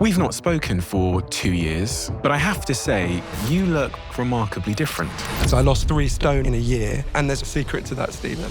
We've not spoken for 2 years, but I have to say, you look remarkably different. So I lost 3 stone in a year, and there's a secret to that, Stephen.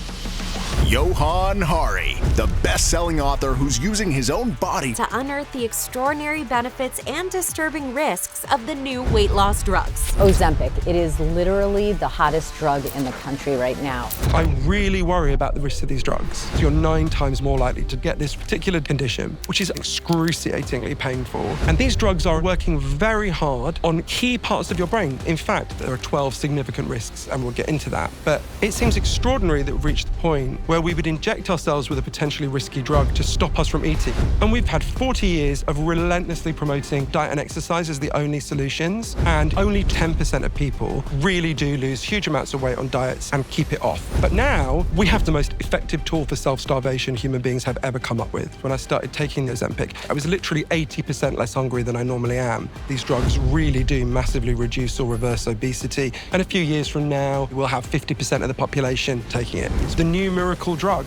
Johann Hari, the best-selling author who's using his own body to unearth the extraordinary benefits and disturbing risks of the new weight loss drugs. Ozempic, it is literally the hottest drug in the country right now. I really worry about the risks of these drugs. You're 9 times more likely to get this particular condition, which is excruciatingly painful. And these drugs are working very hard on key parts of your brain. In fact, there are 12 significant risks, and we'll get into that. But it seems extraordinary that we've reached the point where we would inject ourselves with a potentially risky drug to stop us from eating. And we've had 40 years of relentlessly promoting diet and exercise as the only solutions, and only 10% of people really do lose huge amounts of weight on diets and keep it off. But now, we have the most effective tool for self-starvation human beings have ever come up with. When I started taking the Ozempic, I was literally 80% less hungry than I normally am. These drugs really do massively reduce or reverse obesity, and a few years from now, we'll have 50% of the population taking it. It's the new miracle drug.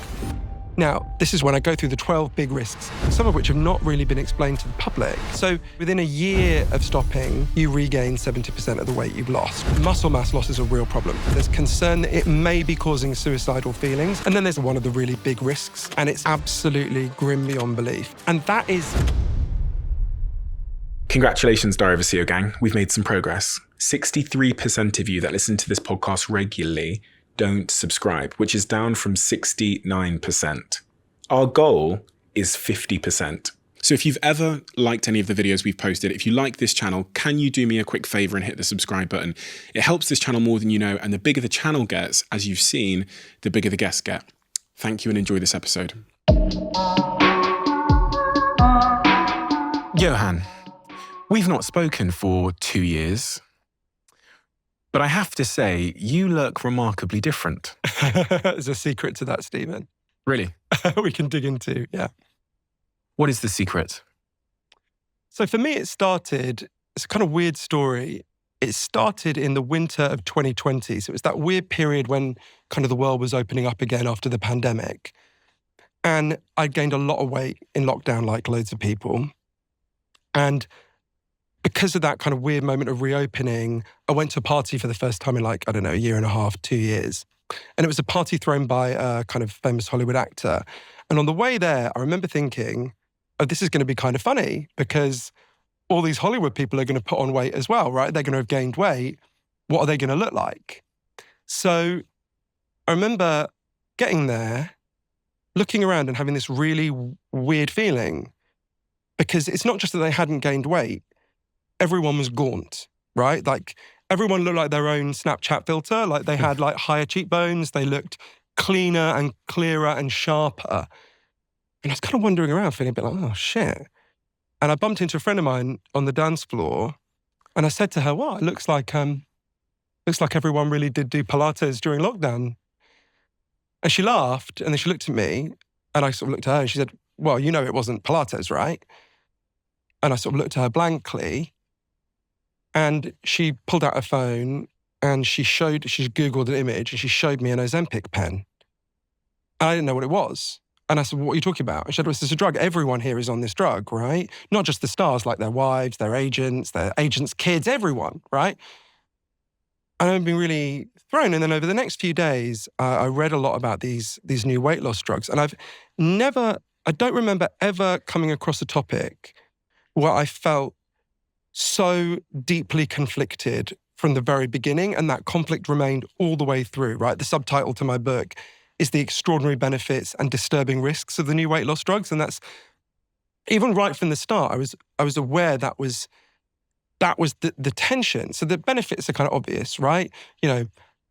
Now, this is when I go through the 12 big risks, some of which have not really been explained to the public. So within a year of stopping, you regain 70% of the weight you've lost. Muscle mass loss is a real problem. There's concern that it may be causing suicidal feelings. And then there's one of the really big risks, and it's absolutely grim beyond belief. And that is... Congratulations, Diary of a CEO gang. We've made some progress. 63% of you that listen to this podcast regularly don't subscribe, which is down from 69%. Our goal is 50%. So if you've ever liked any of the videos we've posted, if you like this channel, can you do me a quick favor and hit the subscribe button? It helps this channel more than you know, and the bigger the channel gets, as you've seen, the bigger the guests get. Thank you and enjoy this episode. Johann, we've not spoken for 2 years. But I have to say, you look remarkably different. There's a secret to that, Stephen. Really? We can dig into, yeah. What is the secret? So for me, it's a kind of weird story. It started in the winter of 2020. So it was that weird period when kind of the world was opening up again after the pandemic. And I gained a lot of weight in lockdown, like loads of people. And because of that kind of weird moment of reopening, I went to a party for the first time in like, I don't know, a year and a half, 2 years. And it was a party thrown by a kind of famous Hollywood actor. And on the way there, I remember thinking, oh, this is going to be kind of funny because all these Hollywood people are going to put on weight as well, right? They're going to have gained weight. What are they going to look like? So I remember getting there, looking around and having this really weird feeling because it's not just that they hadn't gained weight. Everyone was gaunt, right? Like everyone looked like their own Snapchat filter. Like they had like higher cheekbones. They looked cleaner and clearer and sharper. And I was kind of wandering around feeling a bit like, oh shit. And I bumped into a friend of mine on the dance floor and I said to her, well, it looks like everyone really did do Pilates during lockdown. And she laughed and then she looked at me and I sort of looked at her and she said, well, you know it wasn't Pilates, right? And I sort of looked at her blankly. And she pulled out her phone and she Googled an image and she showed me an Ozempic pen. And I didn't know what it was. And I said, what are you talking about? And she said, well, it's a drug. Everyone here is on this drug, right? Not just the stars, like their wives, their agents' kids, everyone, right? And I've been really thrown. And then over the next few days, I read a lot about these new weight loss drugs. And I don't remember ever coming across a topic where I felt so deeply conflicted from the very beginning, and that conflict remained all the way through, right? The subtitle to my book is The Extraordinary Benefits and Disturbing Risks of the New Weight Loss Drugs, and that's, even right from the start, I was aware that was the tension. So the benefits are kind of obvious, right? You know,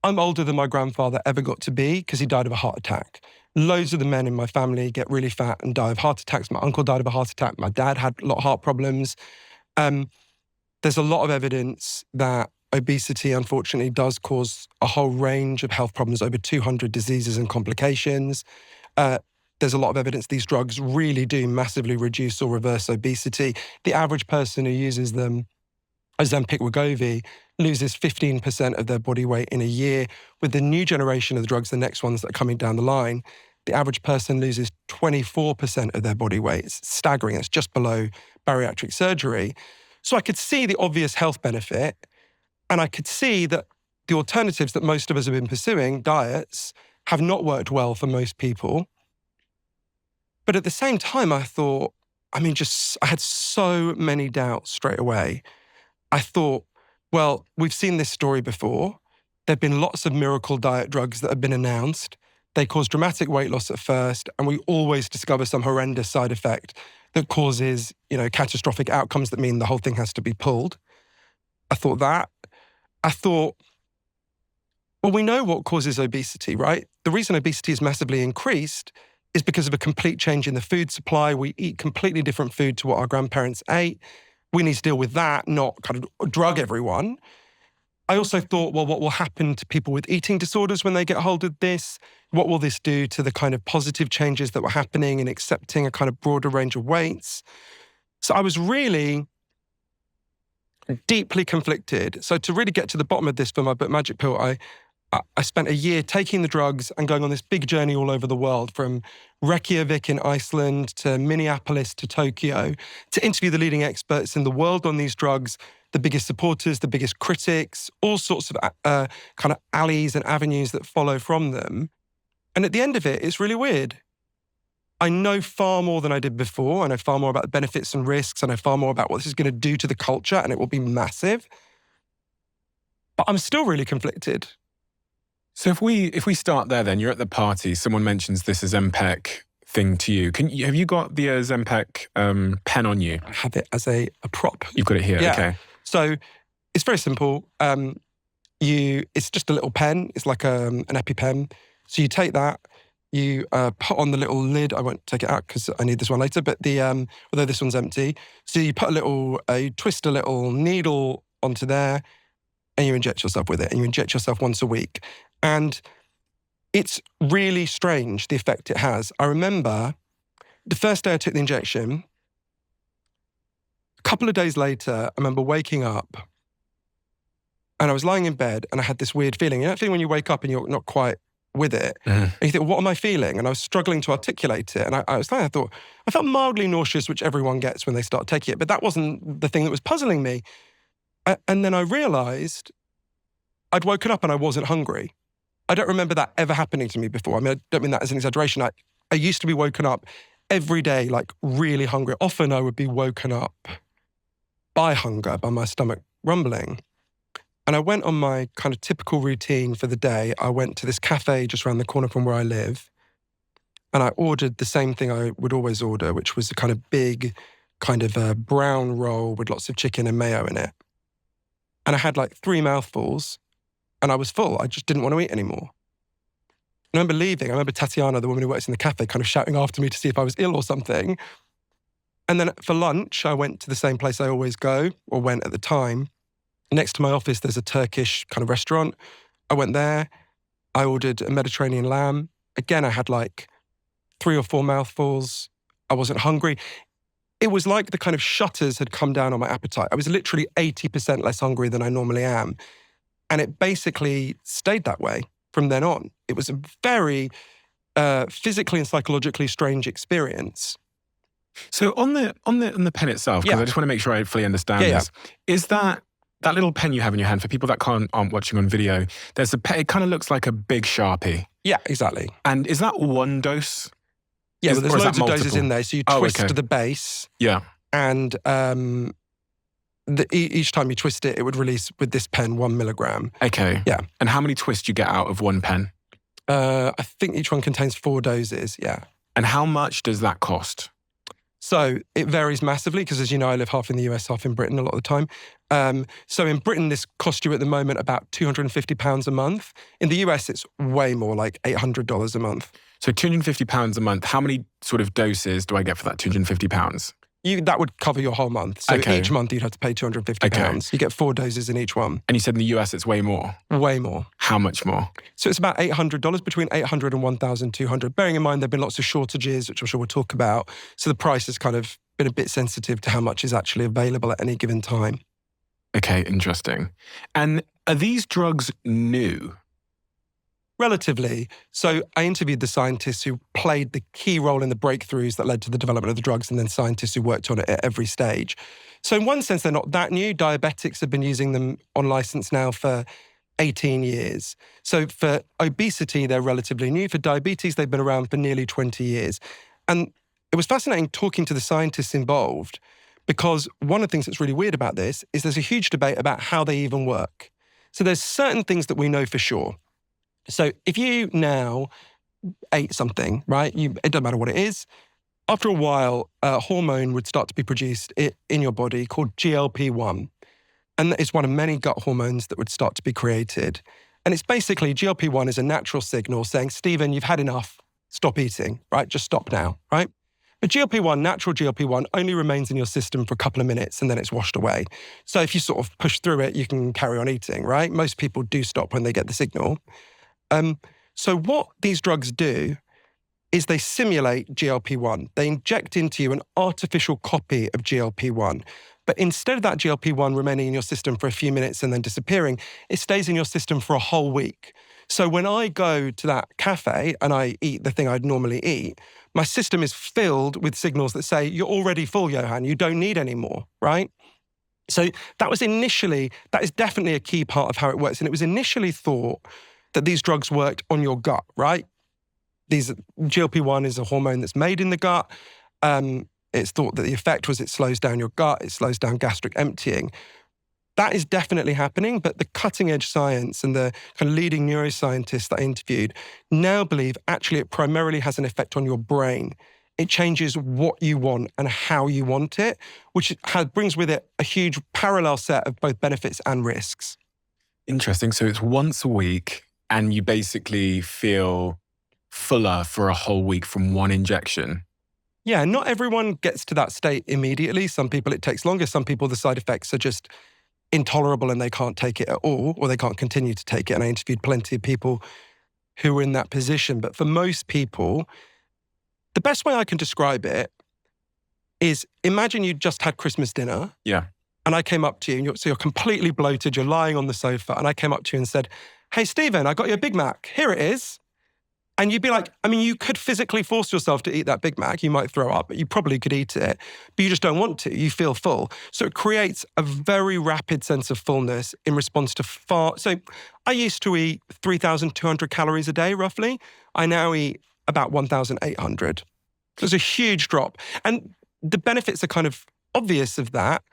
I'm older than my grandfather ever got to be because he died of a heart attack. Loads of the men in my family get really fat and die of heart attacks. My uncle died of a heart attack. My dad had a lot of heart problems. There's a lot of evidence that obesity, unfortunately, does cause a whole range of health problems, over 200 diseases and complications. There's a lot of evidence these drugs really do massively reduce or reverse obesity. The average person who uses them, Ozempic, Wegovy, loses 15% of their body weight in a year. With the new generation of the drugs, the next ones that are coming down the line, the average person loses 24% of their body weight. It's staggering. It's just below bariatric surgery. So I could see the obvious health benefit, and I could see that the alternatives that most of us have been pursuing, diets, have not worked well for most people. But at the same time, I thought, I had so many doubts straight away. I thought, well, we've seen this story before. There've been lots of miracle diet drugs that have been announced. They cause dramatic weight loss at first, and we always discover some horrendous side effect that causes, catastrophic outcomes that mean the whole thing has to be pulled. I thought that. I thought, well, we know what causes obesity, right? The reason obesity is massively increased is because of a complete change in the food supply. We eat completely different food to what our grandparents ate. We need to deal with that, not kind of drug everyone. I also thought, well, what will happen to people with eating disorders when they get hold of this? What will this do to the kind of positive changes that were happening in accepting a kind of broader range of weights? So I was really deeply conflicted. So to really get to the bottom of this for my book, Magic Pill, I spent a year taking the drugs and going on this big journey all over the world, from Reykjavik in Iceland to Minneapolis to Tokyo, to interview the leading experts in the world on these drugs, the biggest supporters, the biggest critics, all sorts of kind of alleys and avenues that follow from them. And at the end of it, it's really weird. I know far more than I did before. I know far more about the benefits and risks. I know far more about what this is going to do to the culture, and it will be massive. But I'm still really conflicted. So if we start there, then you're at the party. Someone mentions this Ozempic thing to you. Have you got the Ozempic pen on you? I have it as a prop. You've got it here. Yeah. Okay. So it's very simple. It's just a little pen. It's like an EpiPen. So you take that, you put on the little lid. I won't take it out because I need this one later. But although this one's empty, so you put you twist a little needle onto there, and you inject yourself with it. And you inject yourself once a week. And it's really strange, the effect it has. I remember the first day I took the injection, a couple of days later, I remember waking up and I was lying in bed and I had this weird feeling. You know that feeling when you wake up and you're not quite with it? Mm-hmm. And you think, what am I feeling? And I was struggling to articulate it. And I thought, I felt mildly nauseous, which everyone gets when they start taking it. But that wasn't the thing that was puzzling me. And then I realized I'd woken up and I wasn't hungry. I don't remember that ever happening to me before. I mean, I don't mean that as an exaggeration. I used to be woken up every day, like really hungry. Often I would be woken up by hunger, by my stomach rumbling. And I went on my kind of typical routine for the day. I went to this cafe just around the corner from where I live. And I ordered the same thing I would always order, which was a kind of big kind of a brown roll with lots of chicken and mayo in it. And I had like 3 mouthfuls. And I was full. I just didn't want to eat anymore. I remember leaving. I remember Tatiana, the woman who works in the cafe, kind of shouting after me to see if I was ill or something. And then for lunch, I went to the same place I always go, or went at the time. Next to my office, there's a Turkish kind of restaurant. I went there. I ordered a Mediterranean lamb. Again, I had like 3 or 4 mouthfuls. I wasn't hungry. It was like the kind of shutters had come down on my appetite. I was literally 80% less hungry than I normally am. And it basically stayed that way from then on. It was a very physically and psychologically strange experience. So on the pen itself, because I just want to make sure I fully understand this, is that little pen you have in your hand, for people that aren't watching on video, there's a pen, it kind of looks like a big Sharpie. Yeah, exactly. And is that one dose? Yeah, well, there's loads of doses in there. So you twist the base. Yeah. And each time you twist it, it would release with this pen 1 milligram. Okay. Yeah. And how many twists do you get out of one pen? I think each one contains 4 doses, yeah. And how much does that cost? So it varies massively because, as you know, I live half in the US, half in Britain a lot of the time. So in Britain, this costs you at the moment about £250 a month. In the US, it's way more, like $800 a month. So £250 a month. How many sort of doses do I get for that £250? That would cover your whole month. So each month you'd have to pay £250. Okay. You get 4 doses in each one. And you said in the US it's way more? Way more. How much more? So it's about $800, between $800 and $1,200. Bearing in mind there have been lots of shortages, which I'm sure we'll talk about. So the price has kind of been a bit sensitive to how much is actually available at any given time. Okay, interesting. And are these drugs new? Relatively. So I interviewed the scientists who played the key role in the breakthroughs that led to the development of the drugs, and then scientists who worked on it at every stage. So in one sense, they're not that new. Diabetics have been using them on license now for 18 years. So for obesity, they're relatively new. For diabetes, they've been around for nearly 20 years. And it was fascinating talking to the scientists involved, because one of the things that's really weird about this is there's a huge debate about how they even work. So there's certain things that we know for sure. So if you now ate something, right, it doesn't matter what it is, after a while, a hormone would start to be produced in your body called GLP-1. And it's one of many gut hormones that would start to be created. And it's basically, GLP-1 is a natural signal saying, Stephen, you've had enough, stop eating, right? Just stop now, right? But natural GLP-1 only remains in your system for a couple of minutes and then it's washed away. So if you sort of push through it, you can carry on eating, right? Most people do stop when they get the signal. So what these drugs do is they simulate GLP-1. They inject into you an artificial copy of GLP-1. But instead of that GLP-1 remaining in your system for a few minutes and then disappearing, it stays in your system for a whole week. So when I go to that cafe and I eat the thing I'd normally eat, my system is filled with signals that say, you're already full, Johann, you don't need any more, right? So that is definitely a key part of how it works. And it was initially thought that these drugs worked on your gut, right? GLP-1 is a hormone that's made in the gut. It's thought that the effect was it slows down your gut, it slows down gastric emptying. That is definitely happening, but the cutting edge science and the kind of leading neuroscientists that I interviewed now believe actually it primarily has an effect on your brain. It changes what you want and how you want it, which brings with it a huge parallel set of both benefits and risks. Interesting. So it's once a week and you basically feel fuller for a whole week from one injection. Yeah, not everyone gets to that state immediately. Some people it takes longer. Some people the side effects are just intolerable and they can't take it at all, or they can't continue to take it. And I interviewed plenty of people who were in that position. But for most people, the best way I can describe it is imagine you just had Christmas dinner. Yeah. And I came up to you, so you're completely bloated, you're lying on the sofa, and I came up to you and said, hey, Stephen, I got you a Big Mac. Here it is. And you'd be like, I mean, you could physically force yourself to eat that Big Mac. You might throw up, but you probably could eat it. But you just don't want to. You feel full. So it creates a very rapid sense of fullness in response to So I used to eat 3,200 calories a day, roughly. I now eat about 1,800. So it's a huge drop. And the benefits are kind of obvious of that,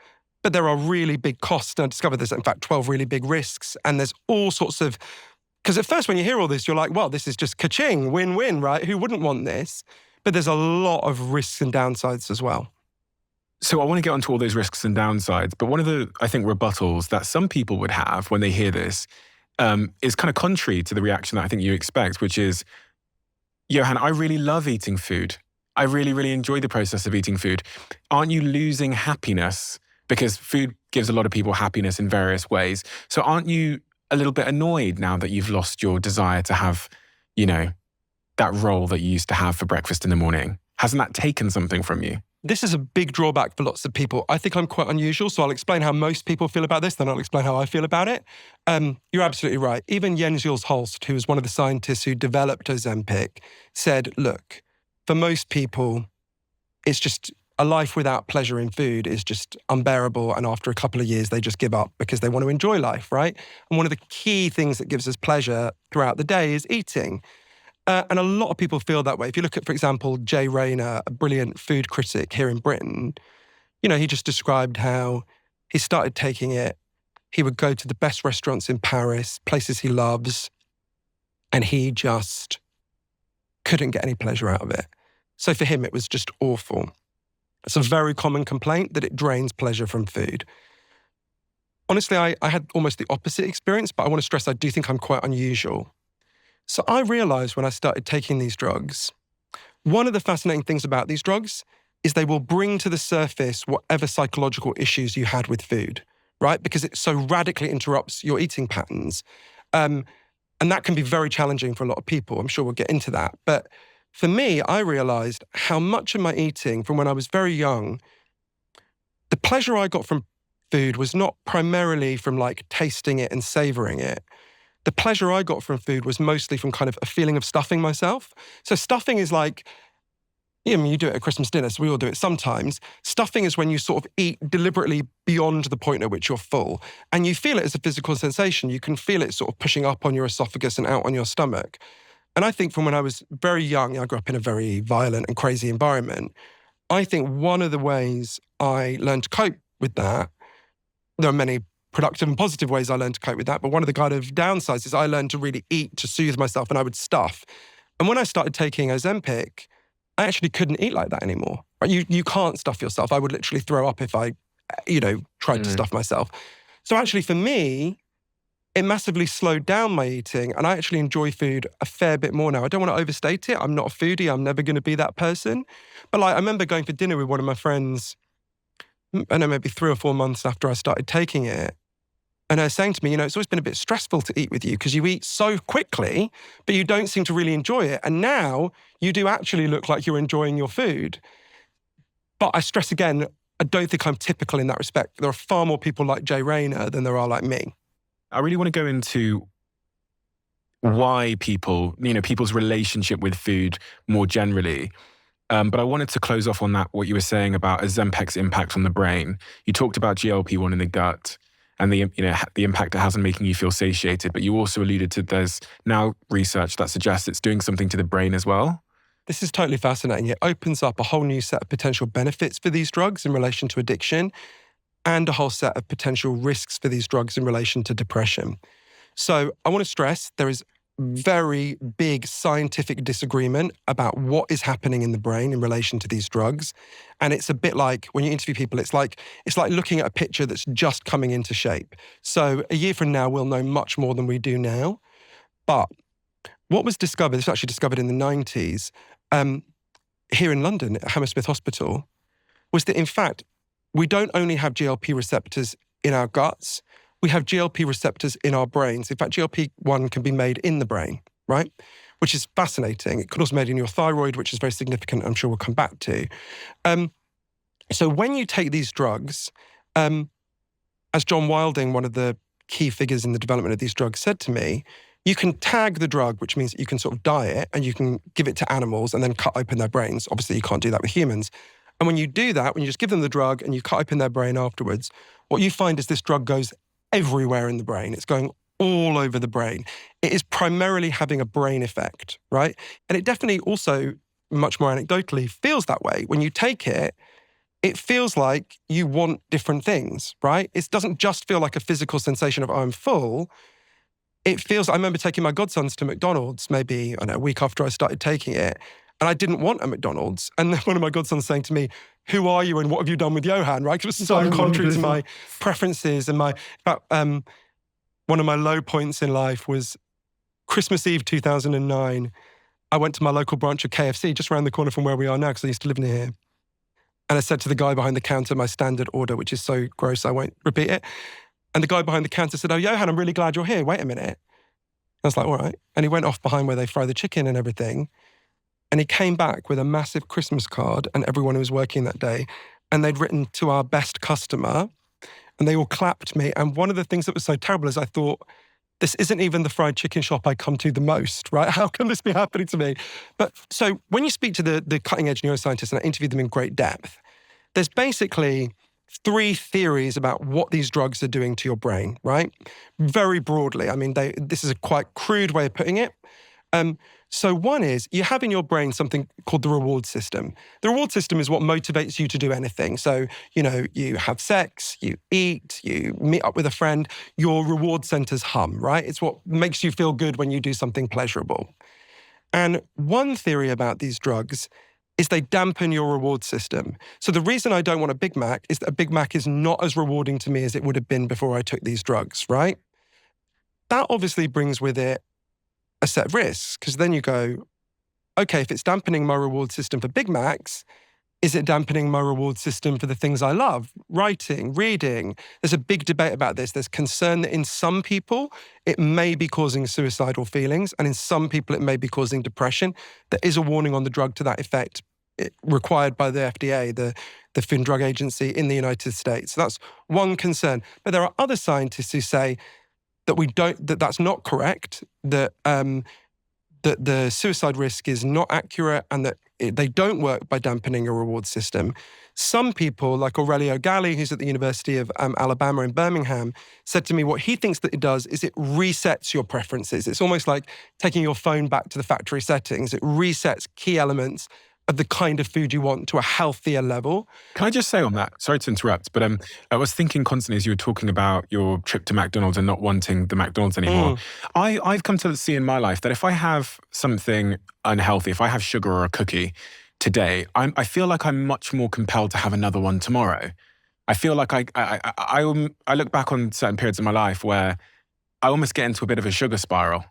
but there are really big costs. And I discovered there's, in fact, 12 really big risks. And there's all sorts of... Because at first when you hear all this, you're like, well, this is just ka-ching, win-win, right? Who wouldn't want this? But there's a lot of risks and downsides as well. So I want to get onto all those risks and downsides, but one of the, I think, rebuttals that some people would have when they hear this is kind of contrary to the reaction that I think you expect, which is, Johann, I really love eating food. I really, really enjoy the process of eating food. Aren't you losing happiness? Because food gives a lot of people happiness in various ways. So aren't you a little bit annoyed now that you've lost your desire to have, that roll that you used to have for breakfast in the morning? Hasn't that taken something from you? This is a big drawback for lots of people. I think I'm quite unusual, so I'll explain how most people feel about this, then I'll explain how I feel about it. You're absolutely right. Even Jens-Jules Holst, who was one of the scientists who developed Ozempic, said, look, for most people, it's just a life without pleasure in food is just unbearable. And after a couple of years, they just give up because they want to enjoy life, right? And one of the key things that gives us pleasure throughout the day is eating. And a lot of people feel that way. If you look at, for example, Jay Rayner, a brilliant food critic here in Britain, he just described how he started taking it. He would go to the best restaurants in Paris, places he loves, and he just couldn't get any pleasure out of it. So for him, it was just awful. It's a very common complaint that it drains pleasure from food. Honestly, I had almost the opposite experience, but I want to stress I do think I'm quite unusual. So I realized when I started taking these drugs, one of the fascinating things about these drugs is they will bring to the surface whatever psychological issues you had with food, right? Because it so radically interrupts your eating patterns. And that can be very challenging for a lot of people. I'm sure we'll get into that. But for me, I realized how much of my eating from when I was very young, the pleasure I got from food was not primarily from like tasting it and savoring it. the pleasure I got from food was mostly from kind of a feeling of stuffing myself. So stuffing is like, you do it at Christmas dinner, so we all do it sometimes. Stuffing is when you sort of eat deliberately beyond the point at which you're full. And you feel it as a physical sensation. You can feel it sort of pushing up on your esophagus and out on your stomach. And I think from when I was very young, I grew up in a very violent and crazy environment. I think one of the ways I learned to cope with that, there are many productive and positive ways I learned to cope with that, but one of the kind of downsides is I learned to really eat to soothe myself, and I would stuff. And when I started taking Ozempic, I actually couldn't eat like that anymore. Right? You can't stuff yourself. I would literally throw up if I, tried to stuff myself. So actually for me, it massively slowed down my eating, and I actually enjoy food a fair bit more now. I don't want to overstate it. I'm not a foodie. I'm never going to be that person. But I remember going for dinner with one of my friends, I don't know, maybe 3 or 4 months after I started taking it. And her saying to me, it's always been a bit stressful to eat with you because you eat so quickly, but you don't seem to really enjoy it. And now you do actually look like you're enjoying your food. But I stress again, I don't think I'm typical in that respect. There are far more people like Jay Rayner than there are like me. I really want to go into why people's relationship with food more generally. But I wanted to close off on that, what you were saying about Ozempic's impact on the brain. You talked about GLP-1 in the gut and the impact it has on making you feel satiated. But you also alluded to there's now research that suggests it's doing something to the brain as well. This is totally fascinating. It opens up a whole new set of potential benefits for these drugs in relation to addiction, and a whole set of potential risks for these drugs in relation to depression. So I want to stress there is very big scientific disagreement about what is happening in the brain in relation to these drugs. And it's a bit like when you interview people, it's like looking at a picture that's just coming into shape. So a year from now, we'll know much more than we do now. But what was discovered, this was actually discovered in the 90s, here in London at Hammersmith Hospital, was that in fact, we don't only have GLP receptors in our guts, we have GLP receptors in our brains. In fact, GLP-1 can be made in the brain, right? Which is fascinating. It could also be made in your thyroid, which is very significant, I'm sure we'll come back to. So when you take these drugs, as John Wilding, one of the key figures in the development of these drugs, said to me, you can tag the drug, which means you can sort of dye it and you can give it to animals and then cut open their brains. Obviously, you can't do that with humans. And when you do that, when you just give them the drug and you cut open their brain afterwards, what you find is this drug goes everywhere in the brain. It's going all over the brain. It is primarily having a brain effect, right? And it definitely also, much more anecdotally, feels that way. When you take it, it feels like you want different things, right? It doesn't just feel like a physical sensation of, oh, I'm full. It feels, I remember taking my godsons to McDonald's maybe, a week after I started taking it, and I didn't want a McDonald's. And then one of my godsons saying to me, who are you and what have you done with Johann, right? Because it was so contrary to my preferences and one of my low points in life was Christmas Eve 2009. I went to my local branch of KFC just around the corner from where we are now because I used to live near here. And I said to the guy behind the counter, my standard order, which is so gross, I won't repeat it. And the guy behind the counter said, oh, Johann, I'm really glad you're here. Wait a minute. I was like, all right. And he went off behind where they fry the chicken and everything. And he came back with a massive Christmas card and everyone who was working that day. And they'd written to our best customer and they all clapped me. And one of the things that was so terrible is I thought, this isn't even the fried chicken shop I come to the most, right? How can this be happening to me? But so when you speak to the cutting edge neuroscientists, and I interview them in great depth, there's basically 3 theories about what these drugs are doing to your brain, right? Very broadly. I mean, this is a quite crude way of putting it. So one is you have in your brain something called the reward system. The reward system is what motivates you to do anything. So, you have sex, you eat, you meet up with a friend, your reward centers hum, right? It's what makes you feel good when you do something pleasurable. And one theory about these drugs is they dampen your reward system. So the reason I don't want a Big Mac is that a Big Mac is not as rewarding to me as it would have been before I took these drugs, right? That obviously brings with it a set of risks, because then you go, okay, if it's dampening my reward system for Big Macs, is it dampening my reward system for the things I love? Writing, reading. There's a big debate about this. There's concern that in some people, it may be causing suicidal feelings, and in some people, it may be causing depression. There is a warning on the drug to that effect required by the FDA, the Food and Drug Agency in the United States. So that's one concern. But there are other scientists who say, that's not correct, that the suicide risk is not accurate, and that they don't work by dampening a reward system. Some people, like Aurelio Galli, who's at the University of Alabama in Birmingham, said to me what he thinks that it does is it resets your preferences. It's almost like taking your phone back to the factory settings. It resets key elements of the kind of food you want to a healthier level. Can I just say on that, sorry to interrupt, but I was thinking constantly as you were talking about your trip to McDonald's and not wanting the McDonald's anymore. I've come to see in my life that if I have something unhealthy, if I have sugar or a cookie today, I feel like I'm much more compelled to have another one tomorrow. I feel like I look back on certain periods of my life where I almost get into a bit of a sugar spiral.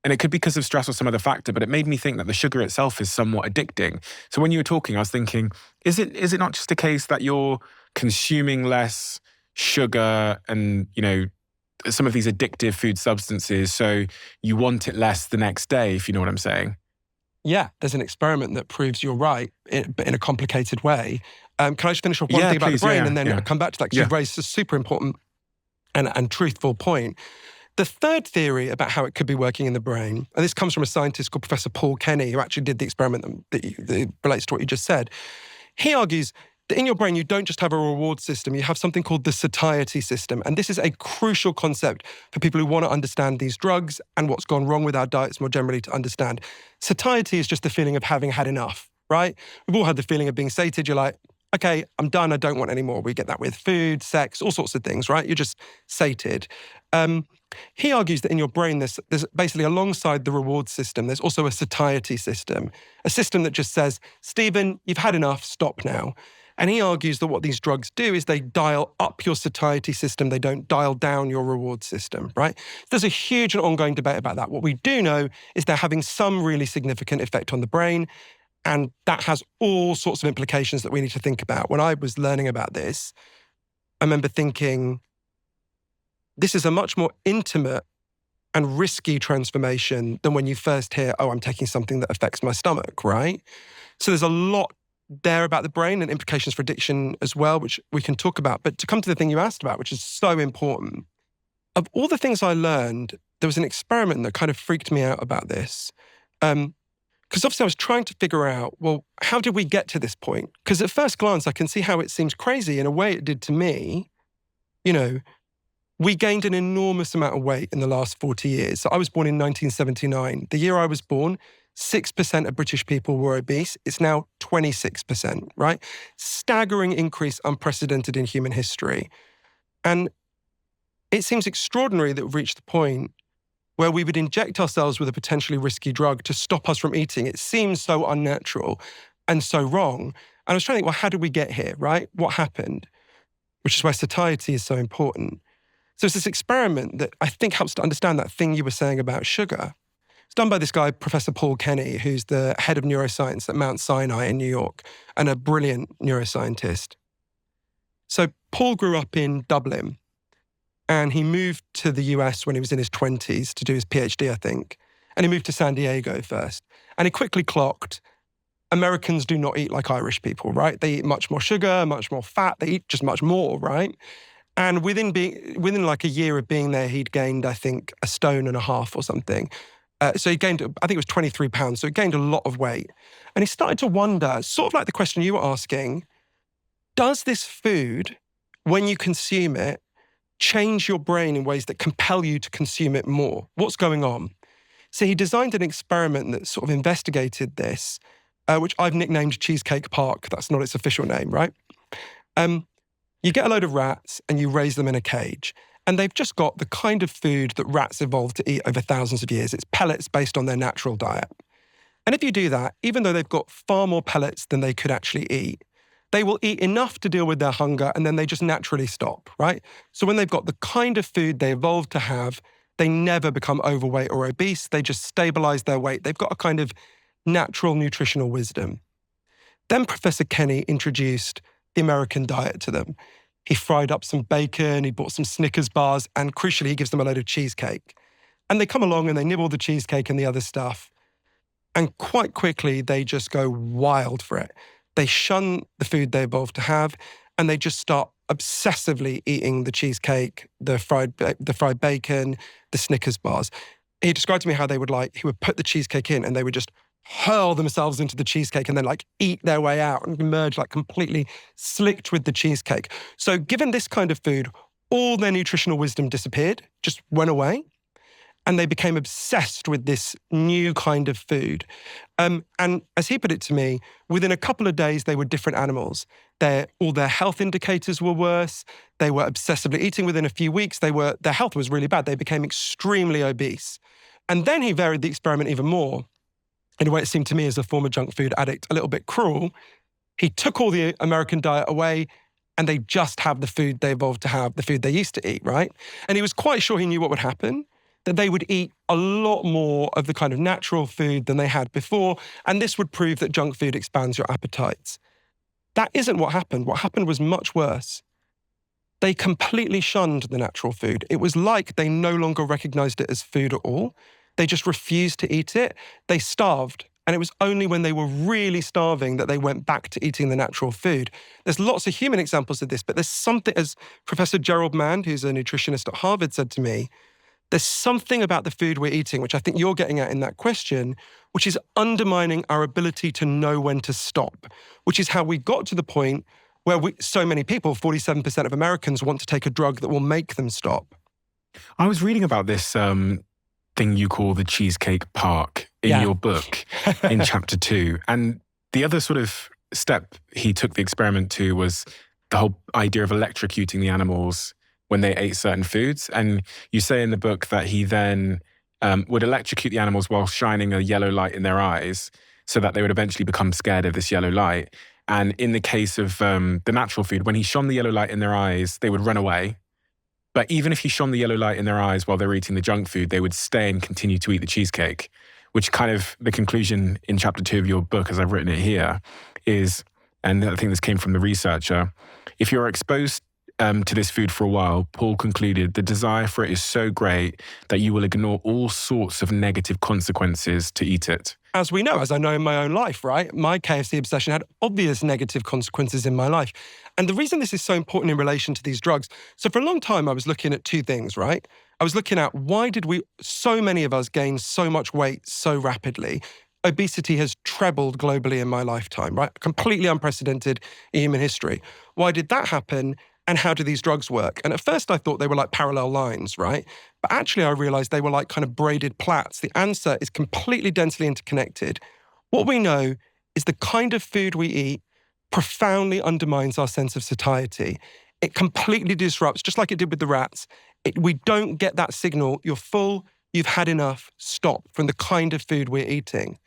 And it could be because of stress or some other factor, but it made me think that the sugar itself is somewhat addicting. So when you were talking, I was thinking, is it not just a case that you're consuming less sugar and, some of these addictive food substances, so you want it less the next day, if you know what I'm saying? Yeah, there's an experiment that proves you're right, but in a complicated way. Can I just finish off one thing about the brain and then come back to that? Because you've raised a super important and truthful point. The third theory about how it could be working in the brain, and this comes from a scientist called Professor Paul Kenny, who actually did the experiment that relates to what you just said. He argues that in your brain, you don't just have a reward system, you have something called the satiety system. And this is a crucial concept for people who want to understand these drugs and what's gone wrong with our diets more generally to understand. Satiety is just the feeling of having had enough, right? We've all had the feeling of being sated. You're like, okay, I'm done, I don't want any more. We get that with food, sex, all sorts of things, right? You're just sated. He argues that in your brain, there's basically alongside the reward system, there's also a satiety system, a system that just says, Stephen, you've had enough, stop now. And he argues that what these drugs do is they dial up your satiety system, they don't dial down your reward system, right? There's a huge and ongoing debate about that. What we do know is they're having some really significant effect on the brain, and that has all sorts of implications that we need to think about. When I was learning about this, I remember thinking, this is a much more intimate and risky transformation than when you first hear, oh, I'm taking something that affects my stomach, right? So there's a lot there about the brain and implications for addiction as well, which we can talk about. But to come to the thing you asked about, which is so important, of all the things I learned, there was an experiment that kind of freaked me out about this. Because obviously I was trying to figure out, well, how did we get to this point? Because at first glance, I can see how it seems crazy. In a way, it did to me. We gained an enormous amount of weight in the last 40 years. So I was born in 1979. The year I was born, 6% of British people were obese. It's now 26%, right? Staggering increase, unprecedented in human history. And it seems extraordinary that we've reached the point where we would inject ourselves with a potentially risky drug to stop us from eating. It seems so unnatural and so wrong. And I was trying to think, well, how did we get here, right? What happened? Which is why satiety is so important. So it's this experiment that I think helps to understand that thing you were saying about sugar. It's done by this guy, Professor Paul Kenny, who's the head of neuroscience at Mount Sinai in New York and a brilliant neuroscientist. So Paul grew up in Dublin and he moved to the US when he was in his 20s to do his PhD, I think. And he moved to San Diego first. And he quickly clocked, Americans do not eat like Irish people, right? They eat much more sugar, much more fat. They eat just much more, right? And within like a year of being there, he'd gained, I think, 1.5 stone or something. So he gained, I think it was 23 pounds. So he gained a lot of weight. And he started to wonder, sort of like the question you were asking, does this food, when you consume it, change your brain in ways that compel you to consume it more? What's going on? So he designed an experiment that sort of investigated this, which I've nicknamed Cheesecake Park. That's not its official name, right? You get a load of rats and you raise them in a cage. And they've just got the kind of food that rats evolved to eat over thousands of years. It's pellets based on their natural diet. And if you do that, even though they've got far more pellets than they could actually eat, they will eat enough to deal with their hunger and then they just naturally stop, right? So when they've got the kind of food they evolved to have, they never become overweight or obese. They just stabilize their weight. They've got a kind of natural nutritional wisdom. Then Professor Kenny introduced the American diet to them. He fried up some bacon, he bought some Snickers bars, and crucially, he gives them a load of cheesecake. And they come along and they nibble the cheesecake and the other stuff. And quite quickly, they just go wild for it. They shun the food they evolved to have, and they just start obsessively eating the cheesecake, the fried bacon, the Snickers bars. He described to me how he would put the cheesecake in and they would just hurl themselves into the cheesecake and then eat their way out and emerge completely slicked with the cheesecake. So given this kind of food, all their nutritional wisdom disappeared, just went away. And they became obsessed with this new kind of food. And as he put it to me, within a couple of days, they were different animals. All their health indicators were worse. They were obsessively eating. Within a few weeks, their health was really bad. They became extremely obese. And then he varied the experiment even more in a way it seemed to me as a former junk food addict, a little bit cruel. He took all the American diet away and they just have the food they evolved to have, the food they used to eat, right? And he was quite sure he knew what would happen, that they would eat a lot more of the kind of natural food than they had before, and this would prove that junk food expands your appetites. That isn't what happened. What happened was much worse. They completely shunned the natural food. It was like they no longer recognized it as food at all. They just refused to eat it. They starved. And it was only when they were really starving that they went back to eating the natural food. There's lots of human examples of this, but there's something, as Professor Gerald Mann, who's a nutritionist at Harvard, said to me, there's something about the food we're eating, which I think you're getting at in that question, which is undermining our ability to know when to stop, which is how we got to the point where so many people, 47% of Americans, want to take a drug that will make them stop. I was reading about this thing you call the Cheesecake Park in your book in chapter 2. And the other sort of step he took the experiment to was the whole idea of electrocuting the animals when they ate certain foods. And you say in the book that he then would electrocute the animals while shining a yellow light in their eyes so that they would eventually become scared of this yellow light. And in the case of the natural food, when he shone the yellow light in their eyes, they would run away. But even if he shone the yellow light in their eyes while they were eating the junk food, they would stay and continue to eat the cheesecake, which kind of the conclusion in chapter 2 of your book, as I've written it here, is, and I think this came from the researcher, if you're exposed to this food for a while, Paul concluded, the desire for it is so great that you will ignore all sorts of negative consequences to eat it. As we know, as I know in my own life, right? My KFC obsession had obvious negative consequences in my life. And the reason this is so important in relation to these drugs, so for a long time, I was looking at two things, right? I was looking at why did so many of us gain so much weight so rapidly? Obesity has trebled globally in my lifetime, right? Completely unprecedented in human history. Why did that happen? And how do these drugs work? And at first I thought they were like parallel lines, right? But actually I realized they were like kind of braided plaits. The answer is completely densely interconnected. What we know is the kind of food we eat profoundly undermines our sense of satiety. It completely disrupts, just like it did with the rats. We don't get that signal, you're full, you've had enough, stop, from the kind of food we're eating.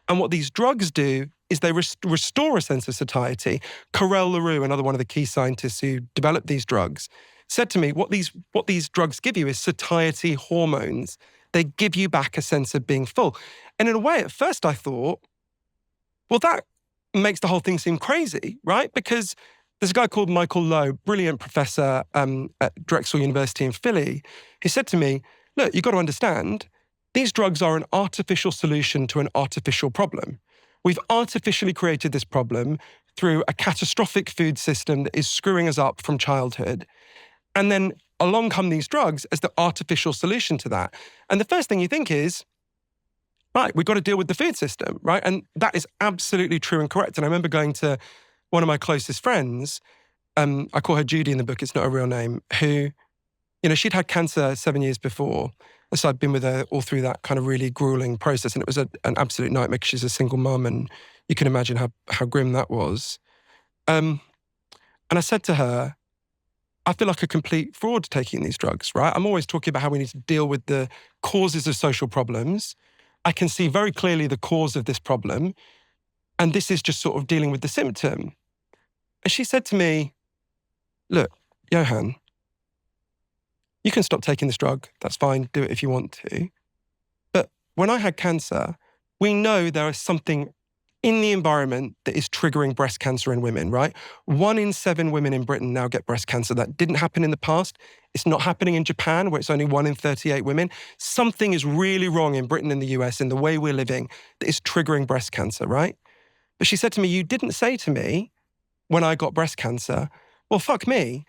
And what these drugs do is they restore a sense of satiety. Carel LaRue, another one of the key scientists who developed these drugs, said to me, what these drugs give you is satiety hormones. They give you back a sense of being full. And in a way, at first I thought, well, that makes the whole thing seem crazy, right? Because there's a guy called Michael Lowe, brilliant professor at Drexel University in Philly, who said to me, look, you've got to understand, these drugs are an artificial solution to an artificial problem. We've artificially created this problem through a catastrophic food system that is screwing us up from childhood. And then along come these drugs as the artificial solution to that. And the first thing you think is, right, we've got to deal with the food system, right? And that is absolutely true and correct. And I remember going to one of my closest friends, I call her Judy in the book, it's not a real name, who, she'd had cancer 7 years before. And so I'd been with her all through that kind of really grueling process. And it was an absolute nightmare because she's a single mum and you can imagine how grim that was. And I said to her, I feel like a complete fraud taking these drugs, right? I'm always talking about how we need to deal with the causes of social problems. I can see very clearly the cause of this problem. And this is just sort of dealing with the symptom. And she said to me, look, Johann, you can stop taking this drug. That's fine. Do it if you want to. But when I had cancer, we know there is something in the environment that is triggering breast cancer in women, right? 1 in 7 women in Britain now get breast cancer. That didn't happen in the past. It's not happening in Japan, where it's only 1 in 38 women. Something is really wrong in Britain and the US in the way we're living that is triggering breast cancer, right? But she said to me, you didn't say to me when I got breast cancer, well, fuck me.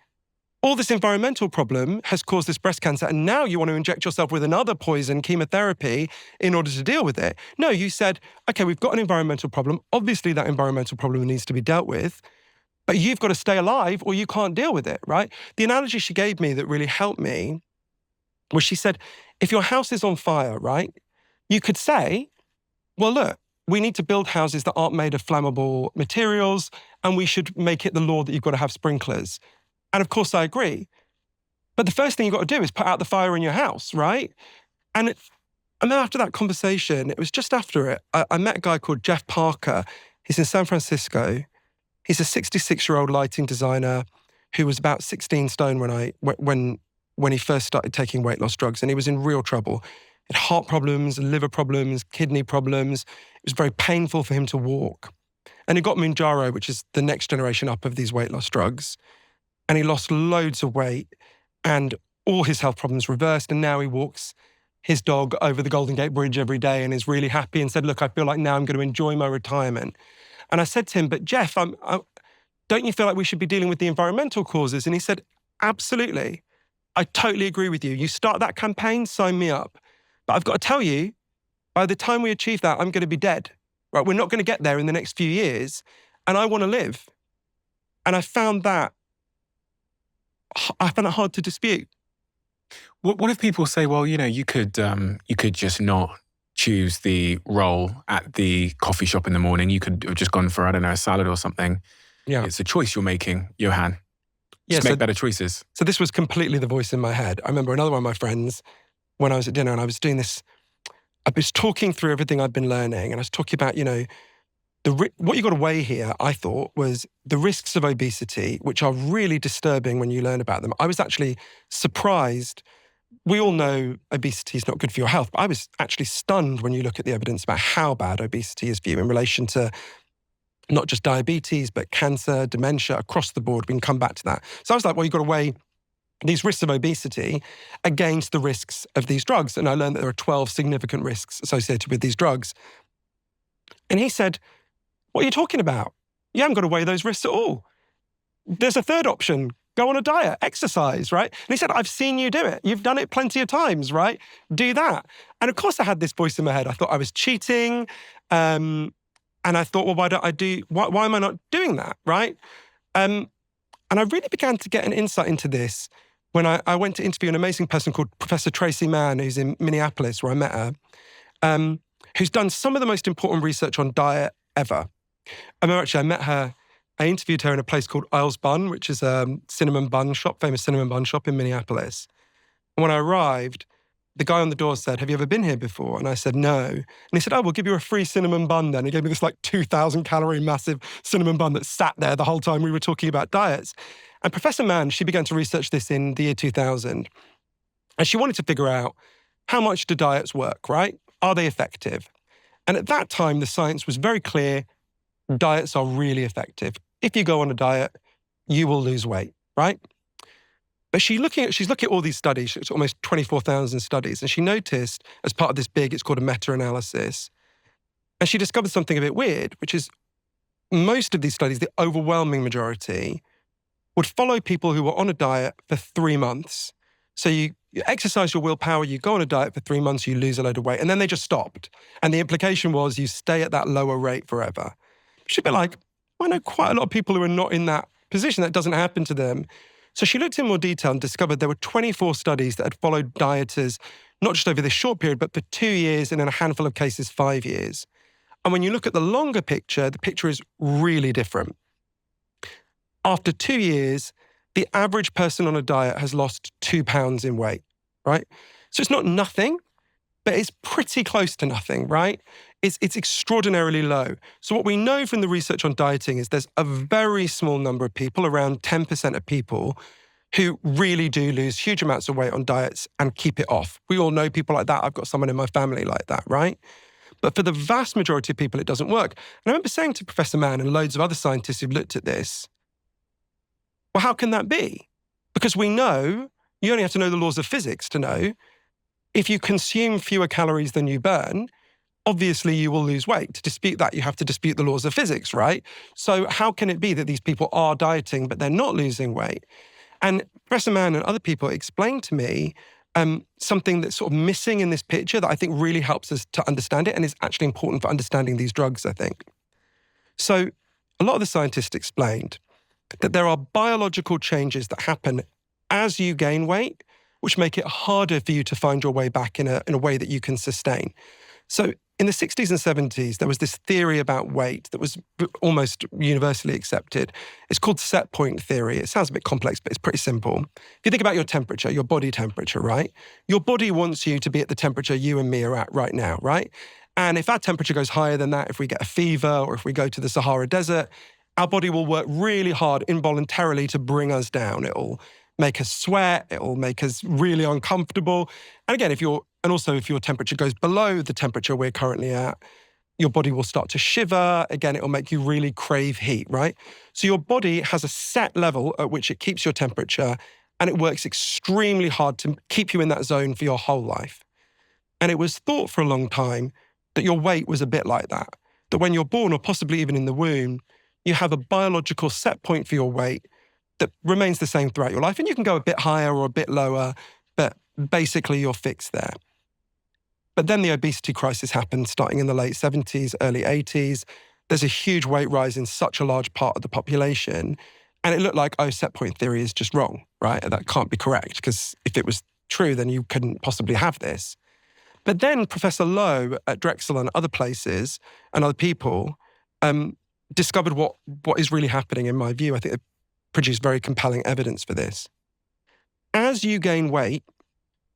All this environmental problem has caused this breast cancer, and now you want to inject yourself with another poison, chemotherapy, in order to deal with it. No, you said, okay, we've got an environmental problem. Obviously, that environmental problem needs to be dealt with, but you've got to stay alive or you can't deal with it, right? The analogy she gave me that really helped me was she said, if your house is on fire, right, you could say, well, look, we need to build houses that aren't made of flammable materials, and we should make it the law that you've got to have sprinklers. And of course, I agree. But the first thing you've got to do is put out the fire in your house, right? And then after that conversation, it was just after it, I met a guy called Jeff Parker. He's in San Francisco. He's a 66-year-old lighting designer who was about 16 stone when he first started taking weight loss drugs, and he was in real trouble. He had heart problems, liver problems, kidney problems. It was very painful for him to walk. And he got Mounjaro, which is the next generation up of these weight loss drugs. And he lost loads of weight and all his health problems reversed. And now he walks his dog over the Golden Gate Bridge every day and is really happy and said, look, I feel like now I'm going to enjoy my retirement. And I said to him, but Jeff, don't you feel like we should be dealing with the environmental causes? And he said, absolutely. I totally agree with you. You start that campaign, sign me up. But I've got to tell you, by the time we achieve that, I'm going to be dead. Right? We're not going to get there in the next few years. And I want to live. And I found that hard to dispute. What if people say, well, you could just not choose the roll at the coffee shop in the morning. You could have just gone for, I don't know, a salad or something. Yeah. It's a choice you're making, Johann. Just make better choices. So this was completely the voice in my head. I remember another one of my friends, when I was at dinner and I was doing this, I was talking through everything I'd been learning, and I was talking about, what you got to weigh here, I thought, was the risks of obesity, which are really disturbing when you learn about them. I was actually surprised. We all know obesity is not good for your health, but I was actually stunned when you look at the evidence about how bad obesity is for you in relation to not just diabetes, but cancer, dementia, across the board. We can come back to that. So I was like, well, you've got to weigh these risks of obesity against the risks of these drugs. And I learned that there are 12 significant risks associated with these drugs. And he said, what are you talking about? You haven't got to weigh those risks at all. There's a third option. Go on a diet, exercise, right? And he said, I've seen you do it. You've done it plenty of times, right? Do that. And of course I had this voice in my head. I thought I was cheating. And I thought, well, why am I not doing that, right? And I really began to get an insight into this when I went to interview an amazing person called Professor Tracy Mann, who's in Minneapolis, where I met her, who's done some of the most important research on diet ever. I met her, I interviewed her in a place called Isles Bun, which is a cinnamon bun shop, famous cinnamon bun shop in Minneapolis. And when I arrived, the guy on the door said, have you ever been here before? And I said, no. And he said, we'll give you a free cinnamon bun then. He gave me this 2,000 calorie massive cinnamon bun that sat there the whole time we were talking about diets. And Professor Mann, she began to research this in the year 2000. And she wanted to figure out, how much do diets work, right? Are they effective? And at that time, the science was very clear. Diets are really effective. If you go on a diet, you will lose weight, right? But she's looking at all these studies, it's almost 24,000 studies, and she noticed, as part of this it's called a meta-analysis, and she discovered something a bit weird, which is most of these studies, the overwhelming majority, would follow people who were on a diet for 3 months. So you exercise your willpower, you go on a diet for 3 months, you lose a load of weight, and then they just stopped. And the implication was you stay at that lower rate forever. She'd be like, I know quite a lot of people who are not in that position. That doesn't happen to them. So she looked in more detail and discovered there were 24 studies that had followed dieters, not just over this short period, but for 2 years and in a handful of cases, 5 years. And when you look at the longer picture, the picture is really different. After 2 years, the average person on a diet has lost 2 pounds in weight, right? So it's not nothing, but it's pretty close to nothing, right? It's extraordinarily low. So what we know from the research on dieting is there's a very small number of people, around 10% of people, who really do lose huge amounts of weight on diets and keep it off. We all know people like that. I've got someone in my family like that, right? But for the vast majority of people, it doesn't work. And I remember saying to Professor Mann and loads of other scientists who've looked at this, well, how can that be? Because we know, you only have to know the laws of physics to know, if you consume fewer calories than you burn, obviously you will lose weight. To dispute that, you have to dispute the laws of physics, right? So how can it be that these people are dieting, but they're not losing weight? And Professor Mann and other people explained to me something that's sort of missing in this picture that I think really helps us to understand it and is actually important for understanding these drugs, I think. So a lot of the scientists explained that there are biological changes that happen as you gain weight, which make it harder for you to find your way back in a way that you can sustain. So in the 60s and 70s, there was this theory about weight that was almost universally accepted. It's called set point theory. It sounds a bit complex, but it's pretty simple. If you think about your temperature, your body temperature, right? Your body wants you to be at the temperature you and me are at right now, right? And if our temperature goes higher than that, if we get a fever or if we go to the Sahara Desert, our body will work really hard involuntarily to bring us down. It'll make us sweat, it'll make us really uncomfortable. And again, if your temperature goes below the temperature we're currently at, your body will start to shiver. Again, it'll make you really crave heat, right? So your body has a set level at which it keeps your temperature, and it works extremely hard to keep you in that zone for your whole life. And it was thought for a long time that your weight was a bit like that when you're born, or possibly even in the womb, you have a biological set point for your weight that remains the same throughout your life. And you can go a bit higher or a bit lower, but basically you're fixed there. But then the obesity crisis happened starting in the late 70s, early 80s. There's a huge weight rise in such a large part of the population. And it looked like, set point theory is just wrong, right? That can't be correct, because if it was true, then you couldn't possibly have this. But then Professor Lowe at Drexel and other places and other people discovered what is really happening, in my view. I think they produced very compelling evidence for this. As you gain weight,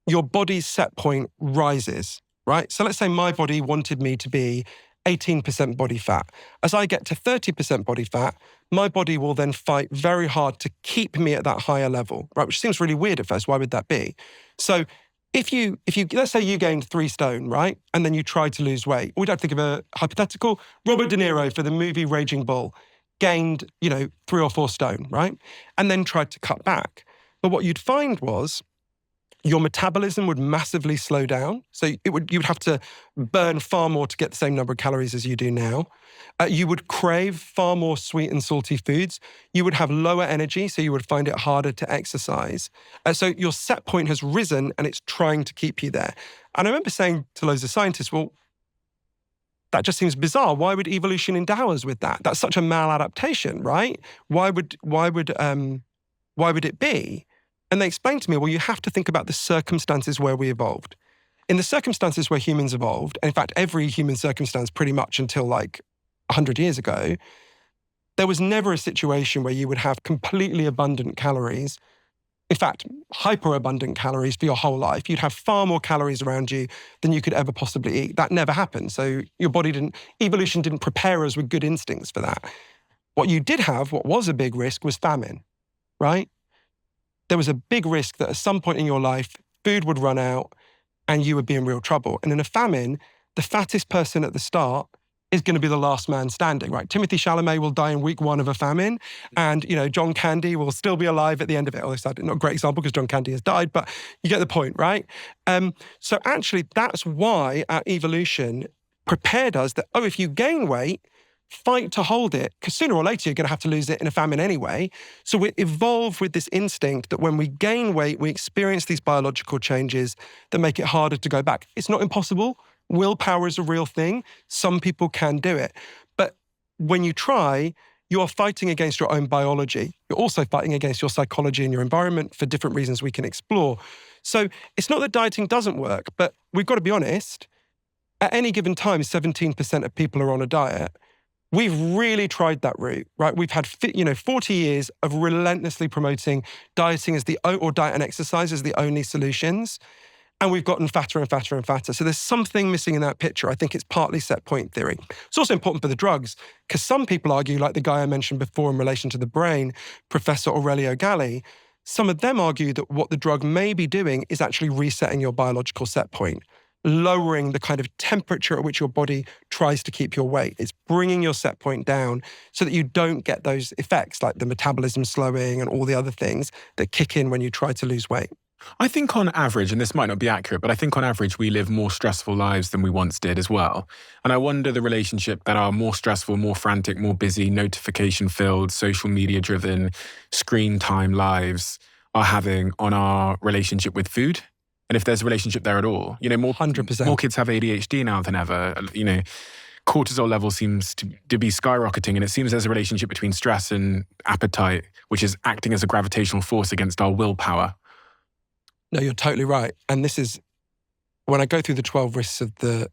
your body's set point rises, right? So let's say my body wanted me to be 18% body fat. As I get to 30% body fat, my body will then fight very hard to keep me at that higher level, right? Which seems really weird at first. Why would that be? So if you let's say you gained 3 stone, right? And then you tried to lose weight. We'd have to think of a hypothetical. Robert De Niro for the movie Raging Bull gained, 3 or 4 stone, right? And then tried to cut back. But what you'd find was your metabolism would massively slow down. So you would have to burn far more to get the same number of calories as you do now. You would crave far more sweet and salty foods. You would have lower energy, so you would find it harder to exercise. So your set point has risen and it's trying to keep you there. And I remember saying to loads of scientists, well, that just seems bizarre. Why would evolution endow us with that? That's such a maladaptation, right? Why would it be? And they explained to me, well, you have to think about the circumstances where we evolved. In the circumstances where humans evolved, and in fact, every human circumstance pretty much until like 100 years ago, there was never a situation where you would have completely abundant calories. In fact, hyperabundant calories for your whole life. You'd have far more calories around you than you could ever possibly eat. That never happened. So evolution didn't prepare us with good instincts for that. What you did have, what was a big risk, was famine, right? There was a big risk that at some point in your life, food would run out and you would be in real trouble. And in a famine, the fattest person at the start is going to be the last man standing, right? Timothy Chalamet will die in week 1 of a famine, and, John Candy will still be alive at the end of it. Although it's not a great example because John Candy has died, but you get the point, right? So actually, that's why our evolution prepared us that, if you gain weight, fight to hold it, because sooner or later you're going to have to lose it in a famine anyway. So we evolve with this instinct that when we gain weight, we experience these biological changes that make it harder to go back. It's not impossible. Willpower is a real thing. Some people can do it. But when you try, you are fighting against your own biology. You're also fighting against your psychology and your environment for different reasons we can explore. So it's not that dieting doesn't work, but we've got to be honest. At any given time, 17% of people are on a diet. We've really tried that route, right? We've had 40 years of relentlessly promoting dieting or diet and exercise as the only solutions. And we've gotten fatter and fatter and fatter. So there's something missing in that picture. I think it's partly set point theory. It's also important for the drugs, because some people argue, like the guy I mentioned before in relation to the brain, Professor Aurelio Galli, some of them argue that what the drug may be doing is actually resetting your biological set point, lowering the kind of temperature at which your body tries to keep your weight. It's bringing your set point down so that you don't get those effects like the metabolism slowing and all the other things that kick in when you try to lose weight. I think on average, and this might not be accurate, but I think on average we live more stressful lives than we once did as well. And I wonder the relationship that our more stressful, more frantic, more busy, notification-filled, social media-driven, screen time lives are having on our relationship with food. And if there's a relationship there at all. More 100%. More kids have ADHD now than ever. Cortisol level seems to be skyrocketing, and it seems there's a relationship between stress and appetite, which is acting as a gravitational force against our willpower. No, you're totally right. And this is, when I go through the 12 risks of the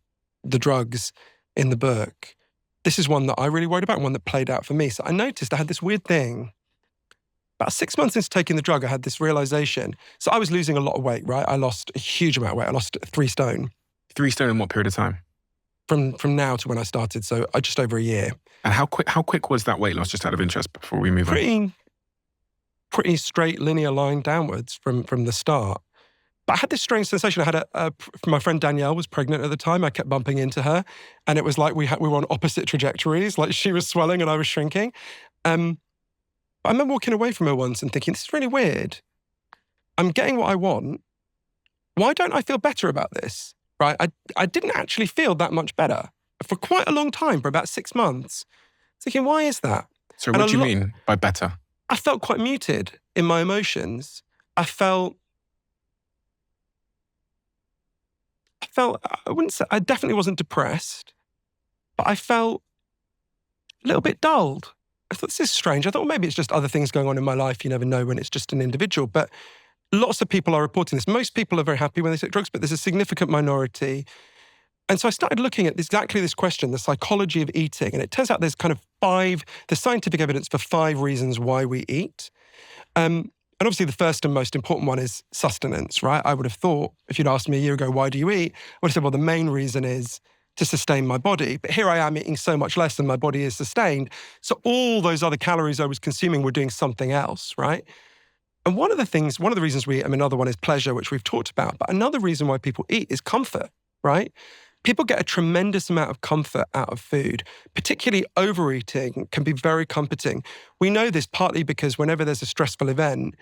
drugs in the book, this is one that I really worried about and one that played out for me. So I noticed I had this weird thing. About 6 months into taking the drug, I had this realization. So I was losing a lot of weight, right? I lost a huge amount of weight. I lost 3 stone. 3 stone in what period of time? From now to when I started, so just over a year. And how quick was that weight loss, just out of interest, before we move on? Pretty straight linear line downwards from the start. But I had this strange sensation. I had my friend Danielle was pregnant at the time. I kept bumping into her, and it was like we were on opposite trajectories. Like she was swelling and I was shrinking. I remember walking away from her once and thinking, this is really weird. I'm getting what I want. Why don't I feel better about this? Right? I didn't actually feel that much better for quite a long time, for about 6 months. Thinking, why is that? So what do you mean by better? I felt quite muted in my emotions. I definitely wasn't depressed, but I felt a little bit dulled. I thought, this is strange. I thought, well, maybe it's just other things going on in my life. You never know when it's just an individual. But lots of people are reporting this. Most people are very happy when they take drugs, but there's a significant minority. And so I started looking at exactly this question, the psychology of eating. And it turns out there's there's scientific evidence for 5 reasons why we eat. And obviously the first and most important one is sustenance, right? I would have thought, if you'd asked me a year ago, why do you eat? I would have said, well, the main reason is to sustain my body. But here I am eating so much less than my body is sustained. So all those other calories I was consuming were doing something else, right? And one of the reasons we eat, another one is pleasure, which we've talked about. But another reason why people eat is comfort, right? People get a tremendous amount of comfort out of food, particularly overeating can be very comforting. We know this partly because whenever there's a stressful event,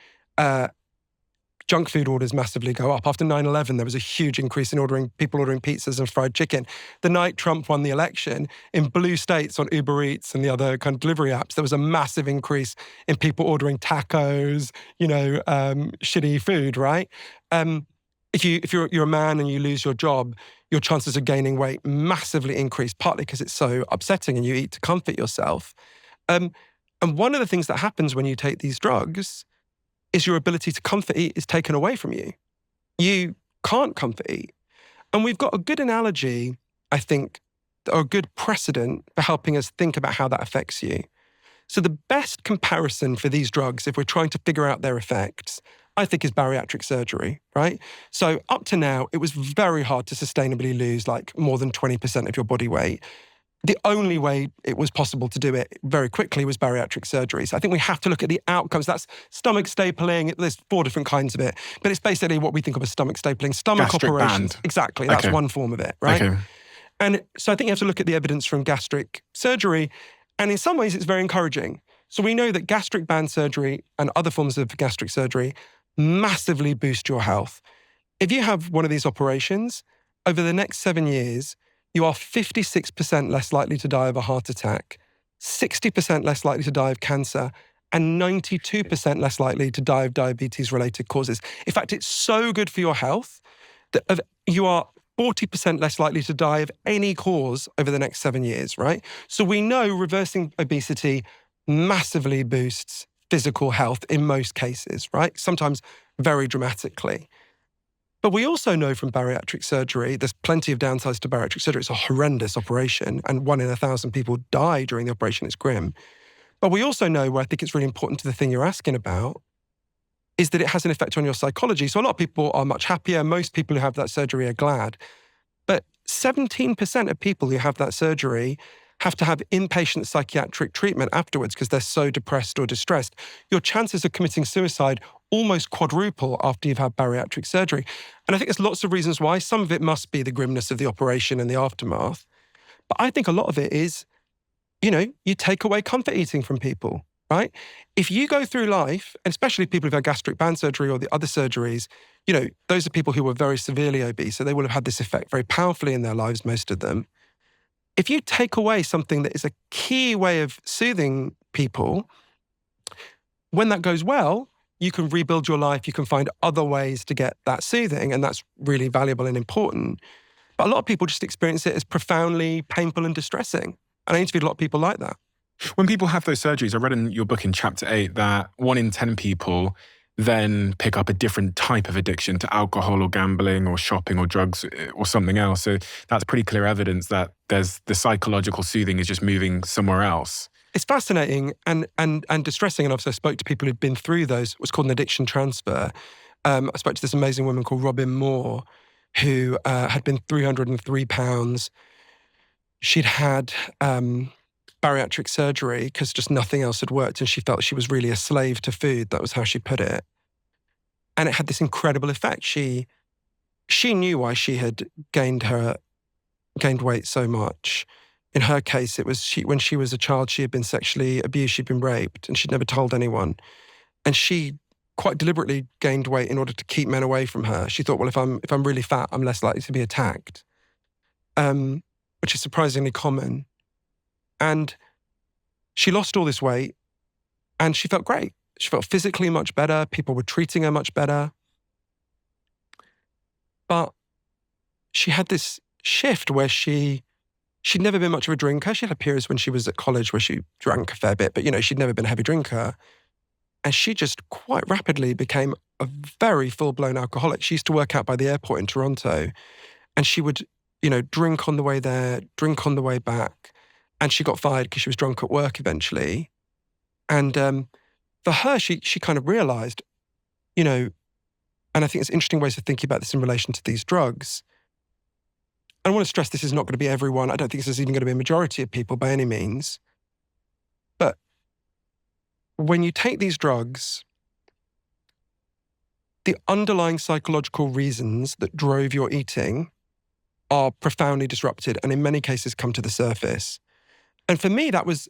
junk food orders massively go up. After 9/11, there was a huge increase in people ordering pizzas and fried chicken. The night Trump won the election, in blue states on Uber Eats and the other kind of delivery apps, there was a massive increase in people ordering tacos, shitty food, right? If you're a man and you lose your job, your chances of gaining weight massively increase, partly because it's so upsetting and you eat to comfort yourself. And one of the things that happens when you take these drugs is your ability to comfort eat is taken away from you. You can't comfort eat. And we've got a good analogy, I think, or a good precedent for helping us think about how that affects you. So the best comparison for these drugs, if we're trying to figure out their effects, I think is bariatric surgery, right? So up to now, it was very hard to sustainably lose like more than 20% of your body weight. The only way it was possible to do it very quickly was bariatric surgery. So I think we have to look at the outcomes. That's stomach stapling. There's 4 different kinds of it. But it's basically what we think of as stomach stapling. Stomach gastric operations. band. Exactly. That's one form of it, right? Okay. And so I think you have to look at the evidence from gastric surgery. And in some ways, it's very encouraging. So we know that gastric band surgery and other forms of gastric surgery massively boost your health. If you have one of these operations, over the next 7 years, you are 56% less likely to die of a heart attack, 60% less likely to die of cancer, and 92% less likely to die of diabetes-related causes. In fact, it's so good for your health that you are 40% less likely to die of any cause over the next 7 years, right? So we know reversing obesity massively boosts physical health in most cases, right? Sometimes very dramatically. But we also know from bariatric surgery, there's plenty of downsides to bariatric surgery. It's a horrendous operation, and 1 in 1,000 people die during the operation. It's grim. But we also know, where I think it's really important to the thing you're asking about, is that it has an effect on your psychology. So a lot of people are much happier. Most people who have that surgery are glad. But 17% of people who have that surgery have to have inpatient psychiatric treatment afterwards because they're so depressed or distressed. Your chances of committing suicide almost quadruple after you've had bariatric surgery. And I think there's lots of reasons why. Some of it must be the grimness of the operation and the aftermath. But I think a lot of it is, you take away comfort eating from people. right? If you go through life, and especially people who've had gastric band surgery or the other surgeries, those are people who were very severely obese, so they will have had this effect very powerfully in their lives, most of them. If you take away something that is a key way of soothing people, when that goes well, you can rebuild your life, you can find other ways to get that soothing, and that's really valuable and important. But a lot of people just experience it as profoundly painful and distressing. And I interviewed a lot of people like that. When people have those surgeries, I read in your book in chapter 8 that 1 in 10 people then pick up a different type of addiction to alcohol or gambling or shopping or drugs or something else. So that's pretty clear evidence that there's the psychological soothing is just moving somewhere else. It's fascinating and distressing. And obviously I spoke to people who'd been through those, what's called an addiction transfer. I spoke to this amazing woman called Robin Moore, who had been 303 pounds. She'd had bariatric surgery because just nothing else had worked, and she felt she was really a slave to food. That was how she put it. And it had this incredible effect. She knew why she had gained weight so much. In her case, it was when she was a child, she had been sexually abused, she'd been raped, and she'd never told anyone. And she quite deliberately gained weight in order to keep men away from her. She thought, well, if I'm really fat, I'm less likely to be attacked, which is surprisingly common. And she lost all this weight and she felt great. She felt physically much better. People were treating her much better. But she had this shift where she'd never been much of a drinker. She had periods when she was at college where she drank a fair bit, but she'd never been a heavy drinker. And she just quite rapidly became a very full-blown alcoholic. She used to work out by the airport in Toronto, and she would, drink on the way there, drink on the way back. And she got fired because she was drunk at work eventually. And for her, she kind of realized, and I think it's interesting ways of thinking about this in relation to these drugs. I want to stress this is not going to be everyone. I don't think this is even going to be a majority of people by any means. But when you take these drugs, the underlying psychological reasons that drove your eating are profoundly disrupted and in many cases come to the surface. And for me, that was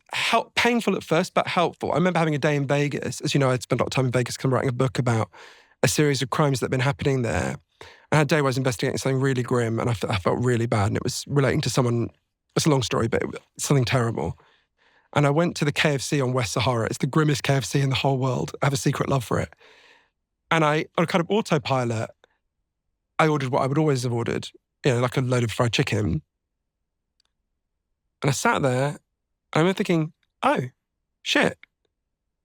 painful at first, but helpful. I remember having a day in Vegas. As you know, I'd spent a lot of time in Vegas because I'm writing a book about a series of crimes that had been happening there. I had a day where I was investigating something really grim and I felt really bad. And it was relating to someone, it's a long story, but it's something terrible. And I went to the KFC on West Sahara. It's the grimmest KFC in the whole world. I have a secret love for it. And on a kind of autopilot, I ordered what I would always have ordered, like a load of fried chicken. And I sat there, and I remember thinking, oh, shit,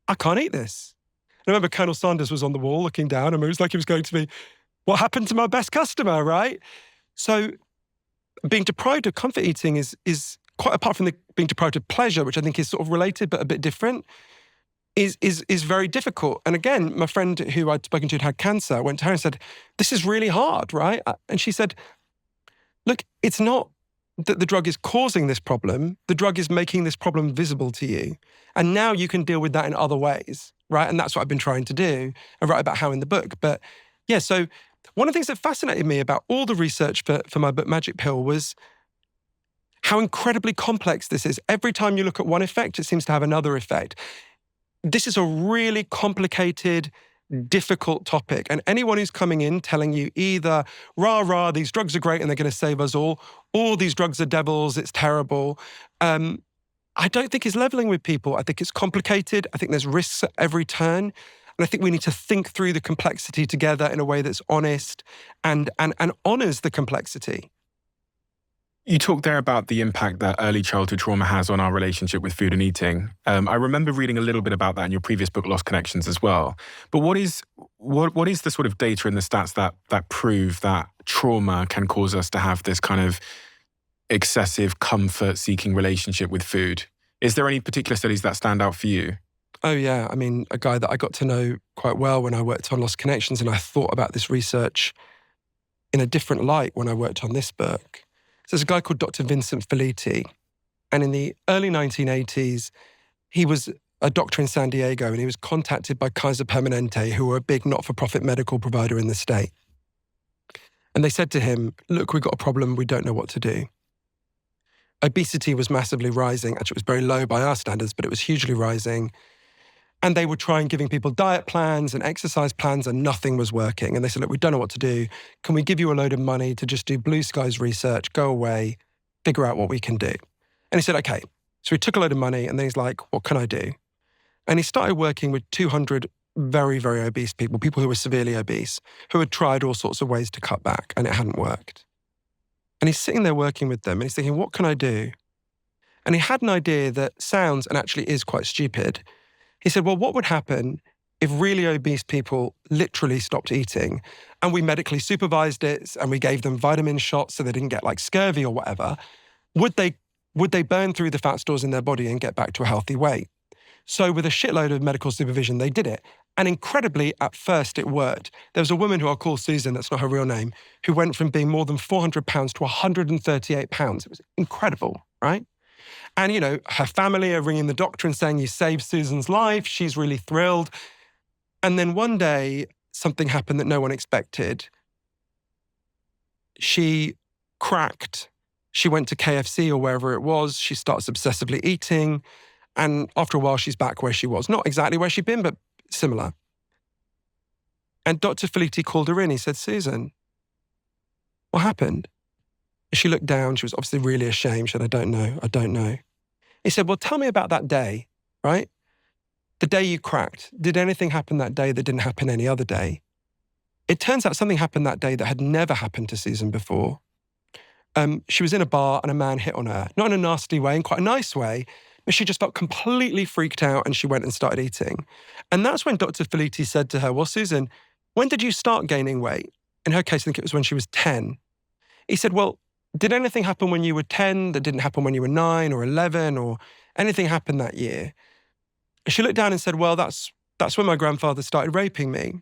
I can't eat this. And I remember Colonel Sanders was on the wall looking down, and it was like he was going to me, what happened to my best customer, right? So being deprived of comfort eating is quite apart from being deprived of pleasure, which I think is sort of related but a bit different, is very difficult. And again, my friend who I'd spoken to had cancer, went to her and said, this is really hard, right? And she said, look, it's not that the drug is causing this problem. The drug is making this problem visible to you. And now you can deal with that in other ways, right? And that's what I've been trying to do and write about how in the book. But yeah, so one of the things that fascinated me about all the research for my book, Magic Pill, was how incredibly complex this is. Every time you look at one effect, it seems to have another effect. This is a really complicated, difficult topic. And anyone who's coming in telling you either, rah, these drugs are great and they're going to save us all, or these drugs are devils, it's terrible, I don't think is leveling with people. I think it's complicated. I think there's risks at every turn. And I think we need to think through the complexity together in a way that's honest and honors the complexity. You talked there about the impact that early childhood trauma has on our relationship with food and eating. I remember reading a little bit about that in your previous book, Lost Connections, as well. But what is the sort of data and the stats that prove that trauma can cause us to have this kind of excessive comfort-seeking relationship with food? Is there any particular studies that stand out for you? Oh, yeah. I mean, a guy that I got to know quite well when I worked on Lost Connections, and I thought about this research in a different light when I worked on this book. So there's a guy called Dr. Vincent Felitti, and in the early 1980s, he was a doctor in San Diego, and he was contacted by Kaiser Permanente, who were a big not-for-profit medical provider in the state. And they said to him, look, we've got a problem, we don't know what to do. Obesity was massively rising. Actually, it was very low by our standards, but it was hugely rising. And they were trying giving people diet plans and exercise plans, and nothing was working. And they said, look, we don't know what to do. Can we give you a load of money to just do blue skies research, go away, figure out what we can do? And he said, okay. So he took a load of money and then he's like, what can I do? And he started working with 200 very, very obese people who were severely obese, who had tried all sorts of ways to cut back and it hadn't worked. And he's sitting there working with them and he's thinking, what can I do? And he had an idea that sounds and actually is quite stupid. He said, well, what would happen if really obese people literally stopped eating and we medically supervised it and we gave them vitamin shots so they didn't get like scurvy or whatever? Would they burn through the fat stores in their body and get back to a healthy weight? So with a shitload of medical supervision, they did it. And incredibly, at first, it worked. There was a woman who I'll call Susan, that's not her real name, who went from being more than 400 pounds to 138 pounds. It was incredible, right? And, you know, her family are ringing the doctor and saying, you saved Susan's life. She's really thrilled. And then one day, something happened that no one expected. She cracked. She went to KFC or wherever it was. She starts obsessively eating. And after a while, she's back where she was. Not exactly where she'd been, but similar. And Dr. Filiti called her in. He said, Susan, what happened? She looked down. She was obviously really ashamed. She said, I don't know. He said, well, tell me about that day, right? The day you cracked. Did anything happen that day that didn't happen any other day? It turns out something happened that day that had never happened to Susan before. She was in a bar and a man hit on her. Not in a nasty way, in quite a nice way, but she just felt completely freaked out and she went and started eating. And that's when Dr. Filiti said to her, well, Susan, when did you start gaining weight? In her case, I think it was when she was 10. He said, well, did anything happen when you were 10 that didn't happen when you were 9 or 11 or anything happened that year? She looked down and said, well, that's when my grandfather started raping me.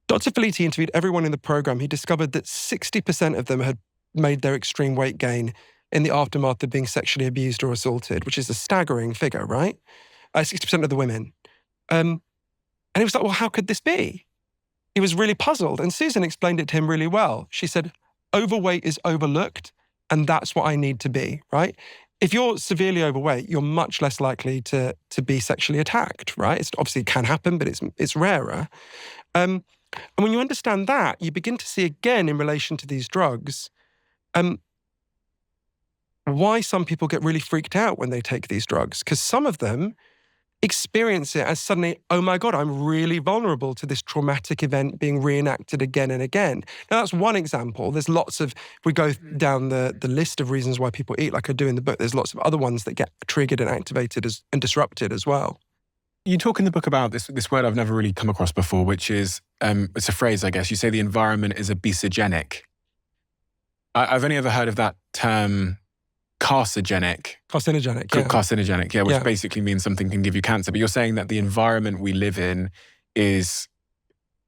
Dr. Filiti interviewed everyone in the program. He discovered that 60% of them had made their extreme weight gain in the aftermath of being sexually abused or assaulted, which is a staggering figure, right? 60% of the women. And he was like, well, how could this be? He was really puzzled. And Susan explained it to him really well. She said, overweight is overlooked, and that's what I need to be, right? If you're severely overweight, you're much less likely to be sexually attacked, right? It obviously can happen, but it's rarer. And when you understand that, you begin to see again in relation to these drugs, why some people get really freaked out when they take these drugs. Because some of them experience it as suddenly, oh my God, I'm really vulnerable to this traumatic event being reenacted again and again. Now, that's one example. There's lots of, if we go down the list of reasons why people eat, like I do in the book, there's lots of other ones that get triggered and activated and disrupted as well. You talk in the book about this word I've never really come across before, which is, it's a phrase, I guess. You say the environment is obesogenic. I've only ever heard of that term, carcinogenic, yeah, which basically means something can give you cancer. But you're saying that the environment we live in is,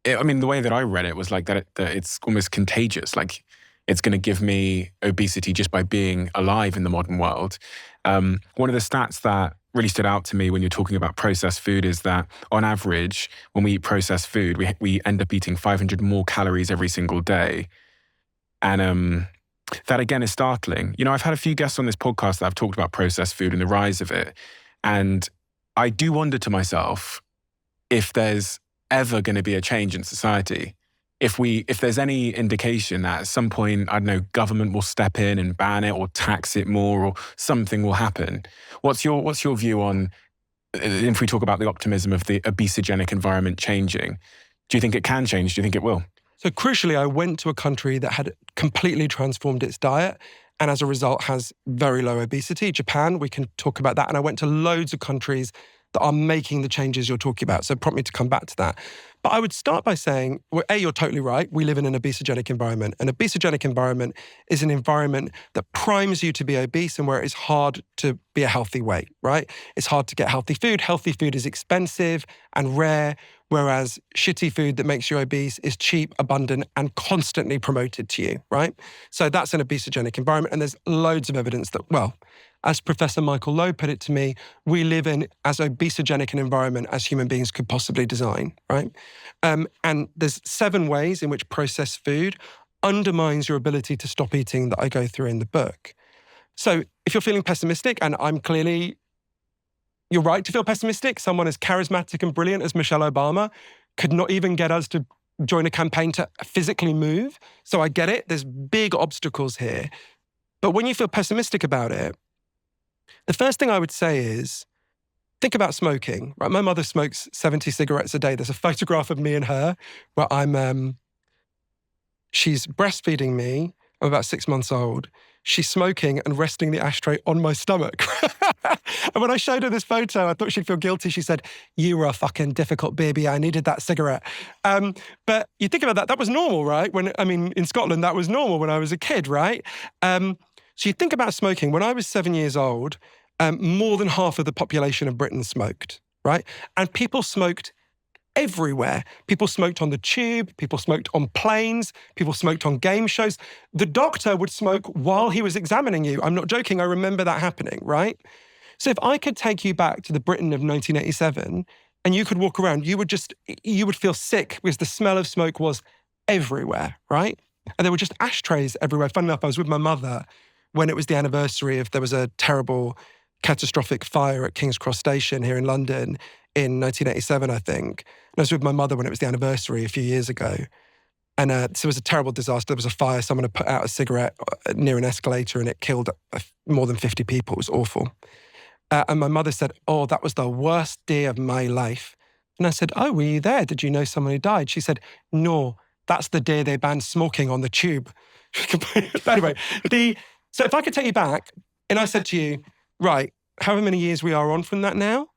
I mean, the way that I read it was like that it's almost contagious. Like it's going to give me obesity just by being alive in the modern world. One of the stats that really stood out to me when you're talking about processed food is that on average, when we eat processed food, we end up eating 500 more calories every single day. And that again is startling. You know, I've had a few guests on this podcast that have talked about processed food and the rise of it. And I do wonder to myself if there's ever going to be a change in society. If there's any indication that at some point, I don't know, government will step in and ban it or tax it more or something will happen. What's your view on, if we talk about the optimism of the obesogenic environment changing, do you think it can change? Do you think it will? So crucially, I went to a country that had completely transformed its diet and as a result has very low obesity. Japan, we can talk about that. And I went to loads of countries that are making the changes you're talking about. So prompt me to come back to that. But I would start by saying, well, A, you're totally right. We live in an obesogenic environment. An obesogenic environment is an environment that primes you to be obese and where it's hard to be a healthy weight, right? It's hard to get healthy food. Healthy food is expensive and rare, whereas shitty food that makes you obese is cheap, abundant, and constantly promoted to you, right? So that's an obesogenic environment. And there's loads of evidence that, well, as Professor Michael Lowe put it to me, we live in as obesogenic an environment as human beings could possibly design, right? And there's 7 ways in which processed food undermines your ability to stop eating that I go through in the book. So if you're feeling pessimistic, and I'm clearly you're right to feel pessimistic. Someone as charismatic and brilliant as Michelle Obama could not even get us to join a campaign to physically move. So I get it. There's big obstacles here. But when you feel pessimistic about it, the first thing I would say is, think about smoking, right? My mother smokes 70 cigarettes a day. There's a photograph of me and her where she's breastfeeding me. I'm about 6 months old. She's smoking and resting the ashtray on my stomach. And when I showed her this photo, I thought she'd feel guilty. She said, "You were a fucking difficult baby. I needed that cigarette." But you think about that was normal, right? In Scotland, that was normal when I was a kid, right? So you think about smoking. When I was 7 years old, more than half of the population of Britain smoked, right? And people smoked everywhere. People smoked on the tube, people smoked on planes, people smoked on game shows. The doctor would smoke while he was examining you. I'm not joking, I remember that happening, right? So if I could take you back to the Britain of 1987 and you could walk around, you would feel sick because the smell of smoke was everywhere, right? And there were just ashtrays everywhere. Funny enough, I was with my mother when it was the anniversary of, there was a terrible catastrophic fire at King's Cross Station here in London in 1987, I think. And I was with my mother when it was the anniversary a few years ago. And so it was a terrible disaster. There was a fire. Someone had put out a cigarette near an escalator and it killed more than 50 people. It was awful. And my mother said, "Oh, that was the worst day of my life." And I said, "Oh, were you there? Did you know someone who died?" She said, "No, that's the day they banned smoking on the tube." Anyway, so if I could take you back and I said to you, right, however many years we are on from that now,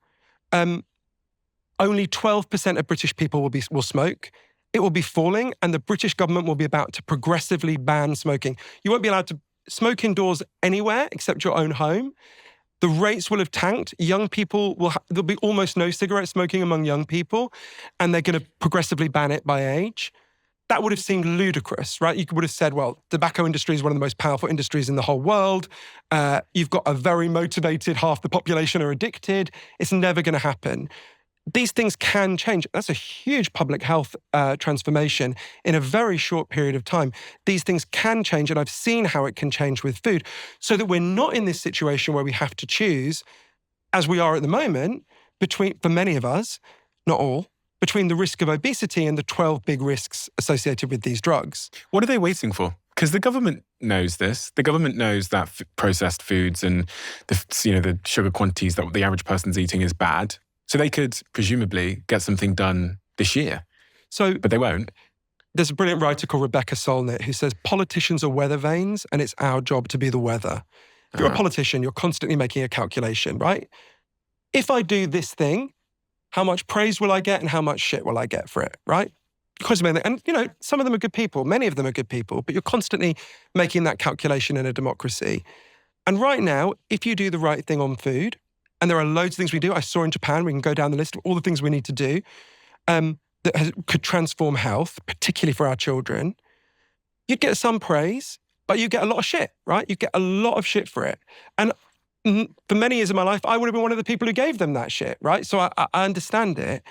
only 12% of British people will smoke. It will be falling, and the British government will be about to progressively ban smoking. You won't be allowed to smoke indoors anywhere except your own home. The rates will have tanked. Young people there'll be almost no cigarette smoking among young people, and they're going to progressively ban it by age. That would have seemed ludicrous, right? You would have said, well, tobacco industry is one of the most powerful industries in the whole world. You've got a very motivated, half the population are addicted. It's never going to happen. These things can change. That's a huge public health transformation in a very short period of time. These things can change, and I've seen how it can change with food, so that we're not in this situation where we have to choose, as we are at the moment, for many of us, not all, between the risk of obesity and the 12 big risks associated with these drugs. What are they waiting for? Because the government knows this. The government knows that processed foods and the sugar quantities that the average person's eating is bad. So they could presumably get something done this year. But they won't. There's a brilliant writer called Rebecca Solnit who says, politicians are weather vanes and it's our job to be the weather. If you're a politician, you're constantly making a calculation, right? If I do this thing, how much praise will I get and how much shit will I get for it, right? And, some of them are good people. Many of them are good people, but you're constantly making that calculation in a democracy. And right now, if you do the right thing on food, and there are loads of things we do. I saw in Japan, we can go down the list of all the things we need to do that could transform health, particularly for our children. You'd get some praise, but you get a lot of shit, right? You get a lot of shit for it. And for many years of my life, I would have been one of the people who gave them that shit, right? So I understand it.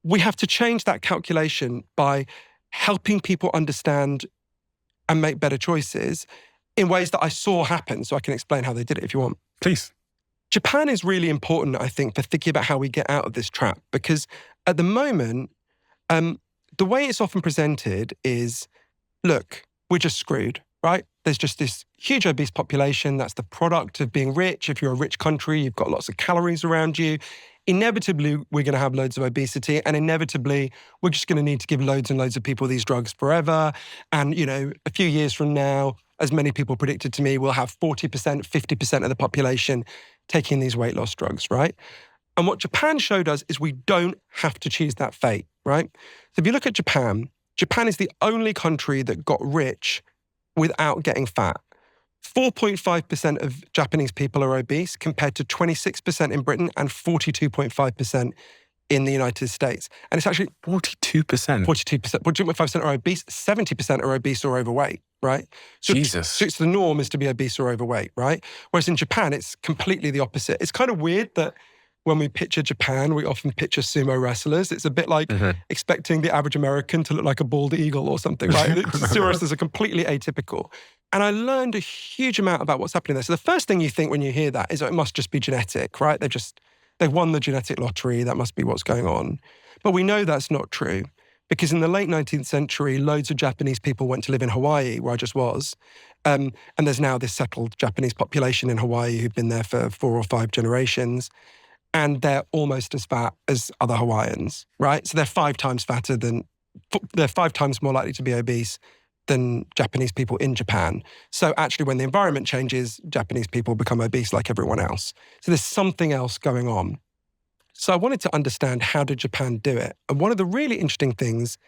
We have to change that calculation by helping people understand and make better choices in ways that I saw happen, so I can explain how they did it if you want. Please. Japan is really important, I think, for thinking about how we get out of this trap, because at the moment, the way it's often presented is, look, we're just screwed, right? There's just this huge obese population. That's the product of being rich. If you're a rich country, you've got lots of calories around you. Inevitably, we're going to have loads of obesity, and inevitably, we're just going to need to give loads and loads of people these drugs forever. And, a few years from now, as many people predicted to me, we'll have 40%, 50% of the population taking these weight loss drugs, right? And what Japan showed us is we don't have to choose that fate, right? So if you look at Japan, Japan is the only country that got rich without getting fat. 4.5% of Japanese people are obese compared to 26% in Britain and 42.5% in the United States. And it's actually 42%. 42.5% are obese, 70% are obese or overweight, right? So Jesus. So it's the norm is to be obese or overweight, right? Whereas in Japan, it's completely the opposite. It's kind of weird that when we picture Japan, we often picture sumo wrestlers. It's a bit like expecting the average American to look like a bald eagle or something, right? Sumo wrestlers are completely atypical. And I learned a huge amount about what's happening there. So the first thing you think when you hear that is, it must just be genetic, right? They're they've won the genetic lottery, that must be what's going on. But we know that's not true, because in the late 19th century, loads of Japanese people went to live in Hawaii, where I just was. And there's now this settled Japanese population in Hawaii who've been there for 4 or 5 generations. And they're almost as fat as other Hawaiians, right? So they're 5 times fatter they're 5 times more likely to be obese than Japanese people in Japan. So actually, when the environment changes, Japanese people become obese like everyone else. So there's something else going on. So I wanted to understand, how did Japan do it? And one of the really interesting things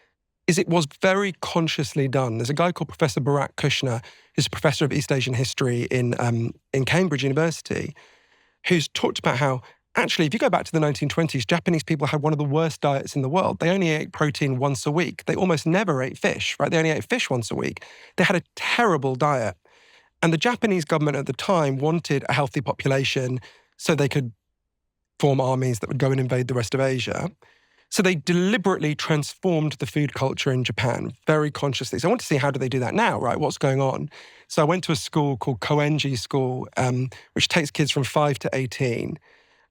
is it was very consciously done. There's a guy called Professor Bharat Kushner, who's a professor of East Asian history in Cambridge University, who's talked about how, actually, if you go back to the 1920s, Japanese people had one of the worst diets in the world. They only ate protein once a week. They almost never ate fish, right? They only ate fish once a week. They had a terrible diet. And the Japanese government at the time wanted a healthy population so they could form armies that would go and invade the rest of Asia. So they deliberately transformed the food culture in Japan very consciously. So I want to see, how do they do that now, right? What's going on? So I went to a school called Koenji School, which takes kids from 5 to 18.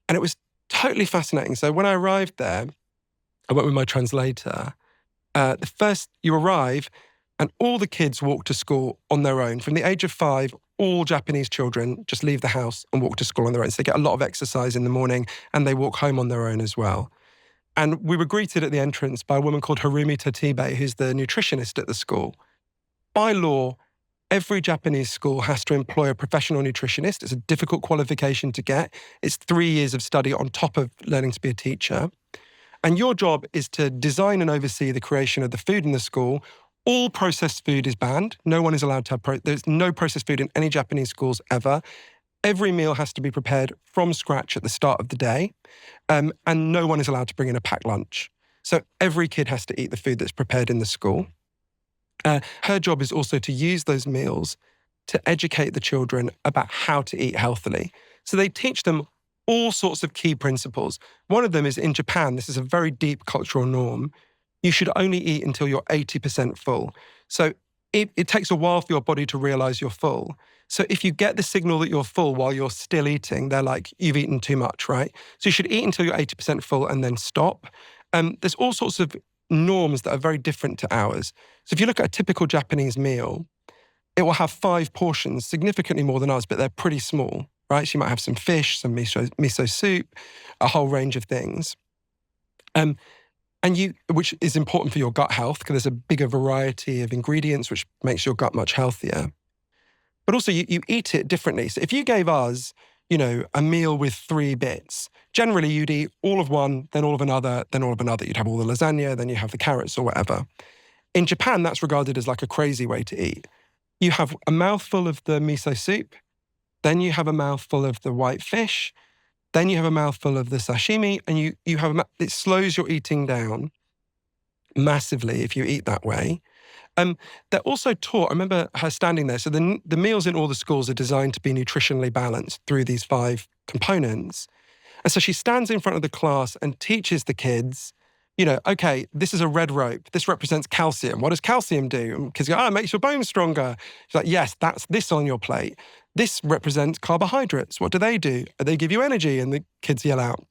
And it was totally fascinating. So when I arrived there, I went with my translator. You arrive and all the kids walk to school on their own. From the age of 5, all Japanese children just leave the house and walk to school on their own. So they get a lot of exercise in the morning and they walk home on their own as well. And we were greeted at the entrance by a woman called Harumi Tatibe, who's the nutritionist at the school. By law, every Japanese school has to employ a professional nutritionist. It's a difficult qualification to get. It's 3 years of study on top of learning to be a teacher. And your job is to design and oversee the creation of the food in the school. All processed food is banned. No one is allowed to have there's no processed food in any Japanese schools ever. Every meal has to be prepared from scratch at the start of the day. And no one is allowed to bring in a packed lunch. So every kid has to eat the food that's prepared in the school. Her job is also to use those meals to educate the children about how to eat healthily. So they teach them all sorts of key principles. One of them is, in Japan, this is a very deep cultural norm, you should only eat until you're 80% full. So it takes a while for your body to realize you're full. So if you get the signal that you're full while you're still eating, they're like, you've eaten too much, right? So you should eat until you're 80% full and then stop. There's all sorts of norms that are very different to ours. So if you look at a typical Japanese meal, it will have 5 portions, significantly more than ours, but they're pretty small, right? So you might have some fish, some miso soup, a whole range of things. Which is important for your gut health, because there's a bigger variety of ingredients, which makes your gut much healthier. But also you eat it differently. So if you gave us, a meal with 3 bits, generally you'd eat all of one, then all of another, then all of another. You'd have all the lasagna, then you have the carrots or whatever. In Japan, that's regarded as like a crazy way to eat. You have a mouthful of the miso soup, then you have a mouthful of the white fish, then you have a mouthful of the sashimi, and you have it slows your eating down massively if you eat that way. They're also taught, I remember her standing there, so the meals in all the schools are designed to be nutritionally balanced through these 5 components. And so she stands in front of the class and teaches the kids, okay, this is a red rope. This represents calcium. What does calcium do? Kids go, it makes your bones stronger. She's like, yes, that's this on your plate. This represents carbohydrates. What do? They give you energy, and the kids yell out.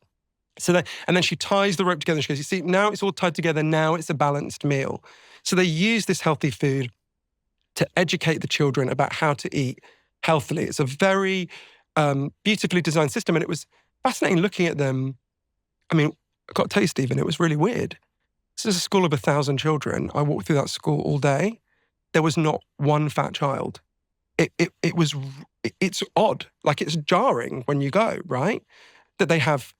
And then she ties the rope together. And she goes, you see, now it's all tied together. Now it's a balanced meal. So they use this healthy food to educate the children about how to eat healthily. It's a very beautifully designed system. And it was fascinating looking at them. I mean, I got to tell you, Stephen, it was really weird. This is a school of 1,000 children. I walked through that school all day. There was not one fat child. It's odd. Like, it's jarring when you go, right? That they have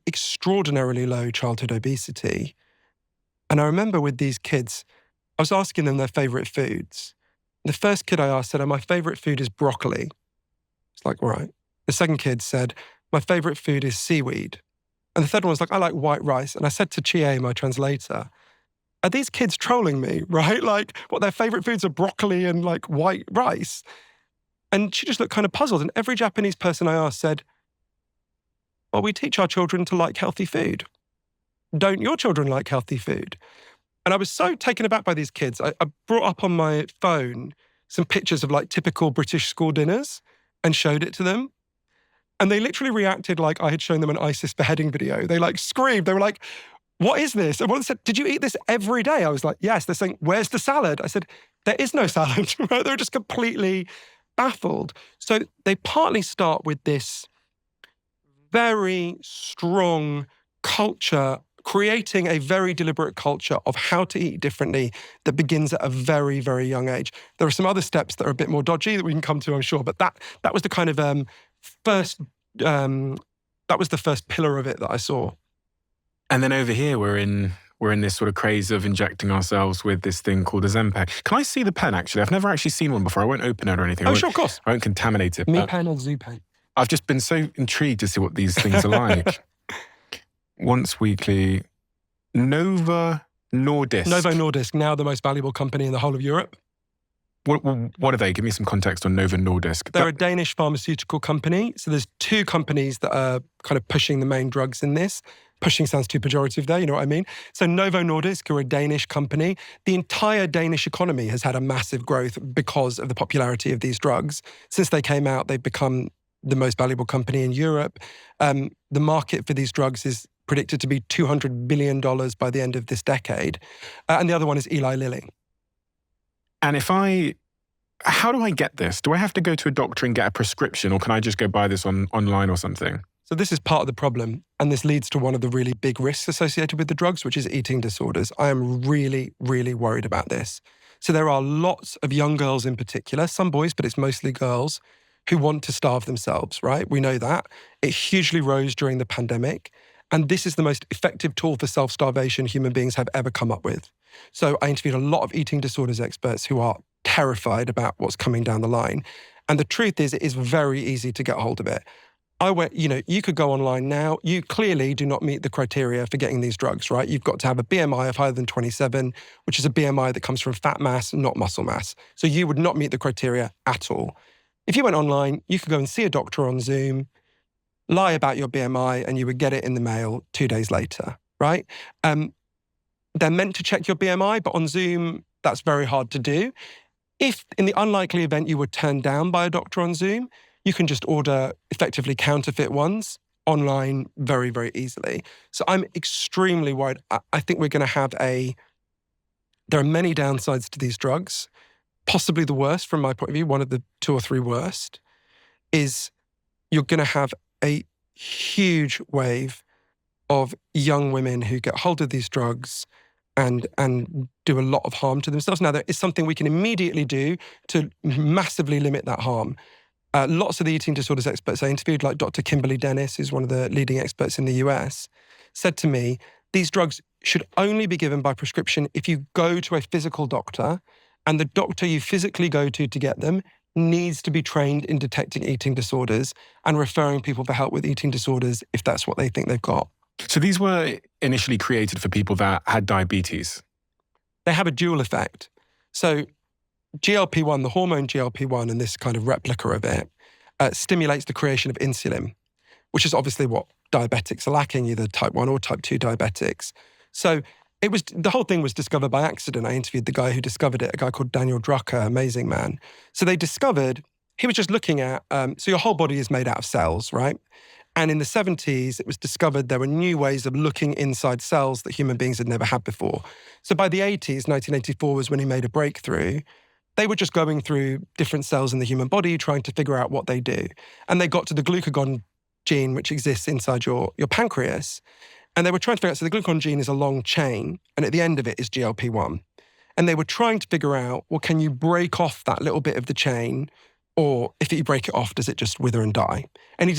extraordinarily low childhood obesity. And I remember with these kids, I was asking them their favorite foods. The first kid I asked said, my favorite food is broccoli. It's like, right. The second kid said, my favorite food is seaweed. And the third one was like, I like white rice. And I said to Chie, my translator, are these kids trolling me, right? Like, what, their favorite foods are broccoli and like white rice? And she just looked kind of puzzled. And every Japanese person I asked said, well, we teach our children to like healthy food. Don't your children like healthy food? And I was so taken aback by these kids. I brought up on my phone some pictures of like typical British school dinners and showed it to them. And they literally reacted like I had shown them an ISIS beheading video. They like screamed. They were like, what is this? And one said, did you eat this every day? I was like, yes. They're saying, where's the salad? I said, there is no salad. They were just completely baffled. So they partly start with this very strong culture, creating a very deliberate culture of how to eat differently that begins at a very, very young age. There are some other steps that are a bit more dodgy that we can come to, I'm sure, but that was the kind of first pillar of it that I saw. And then over here, we're in this sort of craze of injecting ourselves with this thing called Ozempic. Can I see the pen, actually? I've never actually seen one before. I won't open it or anything. Oh, sure, of course. I won't contaminate it. Me pen or Zoo pen? I've just been so intrigued to see what these things are like. Once weekly, Novo Nordisk. Novo Nordisk, now the most valuable company in the whole of Europe. What are they? Give me some context on Novo Nordisk. They're a Danish pharmaceutical company. So there's two companies that are kind of pushing the main drugs in this. Pushing sounds too pejorative there, you know what I mean? So Novo Nordisk are a Danish company. The entire Danish economy has had a massive growth because of the popularity of these drugs. Since they came out, they've become the most valuable company in Europe. The market for these drugs is predicted to be $200 billion by the end of this decade. And the other one is Eli Lilly. And how do I get this? Do I have to go to a doctor and get a prescription, or can I just go buy this online or something? So this is part of the problem, and this leads to one of the really big risks associated with the drugs, which is eating disorders. I am really, really worried about this. So there are lots of young girls in particular, some boys, but it's mostly girls, who want to starve themselves, right? We know that. It hugely rose during the pandemic, and this is the most effective tool for self-starvation human beings have ever come up with. So I interviewed a lot of eating disorders experts who are terrified about what's coming down the line. And the truth is, it is very easy to get hold of it. You could go online now. You clearly do not meet the criteria for getting these drugs, right? You've got to have a BMI of higher than 27, which is a BMI that comes from fat mass, not muscle mass. So you would not meet the criteria at all. If you went online, you could go and see a doctor on Zoom, lie about your BMI, and you would get it in the mail 2 days later, right? They're meant to check your BMI, but on Zoom, that's very hard to do. If in the unlikely event you were turned down by a doctor on Zoom, you can just order effectively counterfeit ones online very, very easily. So I'm extremely worried. I think we're going to have there are many downsides to these drugs. Possibly the worst from my point of view, one of the 2 or 3 worst, is you're going to have a huge wave of young women who get hold of these drugs and do a lot of harm to themselves. Now, there is something we can immediately do to massively limit that harm. Lots of the eating disorders experts I interviewed, like Dr. Kimberly Dennis, who's one of the leading experts in the US, said to me, these drugs should only be given by prescription if you go to a physical doctor, and the doctor you physically go to get them needs to be trained in detecting eating disorders and referring people for help with eating disorders if that's what they think they've got. So these were initially created for people that had diabetes? They have a dual effect. So GLP-1, the hormone GLP-1 and this kind of replica of it, stimulates the creation of insulin, which is obviously what diabetics are lacking, either type 1 or type 2 diabetics. So the whole thing was discovered by accident. I interviewed the guy who discovered it, a guy called Daniel Drucker, amazing man. So they discovered, he was just looking at, so your whole body is made out of cells, right? And in the 70s, it was discovered there were new ways of looking inside cells that human beings had never had before. So by the 80s, 1984 was when he made a breakthrough. They were just going through different cells in the human body, trying to figure out what they do. And they got to the glucagon gene, which exists inside your pancreas. And they were trying to figure out, so the glucagon gene is a long chain, and at the end of it is GLP-1. And they were trying to figure out, well, can you break off that little bit of the chain? Or if you break it off, does it just wither and die? And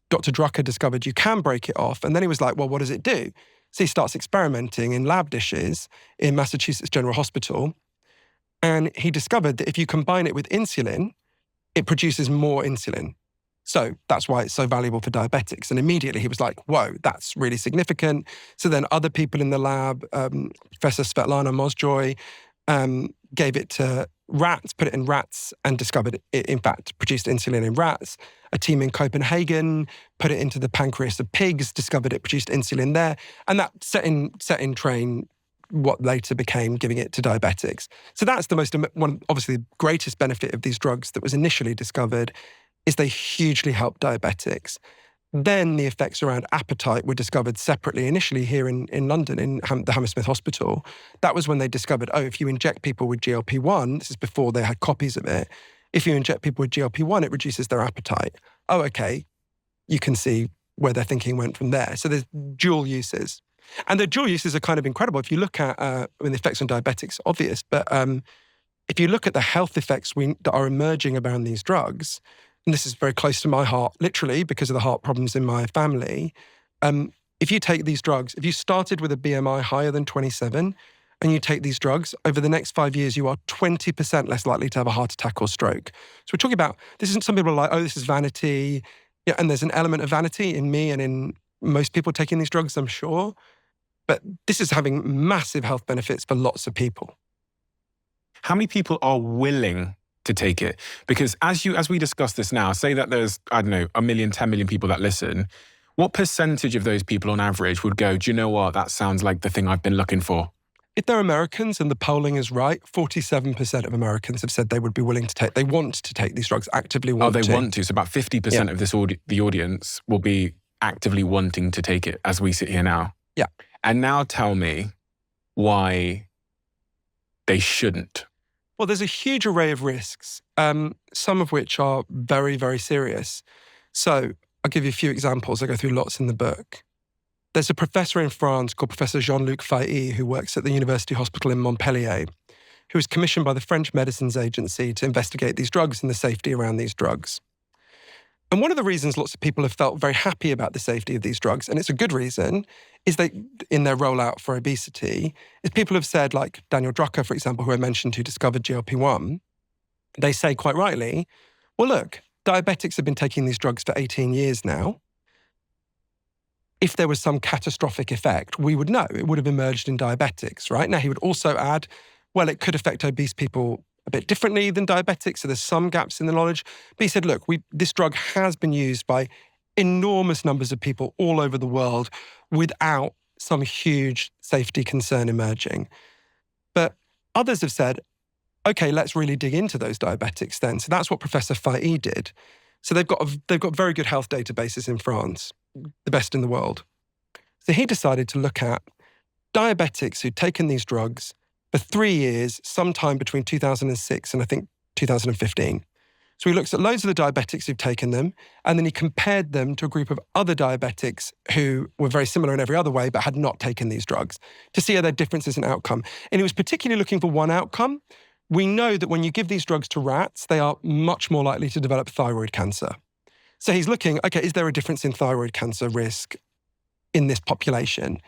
Dr. Drucker discovered you can break it off. And then he was like, well, what does it do? So he starts experimenting in lab dishes in Massachusetts General Hospital. And he discovered that if you combine it with insulin, it produces more insulin. So that's why it's so valuable for diabetics. And immediately he was like, whoa, that's really significant. So then other people in the lab, Professor Svetlana Mozjoy, gave it to rats, put it in rats, and discovered it, in fact, produced insulin in rats. A team in Copenhagen put it into the pancreas of pigs, discovered it produced insulin there. And that set in train what later became giving it to diabetics. So that's the obviously the greatest benefit of these drugs that was initially discovered. is they hugely help diabetics. Then the effects around appetite were discovered separately, initially here in London, in the Hammersmith Hospital. That was when they discovered, if you inject people with GLP-1, this is before they had copies of it, if you inject people with GLP-1, it reduces their appetite. Oh, okay. You can see where their thinking went from there. So there's dual uses. And the dual uses are kind of incredible. If you look at, the effects on diabetics, obvious, but if you look at the health effects that are emerging around these drugs, and this is very close to my heart, literally, because of the heart problems in my family. If you take these drugs, if you started with a BMI higher than 27 and you take these drugs, over the next 5 years, you are 20% less likely to have a heart attack or stroke. So we're talking about, this isn't, some people are like, this is vanity. Yeah, and there's an element of vanity in me and in most people taking these drugs, I'm sure. But this is having massive health benefits for lots of people. How many people are willing to take it? Because as we discuss this now, say that there's, 1 million, 10 million people that listen. What percentage of those people on average would go, do you know what, that sounds like the thing I've been looking for? If they're Americans and the polling is right, 47% of Americans have said they would be willing to they want to take these drugs, actively want to. Oh, they want to. So about 50% of the audience will be actively wanting to take it as we sit here now. Yeah. And now tell me why they shouldn't. Well, there's a huge array of risks, some of which are very, very serious. So I'll give you a few examples. I go through lots in the book. There's a professor in France called Professor Johann Hari who works at the University Hospital in Montpellier, who was commissioned by the French Medicines Agency to investigate these drugs and the safety around these drugs. And one of the reasons lots of people have felt very happy about the safety of these drugs, and it's a good reason, is that in their rollout for obesity, is people have said, like Daniel Drucker, for example, who I mentioned, who discovered GLP-1, they say quite rightly, well, look, diabetics have been taking these drugs for 18 years now. If there was some catastrophic effect, we would know. It would have emerged in diabetics, right? Now, he would also add, well, it could affect obese people a bit differently than diabetics, so there's some gaps in the knowledge. But he said, look, this drug has been used by enormous numbers of people all over the world without some huge safety concern emerging. But others have said, okay, let's really dig into those diabetics then. So that's what Professor Fahey did. So they've got very good health databases in France, the best in the world. So he decided to look at diabetics who'd taken these drugs for 3 years, sometime between 2006 and I think 2015. So he looks at loads of the diabetics who've taken them, and then he compared them to a group of other diabetics who were very similar in every other way, but had not taken these drugs, to see are there differences in outcome. And he was particularly looking for one outcome. We know that when you give these drugs to rats, they are much more likely to develop thyroid cancer. So he's looking, okay, is there a difference in thyroid cancer risk in this population?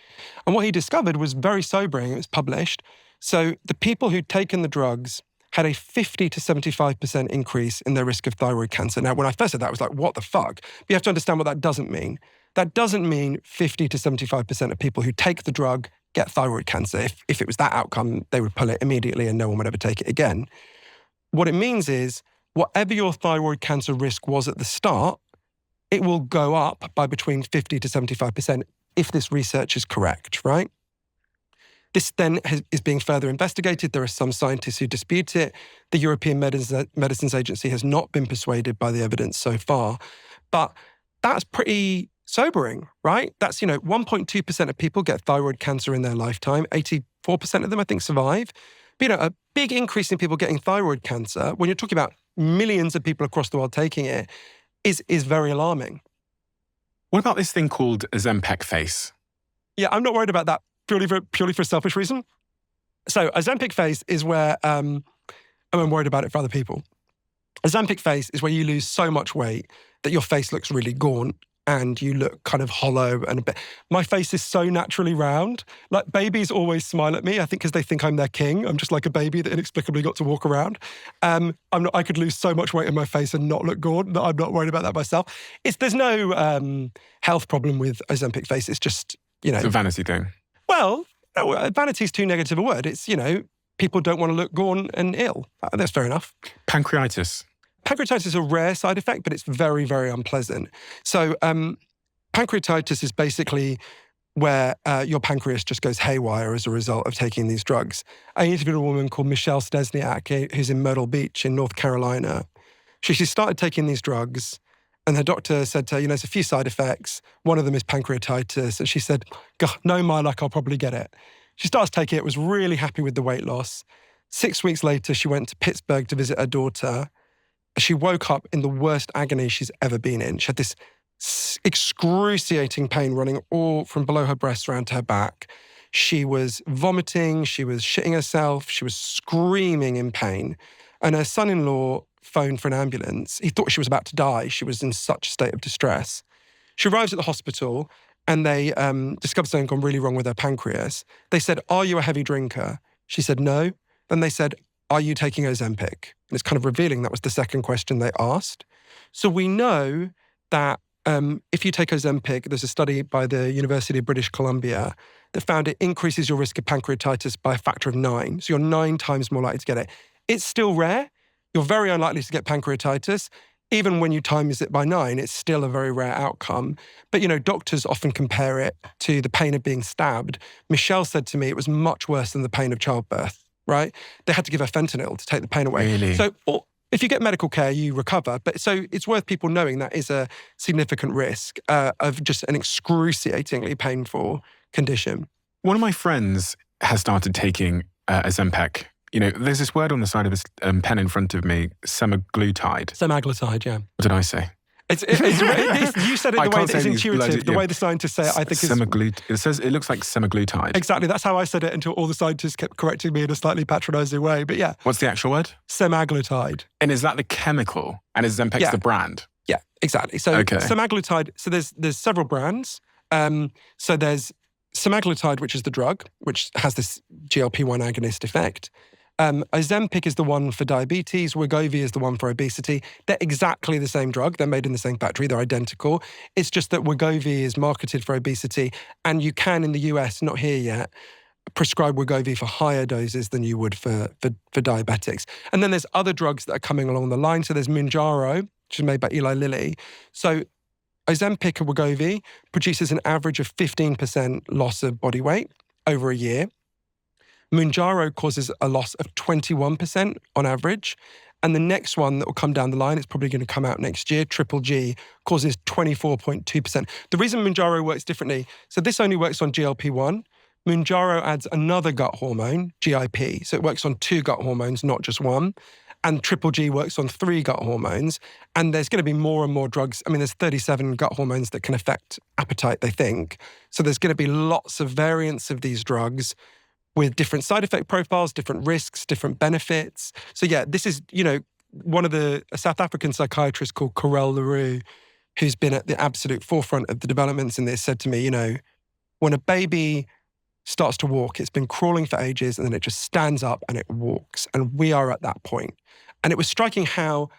And what he discovered was very sobering. It was published. So the people who'd taken the drugs had a 50 to 75% increase in their risk of thyroid cancer. Now, when I first said that, I was like, what the fuck? But you have to understand what that doesn't mean. That doesn't mean 50 to 75% of people who take the drug get thyroid cancer. If it was that outcome, they would pull it immediately and no one would ever take it again. What it means is, whatever your thyroid cancer risk was at the start, it will go up by between 50 to 75% if this research is correct, right? This then is being further investigated. There are some scientists who dispute it. The European Medicines Agency has not been persuaded by the evidence so far. But that's pretty sobering, right? That's, 1.2% of people get thyroid cancer in their lifetime. 84% of them, I think, survive. But, a big increase in people getting thyroid cancer, when you're talking about millions of people across the world taking it, is very alarming. What about this thing called Ozempic face? Yeah, I'm not worried about that purely for a selfish reason. So Ozempic face is where I'm worried about it for other people. Ozempic face is where you lose so much weight that your face looks really gaunt and you look kind of hollow and a bit. My face is so naturally round. Like, babies always smile at me, I think because they think I'm their king. I'm just like a baby that inexplicably got to walk around. I could lose so much weight in my face and not look gaunt that I'm not worried about that myself. There's no health problem with Ozempic face. It's just, It's a vanity thing. Well, vanity is too negative a word. It's, people don't want to look gaunt and ill. That's fair enough. Pancreatitis. Pancreatitis is a rare side effect, but it's very, very unpleasant. So pancreatitis is basically where your pancreas just goes haywire as a result of taking these drugs. I interviewed a woman called Michelle Stesniak, who's in Myrtle Beach in North Carolina. She started taking these drugs, and her doctor said to her, there's a few side effects. One of them is pancreatitis. And she said, God, no, my luck, I'll probably get it. She starts taking it, was really happy with the weight loss. 6 weeks later, she went to Pittsburgh to visit her daughter. She woke up in the worst agony she's ever been in. She had this excruciating pain running all from below her breasts around to her back. She was vomiting, she was shitting herself, she was screaming in pain. And her son-in-law phoned for an ambulance. He thought she was about to die. She was in such a state of distress. She arrives at the hospital and they discovered something gone really wrong with her pancreas. They said, are you a heavy drinker? She said, no. Then they said, are you taking Ozempic? And it's kind of revealing that was the second question they asked. So we know that if you take Ozempic, there's a study by the University of British Columbia that found it increases your risk of pancreatitis by a factor of 9. So you're 9 times more likely to get it. It's still rare. You're very unlikely to get pancreatitis. Even when you times it by 9, it's still a very rare outcome. But, doctors often compare it to the pain of being stabbed. Michelle said to me it was much worse than the pain of childbirth, right? They had to give her fentanyl to take the pain away. Really? So if you get medical care, you recover. But so it's worth people knowing that is a significant risk of just an excruciatingly painful condition. One of my friends has started taking Ozempic. There's this word on the side of his pen in front of me, semaglutide. Semaglutide, yeah. What did I say? You said it the way that it's intuitive, the way the scientists say it, I think it looks like semaglutide. Exactly, that's how I said it until all the scientists kept correcting me in a slightly patronising way. But yeah. What's the actual word? Semaglutide. And is that the chemical? And is Ozempic's the brand? Yeah, exactly. So semaglutide, so there's several brands. So there's semaglutide, which is the drug, which has this GLP-1 agonist effect. Ozempic is the one for diabetes. Wegovy is the one for obesity. They're exactly the same drug. They're made in the same factory. They're identical. It's just that Wegovy is marketed for obesity, and you can, in the US, not here yet, prescribe Wegovy for higher doses than you would for diabetics. And then there's other drugs that are coming along the line. So there's Mounjaro, which is made by Eli Lilly. So Ozempic or Wegovy produces an average of 15% loss of body weight over a year. Mounjaro causes a loss of 21% on average. And the next one that will come down the line, it's probably going to come out next year, Triple G, causes 24.2%. The reason Mounjaro works differently, so this only works on GLP-1. Mounjaro adds another gut hormone, GIP. So it works on 2 gut hormones, not just one. And Triple G works on 3 gut hormones. And there's going to be more and more drugs. I mean, there's 37 gut hormones that can affect appetite, they think. So there's going to be lots of variants of these drugs with different side effect profiles, different risks, different benefits. So yeah, this is, one of a South African psychiatrist called Karel Leroux, who's been at the absolute forefront of the developments in this, said to me, when a baby starts to walk, it's been crawling for ages and then it just stands up and it walks. And we are at that point. And it was striking how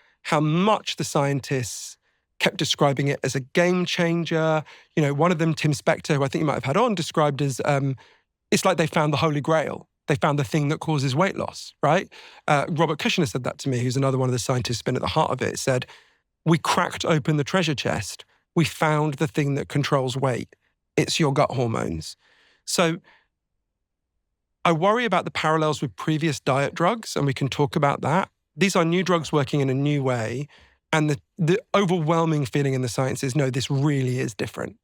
much the scientists kept describing it as a game changer. One of them, Tim Spector, who I think you might have had on, described as, it's like they found the Holy Grail. They found the thing that causes weight loss, right? Robert Kushner said that to me, who's another one of the scientists who's been at the heart of it, said, we cracked open the treasure chest. We found the thing that controls weight. It's your gut hormones. So I worry about the parallels with previous diet drugs, and we can talk about that. These are new drugs working in a new way. And the overwhelming feeling in the science is, no, this really is different.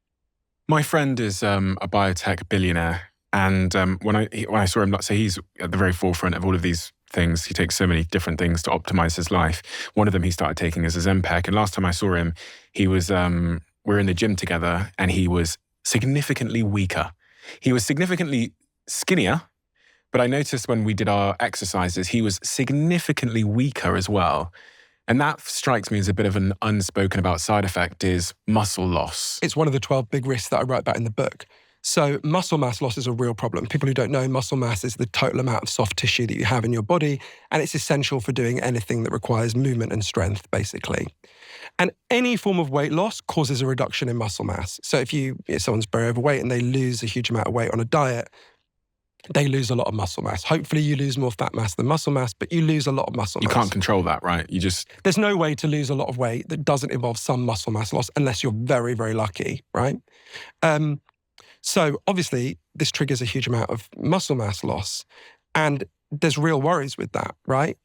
My friend is a biotech billionaire. And when I saw him, so he's at the very forefront of all of these things. He takes so many different things to optimize his life. One of them he started taking is Ozempic. And last time I saw him, he was, we were in the gym together and he was significantly weaker. He was significantly skinnier, but I noticed when we did our exercises, he was significantly weaker as well. And that strikes me as a bit of an unspoken about side effect is muscle loss. It's one of the 12 big risks that I write about in the book. So muscle mass loss is a real problem. People who don't know, muscle mass is the total amount of soft tissue that you have in your body, and it's essential for doing anything that requires movement and strength, basically. And any form of weight loss causes a reduction in muscle mass. So if someone's very overweight and they lose a huge amount of weight on a diet, they lose a lot of muscle mass. Hopefully you lose more fat mass than muscle mass, but you lose a lot of muscle mass. You can't control that, right? There's no way to lose a lot of weight that doesn't involve some muscle mass loss unless you're very, very lucky, right? So obviously, this triggers a huge amount of muscle mass loss. And there's real worries with that, right?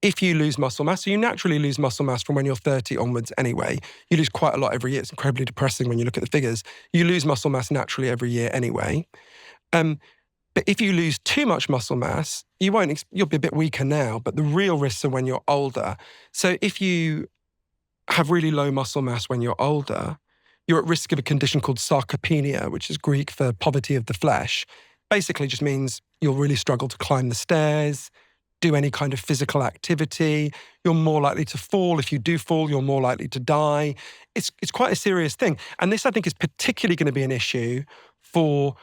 if you lose muscle mass, so you naturally lose muscle mass from when you're 30 onwards anyway. You lose quite a lot every year. It's incredibly depressing when you look at the figures. You lose muscle mass naturally every year anyway. But if you lose too much muscle mass, you'll be a bit weaker now, but the real risks are when you're older. So if you have really low muscle mass when you're older, you're at risk of a condition called sarcopenia, which is Greek for poverty of the flesh. Basically just means you'll really struggle to climb the stairs, do any kind of physical activity. You're more likely to fall. If you do fall, you're more likely to die. It's quite a serious thing. And this, I think, is particularly going to be an issue for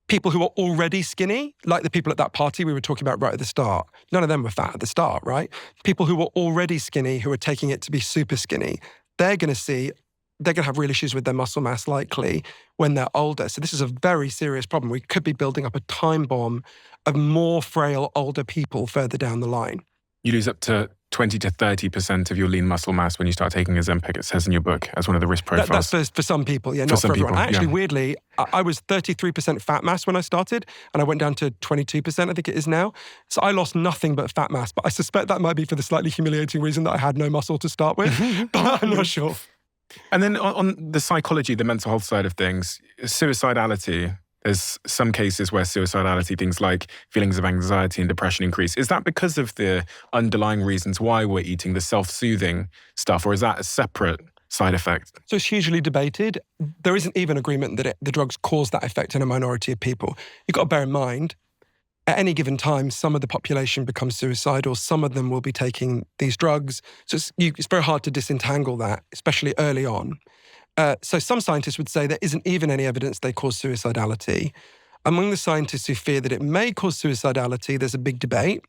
people who are already skinny, like the people at that party we were talking about right at the start. None of them were fat at the start, right? People who were already skinny, who are taking it to be super skinny, they're going to have real issues with their muscle mass likely when they're older. So this is a very serious problem. We could be building up a time bomb of more frail older people further down the line. You lose up to 20 to 30% of your lean muscle mass when you start taking Ozempic, it says in your book, as one of the risk profiles. That's for some people, yeah, not for everyone. People, weirdly, I was 33% fat mass when I started, and I went down to 22%, I think it is now. So I lost nothing but fat mass, but I suspect that might be for the slightly humiliating reason that I had no muscle to start with, but I'm not sure. And then on the psychology, the mental health side of things, suicidality, there's some cases where suicidality, things like feelings of anxiety and depression increase. Is that because of the underlying reasons why we're eating the self-soothing stuff, or is that a separate side effect? So it's hugely debated. There isn't even agreement that the drugs cause that effect in a minority of people. You've got to bear in mind, at any given time, some of the population becomes suicidal. Some of them will be taking these drugs. So it's very hard to disentangle that, especially early on. So some scientists would say there isn't even any evidence they cause suicidality. Among the scientists who fear that it may cause suicidality, there's a big debate.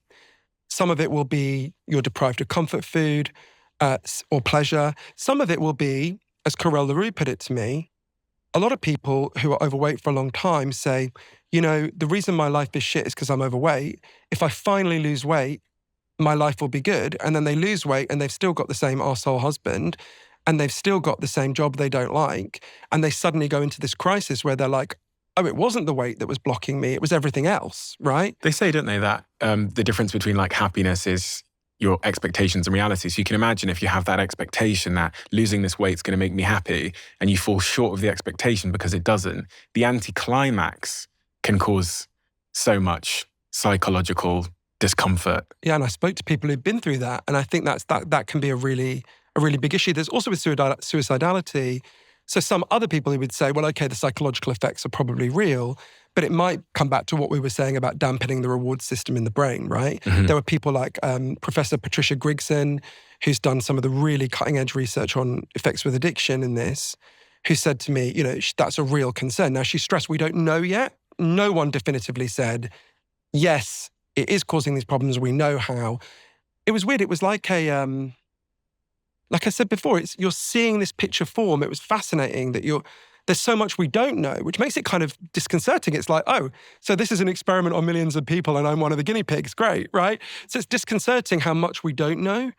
Some of it will be you're deprived of comfort food or pleasure. Some of it will be, as Carel LaRue put it to me, a lot of people who are overweight for a long time say, the reason my life is shit is because I'm overweight. If I finally lose weight, my life will be good. And then they lose weight and they've still got the same arsehole husband and they've still got the same job they don't like. And they suddenly go into this crisis where they're like, oh, it wasn't the weight that was blocking me. It was everything else, right? They say, don't they, that the difference between happiness is your expectations and reality. So you can imagine if you have that expectation that losing this weight is going to make me happy and you fall short of the expectation because it doesn't, the anticlimax can cause so much psychological discomfort. Yeah, and I spoke to people who've been through that, and I think that can be a really big issue. There's also with suicidality, so some other people who would say, well, okay, the psychological effects are probably real, but it might come back to what we were saying about dampening the reward system in the brain, right? Mm-hmm. There were people like Professor Patricia Grigson, who's done some of the really cutting-edge research on effects with addiction in this, who said to me, that's a real concern. Now, she stressed we don't know yet. No one definitively said, yes, it is causing these problems. We know how. It was weird. It was like like I said before, you're seeing this picture form. It was fascinating that there's so much we don't know, which makes it kind of disconcerting. It's like, oh, so this is an experiment on millions of people and I'm one of the guinea pigs. Great, right? So it's disconcerting how much we don't know.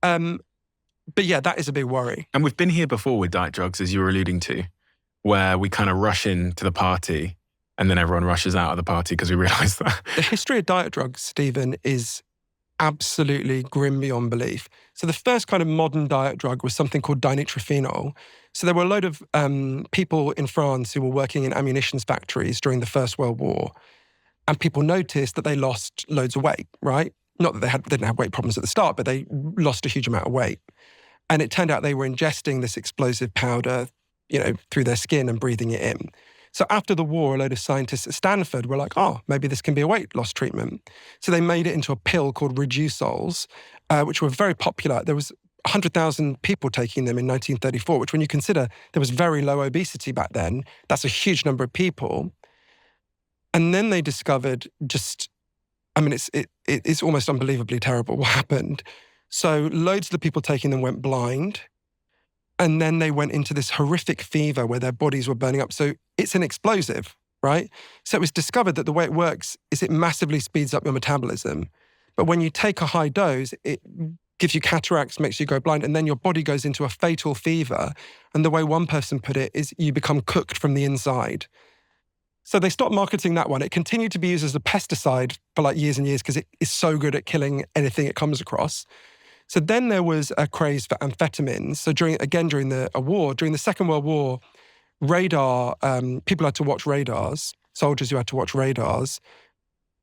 But yeah, that is a big worry. And we've been here before with diet drugs, as you were alluding to, where we kind of rush into the party and then everyone rushes out of the party because we realise that. The history of diet drugs, Stephen, is absolutely grim beyond belief. So the first kind of modern diet drug was something called dinitrophenol. So there were a load of people in France who were working in ammunition factories during the First World War, and people noticed that they lost loads of weight, right? Not that they didn't have weight problems at the start, but they lost a huge amount of weight. And it turned out they were ingesting this explosive powder, through their skin and breathing it in. So after the war, a load of scientists at Stanford were like, oh, maybe this can be a weight loss treatment. So they made it into a pill called Redusols, which were very popular. There was 100,000 people taking them in 1934, which when you consider there was very low obesity back then, that's a huge number of people. And then they discovered it's almost unbelievably terrible what happened. So loads of the people taking them went blind. And then they went into this horrific fever where their bodies were burning up. So it's an explosive, right? So it was discovered that the way it works is it massively speeds up your metabolism. But when you take a high dose, it gives you cataracts, makes you go blind, and then your body goes into a fatal fever. And the way one person put it is you become cooked from the inside. So they stopped marketing that one. It continued to be used as a pesticide for like years and years because it is so good at killing anything it comes across. So then there was a craze for amphetamines. So during the Second World War, radar, people had to watch radars. Soldiers who had to watch radars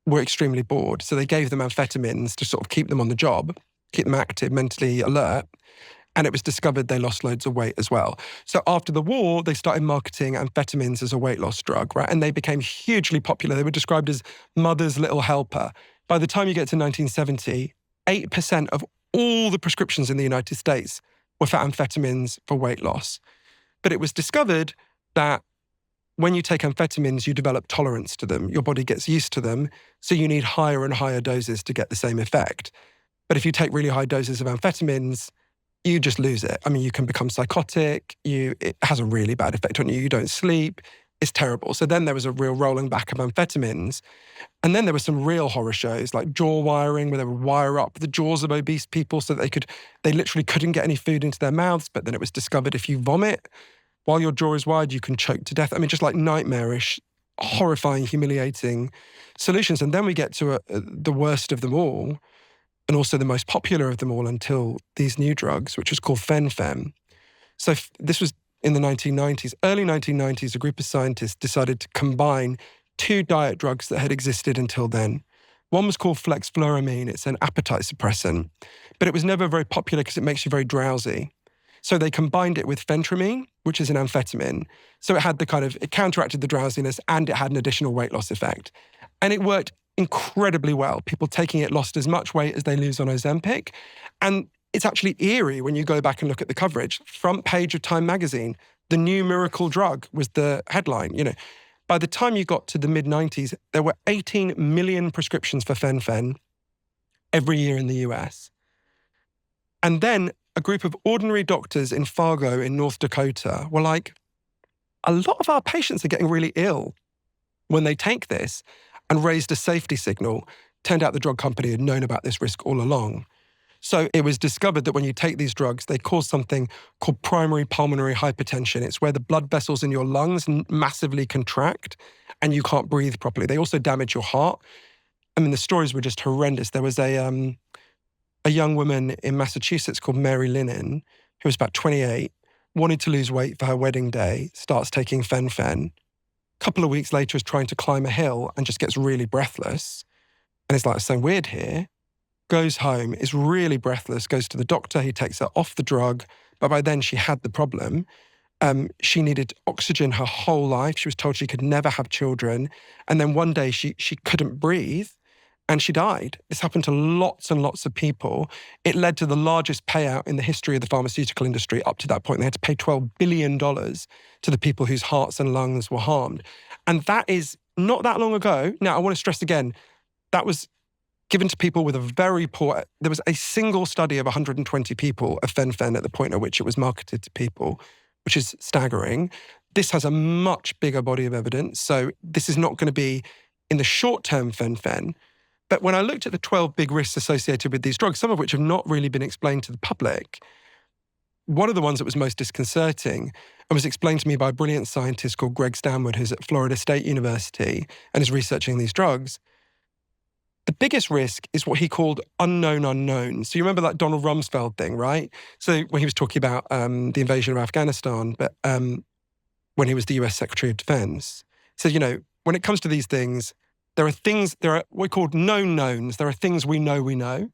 were extremely bored. So they gave them amphetamines to sort of keep them on the job, keep them active, mentally alert. And it was discovered they lost loads of weight as well. So after the war, they started marketing amphetamines as a weight loss drug, right? And they became hugely popular. They were described as mother's little helper. By the time you get to 1970, 8% of all the prescriptions in the United States were for amphetamines for weight loss. But it was discovered that when you take amphetamines, you develop tolerance to them. Your body gets used to them, so you need higher and higher doses to get the same effect. But if you take really high doses of amphetamines, you just lose it. I mean, you can become psychotic. It has a really bad effect on you. You don't sleep. It's terrible. So then there was a real rolling back of amphetamines. And then there were some real horror shows like jaw wiring, where they would wire up the jaws of obese people so that they literally couldn't get any food into their mouths. But then it was discovered if you vomit while your jaw is wired, you can choke to death. I mean, just like nightmarish, horrifying, humiliating solutions. And then we get to the worst of them all, and also the most popular of them all until these new drugs, which was called fen-phen. So this was in the 1990s. Early 1990s, a group of scientists decided to combine two diet drugs that had existed until then. One was called flexfluoramine. It's an appetite suppressant, but it was never very popular because it makes you very drowsy. So they combined it with phentermine, which is an amphetamine. So it counteracted the drowsiness and it had an additional weight loss effect. And it worked incredibly well. People taking it lost as much weight as they lose on Ozempic. And it's actually eerie when you go back and look at the coverage. Front page of Time magazine, the new miracle drug was the headline. By the time you got to the mid-90s, there were 18 million prescriptions for fen-phen every year in the US. And then a group of ordinary doctors in Fargo in North Dakota were like, a lot of our patients are getting really ill when they take this, and raised a safety signal. Turned out the drug company had known about this risk all along. So it was discovered that when you take these drugs, they cause something called primary pulmonary hypertension. It's where the blood vessels in your lungs massively contract and you can't breathe properly. They also damage your heart. I mean, the stories were just horrendous. There was a young woman in Massachusetts called Mary Linen, who was about 28, wanted to lose weight for her wedding day, starts taking fen-phen. A couple of weeks later is trying to climb a hill and just gets really breathless. And it's like, it's so weird here. Goes home, is really breathless, goes to the doctor, he takes her off the drug. But by then she had the problem. She needed oxygen her whole life. She was told she could never have children. And then one day she couldn't breathe and she died. This happened to lots and lots of people. It led to the largest payout in the history of the pharmaceutical industry. Up to that point, they had to pay $12 billion to the people whose hearts and lungs were harmed. And that is not that long ago. Now, I want to stress again, that was given to people with a very poor... There was a single study of 120 people of fen-phen at the point at which it was marketed to people, which is staggering. This has a much bigger body of evidence. So this is not going to be in the short term fen-phen. But when I looked at the 12 big risks associated with these drugs, some of which have not really been explained to the public, one of the ones that was most disconcerting and was explained to me by a brilliant scientist called Greg Stanwood, who's at Florida State University and is researching these drugs. The biggest risk is what he called unknown unknowns. So you remember that Donald Rumsfeld thing, right? So when he was talking about the invasion of Afghanistan, but when he was the US Secretary of Defense, he said, when it comes to these things, there are what we call known knowns. There are things we know.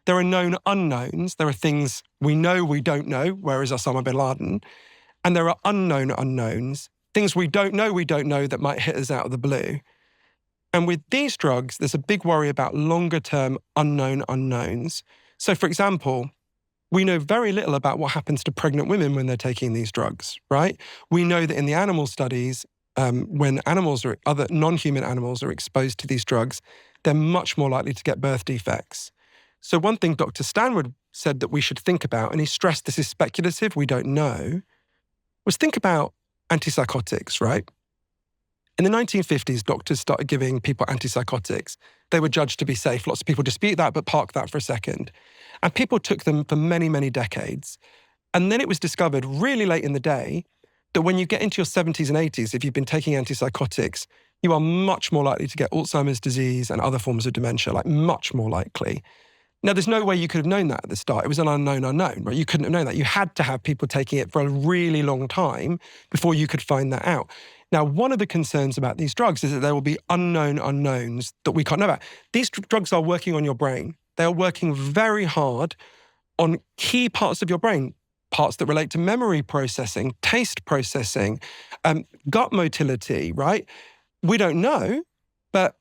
There are known unknowns. There are things we don't know, whereas Osama bin Laden. And there are unknown unknowns, things we don't know that might hit us out of the blue. And with these drugs, there's a big worry about longer-term unknown unknowns. So, for example, we know very little about what happens to pregnant women when they're taking these drugs, right? We know that in the animal studies, when animals or other non-human animals are exposed to these drugs, they're much more likely to get birth defects. So one thing Dr. Stanwood said that we should think about, and he stressed this is speculative, we don't know, was think about antipsychotics, right? In the 1950s, doctors started giving people antipsychotics. They were judged to be safe. Lots of people dispute that, but park that for a second. And people took them for many, many decades. And then it was discovered really late in the day that when you get into your 70s and 80s, if you've been taking antipsychotics, you are much more likely to get Alzheimer's disease and other forms of dementia, like much more likely. Now, there's no way you could have known that at the start. It was an unknown, right? You couldn't have known that. You had to have people taking it for a really long time before you could find that out. Now, one of the concerns about these drugs is that there will be unknown unknowns that we can't know about. These drugs are working on your brain. They are working very hard on key parts of your brain, parts that relate to memory processing, taste processing, gut motility, right? We don't know, but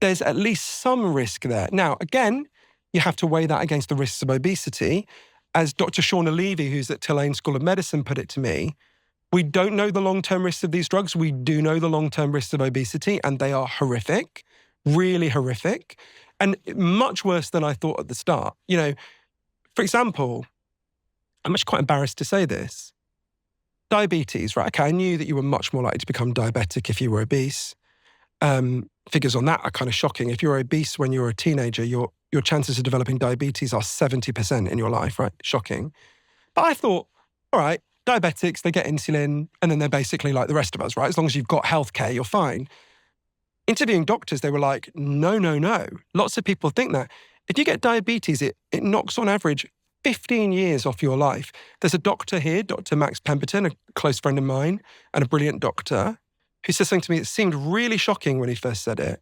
there's at least some risk there. Now, again, you have to weigh that against the risks of obesity. As Dr. Shauna Levy, who's at Tulane School of Medicine, put it to me, we don't know the long-term risks of these drugs. We do know the long-term risks of obesity, and they are horrific, really horrific, and much worse than I thought at the start. You know, for example, I'm actually quite embarrassed to say this. Diabetes, right? Okay, I knew that you were much more likely to become diabetic if you were obese. Figures on that are kind of shocking. If you're obese when you're a teenager, your chances of developing diabetes are 70% in your life, right? Shocking. But I thought, all right, diabetics, they get insulin, and then they're basically like the rest of us, right? As long as you've got healthcare, you're fine. Interviewing doctors, they were like, no. Lots of people think that. If you get diabetes, it knocks on average 15 years off your life. There's a doctor here, Dr. Max Pemberton, a close friend of mine, and a brilliant doctor, who said something to me that seemed really shocking when he first said it.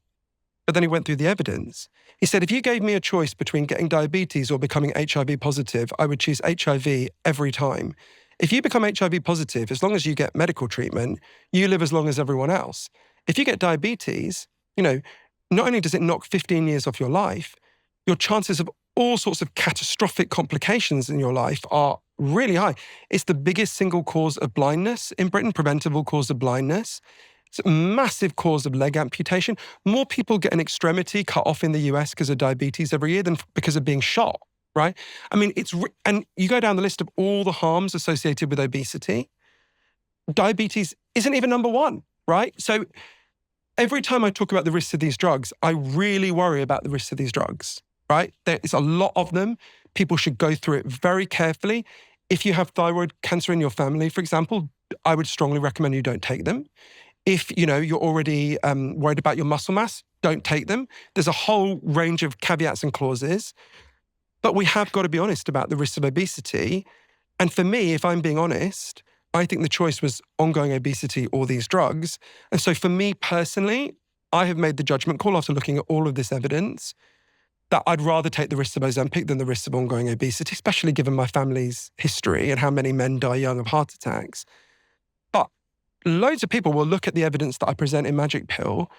But then he went through the evidence. He said, if you gave me a choice between getting diabetes or becoming HIV positive, I would choose HIV every time. If you become HIV positive, as long as you get medical treatment, you live as long as everyone else. If you get diabetes, you know, not only does it knock 15 years off your life, your chances of all sorts of catastrophic complications in your life are really high. It's the biggest single cause of blindness in Britain, preventable cause of blindness. It's a massive cause of leg amputation. More people get an extremity cut off in the US because of diabetes every year than because of being shot, right? I mean, and you go down the list of all the harms associated with obesity, diabetes isn't even number one, right? So every time I talk about the risks of these drugs, I really worry about the risks of these drugs, right? There's a lot of them. People should go through it very carefully. If you have thyroid cancer in your family, for example, I would strongly recommend you don't take them. If, you know, you're already worried about your muscle mass, don't take them. There's a whole range of caveats and clauses. But we have got to be honest about the risks of obesity. And for me, if I'm being honest, I think the choice was ongoing obesity or these drugs. And so for me personally, I have made the judgment call after looking at all of this evidence that I'd rather take the risks of Ozempic than the risks of ongoing obesity, especially given my family's history and how many men die young of heart attacks. But loads of people will look at the evidence that I present in Magic Pill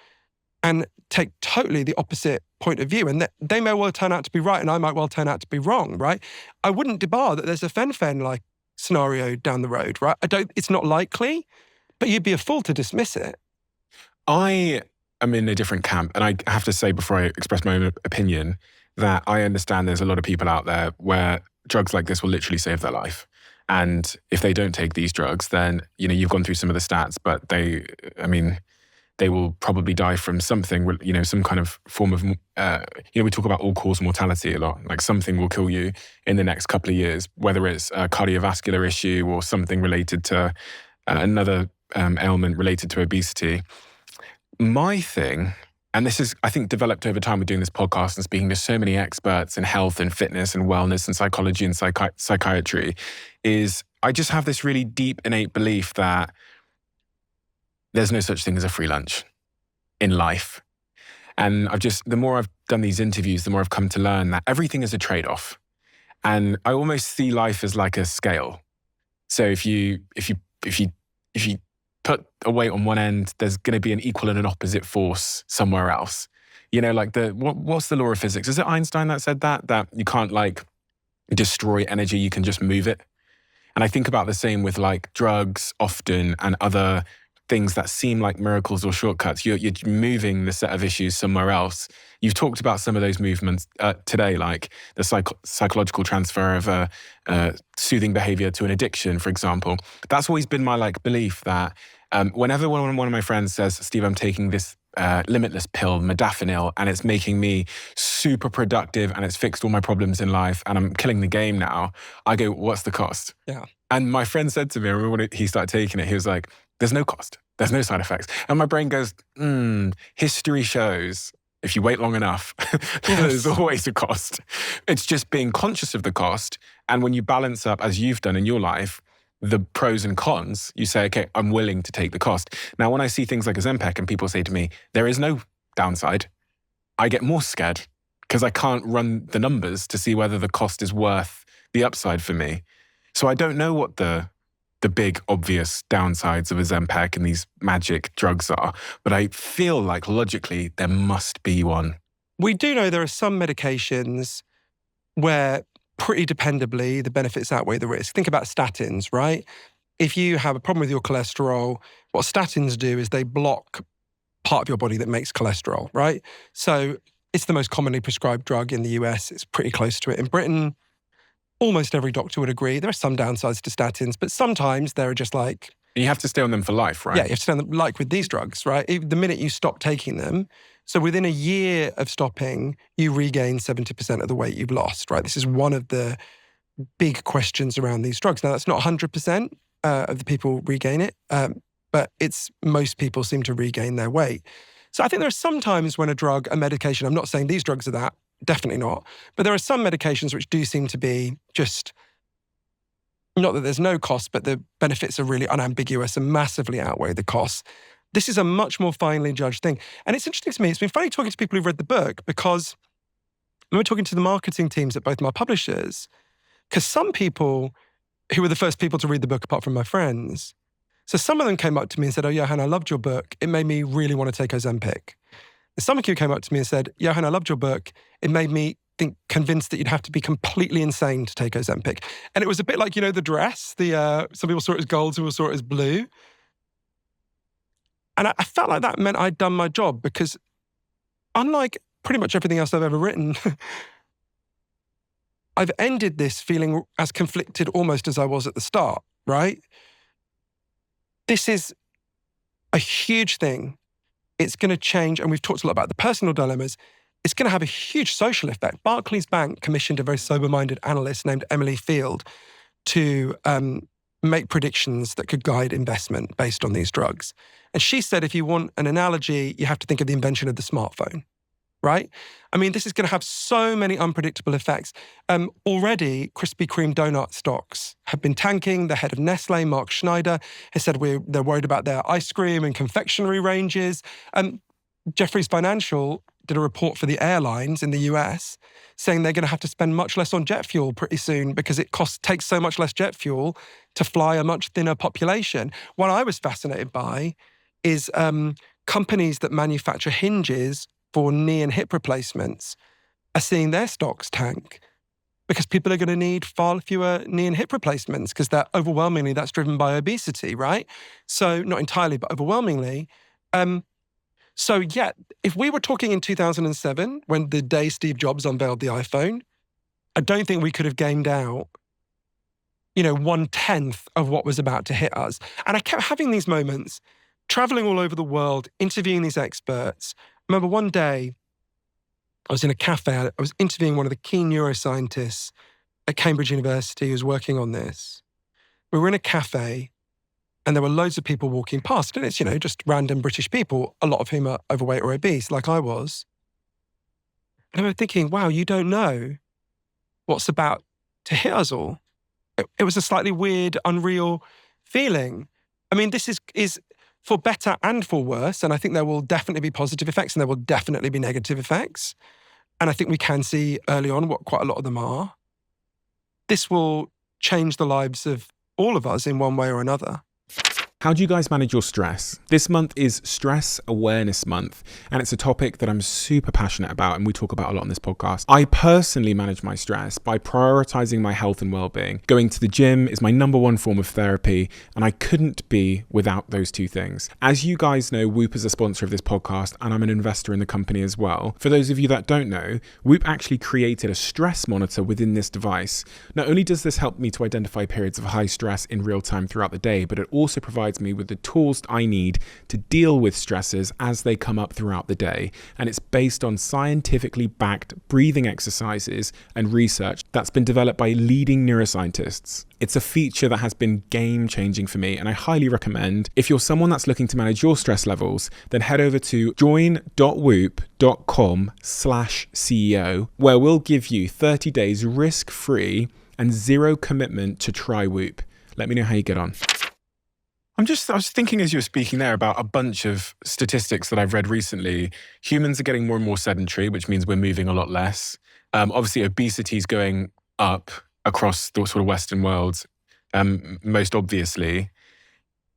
and take totally the opposite point of view. And they may well turn out to be right and I might well turn out to be wrong, right? I wouldn't debar that there's a fen-like scenario down the road, right? It's not likely, but you'd be a fool to dismiss it. I am in a different camp, and I have to say before I express my own opinion that I understand there's a lot of people out there where drugs like this will literally save their life. And if they don't take these drugs, then, you know, you've gone through some of the stats, but they will probably die from something, you know, some kind of form of, we talk about all-cause mortality a lot. Like something will kill you in the next couple of years, whether it's a cardiovascular issue or something related to another ailment related to obesity. My thing, and this is, I think, developed over time with doing this podcast and speaking to so many experts in health and fitness and wellness and psychology and psychiatry, is I just have this really deep innate belief that there's no such thing as a free lunch in life. And the more I've done these interviews, the more I've come to learn that everything is a trade-off. And I almost see life as like a scale. So if you put a weight on one end, there's going to be an equal and an opposite force somewhere else. You know, like what's the law of physics? Is it Einstein that said that you can't like destroy energy, you can just move it? And I think about the same with like drugs often and other things that seem like miracles or shortcuts. You're moving the set of issues somewhere else. You've talked about some of those movements today, like the psychological transfer of a soothing behavior to an addiction, for example. That's always been my like belief that whenever one of my friends says, Steve, I'm taking this limitless pill, modafinil, and it's making me super productive and it's fixed all my problems in life and I'm killing the game now, I go, what's the cost? Yeah. And my friend said to me, I remember when he started taking it, he was like, there's no cost. There's no side effects. And my brain goes, history shows if you wait long enough, there's always a cost. It's just being conscious of the cost. And when you balance up, as you've done in your life, the pros and cons, you say, okay, I'm willing to take the cost. Now, when I see things like Ozempic and people say to me, there is no downside, I get more scared because I can't run the numbers to see whether the cost is worth the upside for me. So I don't know what the big obvious downsides of Ozempic and these magic drugs are, but I feel like logically there must be one. We do know there are some medications where pretty dependably the benefits outweigh the risk. Think about statins, right? If you have a problem with your cholesterol, what statins do is they block part of your body that makes cholesterol, right? So it's the most commonly prescribed drug in the US. It's pretty close to it in Britain. Almost every doctor would agree. There are some downsides to statins, but sometimes they're just like... You have to stay on them for life, right? Yeah, you have to stay on them, like with these drugs, right? The minute you stop taking them, so within a year of stopping, you regain 70% of the weight you've lost, right? This is one of the big questions around these drugs. Now, that's not 100% of the people regain it, but most people seem to regain their weight. So I think there are some times when a medication, I'm not saying these drugs are that, definitely not. But there are some medications which do seem to be just, not that there's no cost, but the benefits are really unambiguous and massively outweigh the costs. This is a much more finely judged thing. And it's interesting to me, it's been funny talking to people who've read the book because when we're talking to the marketing teams at both my publishers, because some people who were the first people to read the book apart from my friends, so some of them came up to me and said, oh, Johann, I loved your book. It made me really want to take Ozempic. And some of you came up to me and said, Johann, I loved your book. It made me convinced that you'd have to be completely insane to take Ozempic. And it was a bit like, the dress. Some people saw it as gold, some people saw it as blue. And I felt like that meant I'd done my job because unlike pretty much everything else I've ever written, I've ended this feeling as conflicted almost as I was at the start, right? This is a huge thing. It's going to change, and we've talked a lot about the personal dilemmas. It's going to have a huge social effect. Barclays Bank commissioned a very sober-minded analyst named Emily Field to make predictions that could guide investment based on these drugs. And she said, if you want an analogy, you have to think of the invention of the smartphone, right? I mean, this is going to have so many unpredictable effects. Already, Krispy Kreme donut stocks have been tanking. The head of Nestle, Mark Schneider, has said they're worried about their ice cream and confectionery ranges. Jefferies Financial did a report for the airlines in the US saying they're going to have to spend much less on jet fuel pretty soon because it takes so much less jet fuel to fly a much thinner population. What I was fascinated by is companies that manufacture hinges for knee and hip replacements are seeing their stocks tank because people are going to need far fewer knee and hip replacements because overwhelmingly that's driven by obesity, right? So not entirely, but overwhelmingly. So yeah, if we were talking in 2007, when the day Steve Jobs unveiled the iPhone, I don't think we could have gamed out, 1/10 of what was about to hit us. And I kept having these moments, traveling all over the world, interviewing these experts. I remember one day, I was in a cafe, I was interviewing one of the key neuroscientists at Cambridge University who was working on this. We were in a cafe, and there were loads of people walking past, and it's, just random British people, a lot of whom are overweight or obese, like I was. And I remember thinking, wow, you don't know what's about to hit us all. It was a slightly weird, unreal feeling. I mean, this is for better and for worse, and I think there will definitely be positive effects and there will definitely be negative effects. And I think we can see early on what quite a lot of them are. This will change the lives of all of us in one way or another. How do you guys manage your stress? This month is Stress Awareness Month, and it's a topic that I'm super passionate about and we talk about a lot on this podcast. I personally manage my stress by prioritizing my health and well-being. Going to the gym is my number one form of therapy, and I couldn't be without those two things. As you guys know, Whoop is a sponsor of this podcast, and I'm an investor in the company as well. For those of you that don't know, Whoop actually created a stress monitor within this device. Not only does this help me to identify periods of high stress in real time throughout the day, but it also provides provides me with the tools I need to deal with stresses as they come up throughout the day. And it's based on scientifically backed breathing exercises and research that's been developed by leading neuroscientists. It's a feature that has been game-changing for me, and I highly recommend, if you're someone that's looking to manage your stress levels, then head over to join.whoop.com/CEO, where we'll give you 30 days risk-free and zero commitment to try Whoop. Let me know how you get on. I was thinking as you were speaking there about a bunch of statistics that I've read recently. Humans are getting more and more sedentary, which means we're moving a lot less. Obviously, obesity is going up across the sort of Western world, most obviously.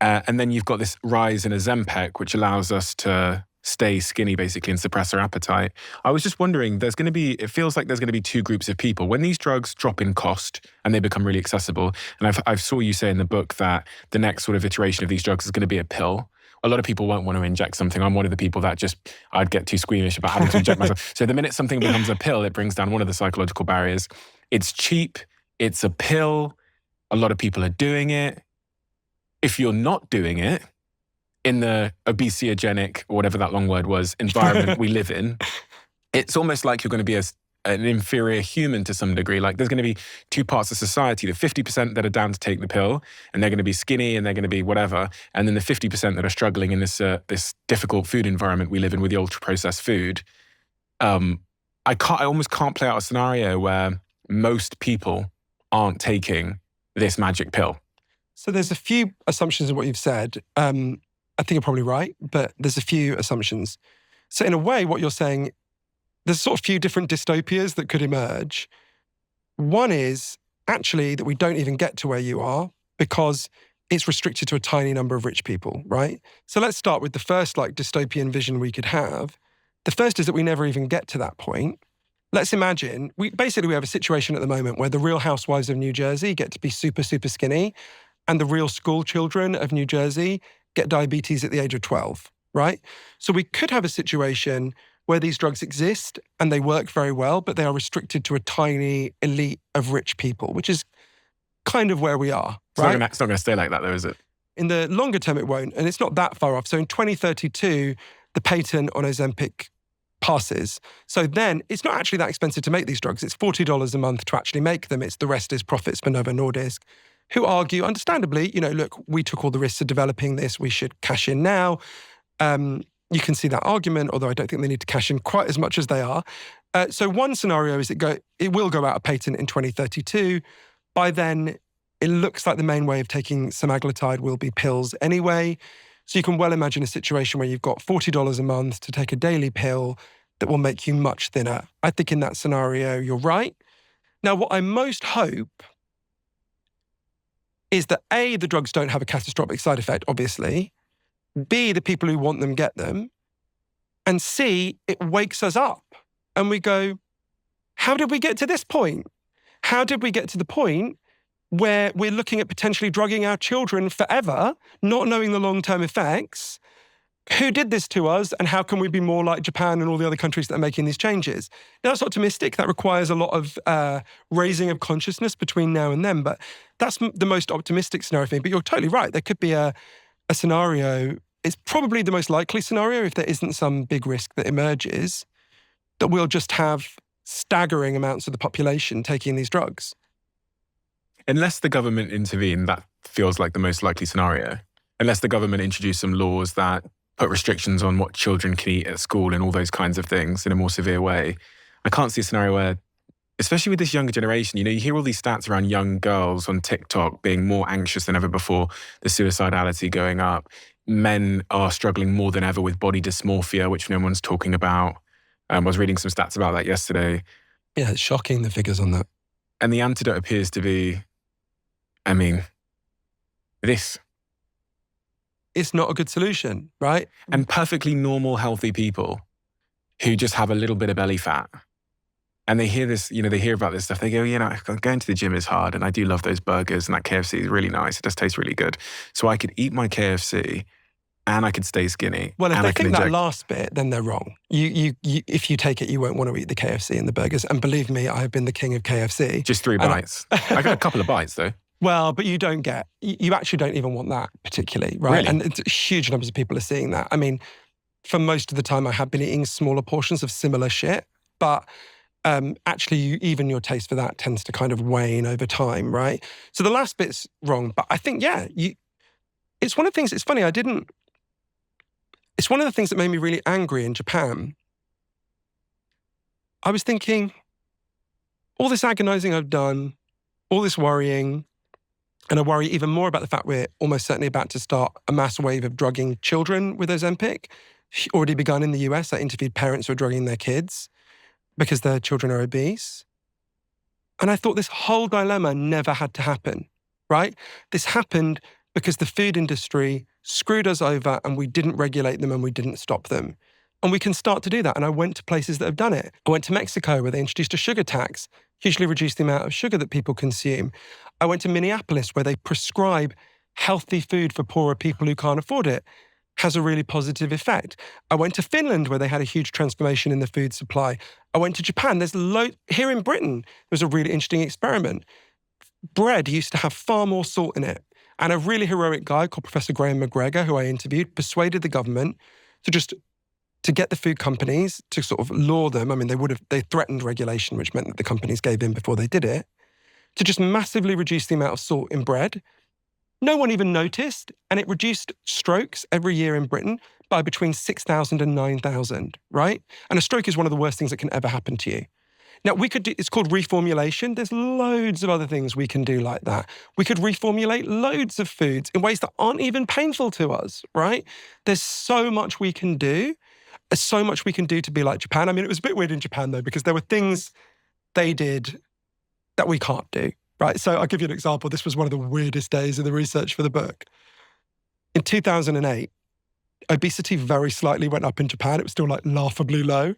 And then you've got this rise in Ozempic, which allows us to stay skinny basically and suppress our appetite. I was just wondering, it feels like there's going to be two groups of people. When these drugs drop in cost and they become really accessible, and I saw you say in the book that the next sort of iteration of these drugs is going to be a pill. A lot of people won't want to inject something. I'm one of the people that I'd get too squeamish about having to inject myself. So the minute something becomes a pill, it brings down one of the psychological barriers. It's cheap. It's a pill. A lot of people are doing it. If you're not doing it in the obesogenic, or whatever that long word was, environment we live in, it's almost like you're going to be an inferior human to some degree. Like there's going to be two parts of society, the 50% that are down to take the pill and they're going to be skinny and they're going to be whatever. And then the 50% that are struggling in this difficult food environment we live in with the ultra-processed food. I almost can't play out a scenario where most people aren't taking this magic pill. So there's a few assumptions in what you've said. I think you're probably right, but there's a few assumptions. So in a way, what you're saying, there's sort of few different dystopias that could emerge. One is actually that we don't even get to where you are because it's restricted to a tiny number of rich people, right? So let's start with the first dystopian vision we could have. The first is that we never even get to that point. Let's imagine, we have a situation at the moment where the Real Housewives of New Jersey get to be super, super skinny and the real school children of New Jersey get diabetes at the age of 12, right? So we could have a situation where these drugs exist and they work very well, but they are restricted to a tiny elite of rich people, which is kind of where we are, right? It's not going to stay like that though, is it? In the longer term, it won't, and it's not that far off. So in 2032, the patent on Ozempic passes. So then it's not actually that expensive to make these drugs. It's $40 a month to actually make them. The rest is profits for Novo Nordisk, who argue, understandably, look, we took all the risks of developing this. We should cash in now. You can see that argument, although I don't think they need to cash in quite as much as they are. So one scenario is it will go out of patent in 2032. By then, it looks like the main way of taking semaglutide will be pills anyway. So you can well imagine a situation where you've got $40 a month to take a daily pill that will make you much thinner. I think in that scenario, you're right. Now, what I most hope is that A, the drugs don't have a catastrophic side effect, obviously. B, the people who want them get them. And C, it wakes us up and we go, how did we get to this point? How did we get to the point where we're looking at potentially drugging our children forever, not knowing the long-term effects? Who did this to us and how can we be more like Japan and all the other countries that are making these changes? Now, that's optimistic. That requires a lot of raising of consciousness between now and then, but that's the most optimistic scenario for me. But you're totally right. There could be a scenario, it's probably the most likely scenario if there isn't some big risk that emerges, that we'll just have staggering amounts of the population taking these drugs. Unless the government intervene, that feels like the most likely scenario. Unless the government introduce some laws that put restrictions on what children can eat at school and all those kinds of things in a more severe way. I can't see a scenario where, especially with this younger generation, you hear all these stats around young girls on TikTok being more anxious than ever before, the suicidality going up. Men are struggling more than ever with body dysmorphia, which no one's talking about. I was reading some stats about that yesterday. Yeah, it's shocking, the figures on that. And the antidote appears to be, this. It's not a good solution, right? And perfectly normal, healthy people who just have a little bit of belly fat. And they hear this, they hear about this stuff. They go, going to the gym is hard and I do love those burgers and that KFC is really nice. It does taste really good. So I could eat my KFC and I could stay skinny. Well, if they think that last bit, then they're wrong. You, if you take it, you won't want to eat the KFC and the burgers. And believe me, I have been the king of KFC. Just 3 bites. I got a couple of bites though. Well, but you actually don't even want that particularly, right? Really? And huge numbers of people are seeing that. I mean, for most of the time I have been eating smaller portions of similar shit, but actually even your taste for that tends to kind of wane over time, right? So the last bit's wrong, but I think, it's one of the things, it's funny, it's one of the things that made me really angry in Japan. I was thinking, all this agonizing I've done, all this worrying, and I worry even more about the fact we're almost certainly about to start a mass wave of drugging children with Ozempic. Already begun in the US. I interviewed parents who are drugging their kids because their children are obese. And I thought this whole dilemma never had to happen, right? This happened because the food industry screwed us over and we didn't regulate them and we didn't stop them. And we can start to do that. And I went to places that have done it. I went to Mexico where they introduced a sugar tax, hugely reduced the amount of sugar that people consume. I went to Minneapolis where they prescribe healthy food for poorer people who can't afford it. Has a really positive effect. I went to Finland where they had a huge transformation in the food supply. I went to Japan. Here in Britain, there was a really interesting experiment. Bread used to have far more salt in it. And a really heroic guy called Professor Graham McGregor, who I interviewed, persuaded the government to get the food companies to sort of law them. I mean, they threatened regulation, which meant that the companies gave in before they did it, to just massively reduce the amount of salt in bread. No one even noticed, and it reduced strokes every year in Britain by between 6,000 and 9,000, right? And a stroke is one of the worst things that can ever happen to you. Now, it's called reformulation. There's loads of other things we can do like that. We could reformulate loads of foods in ways that aren't even painful to us, right? There's so much we can do. There's so much we can do to be like Japan. I mean, it was a bit weird in Japan, though, because there were things they did that we can't do. Right, so I'll give you an example. This was one of the weirdest days in the research for the book. In 2008, obesity very slightly went up in Japan. It was still like laughably low.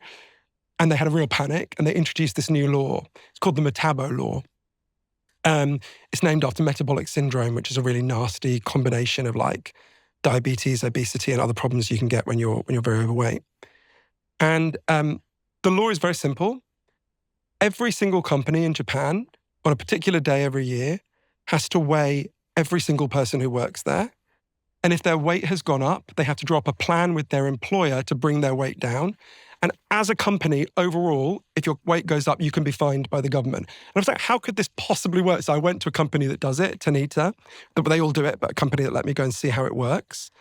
And they had a real panic and they introduced this new law. It's called the Metabo Law. It's named after metabolic syndrome, which is a really nasty combination of like diabetes, obesity, and other problems you can get when you're very overweight. And the law is very simple. Every single company in Japan on a particular day every year has to weigh every single person who works there. And if their weight has gone up, they have to draw up a plan with their employer to bring their weight down. And as a company, overall, if your weight goes up, you can be fined by the government. And I was like, how could this possibly work? So I went to a company that does it, Tanita. They all do it, but a company that let me go and see how it works.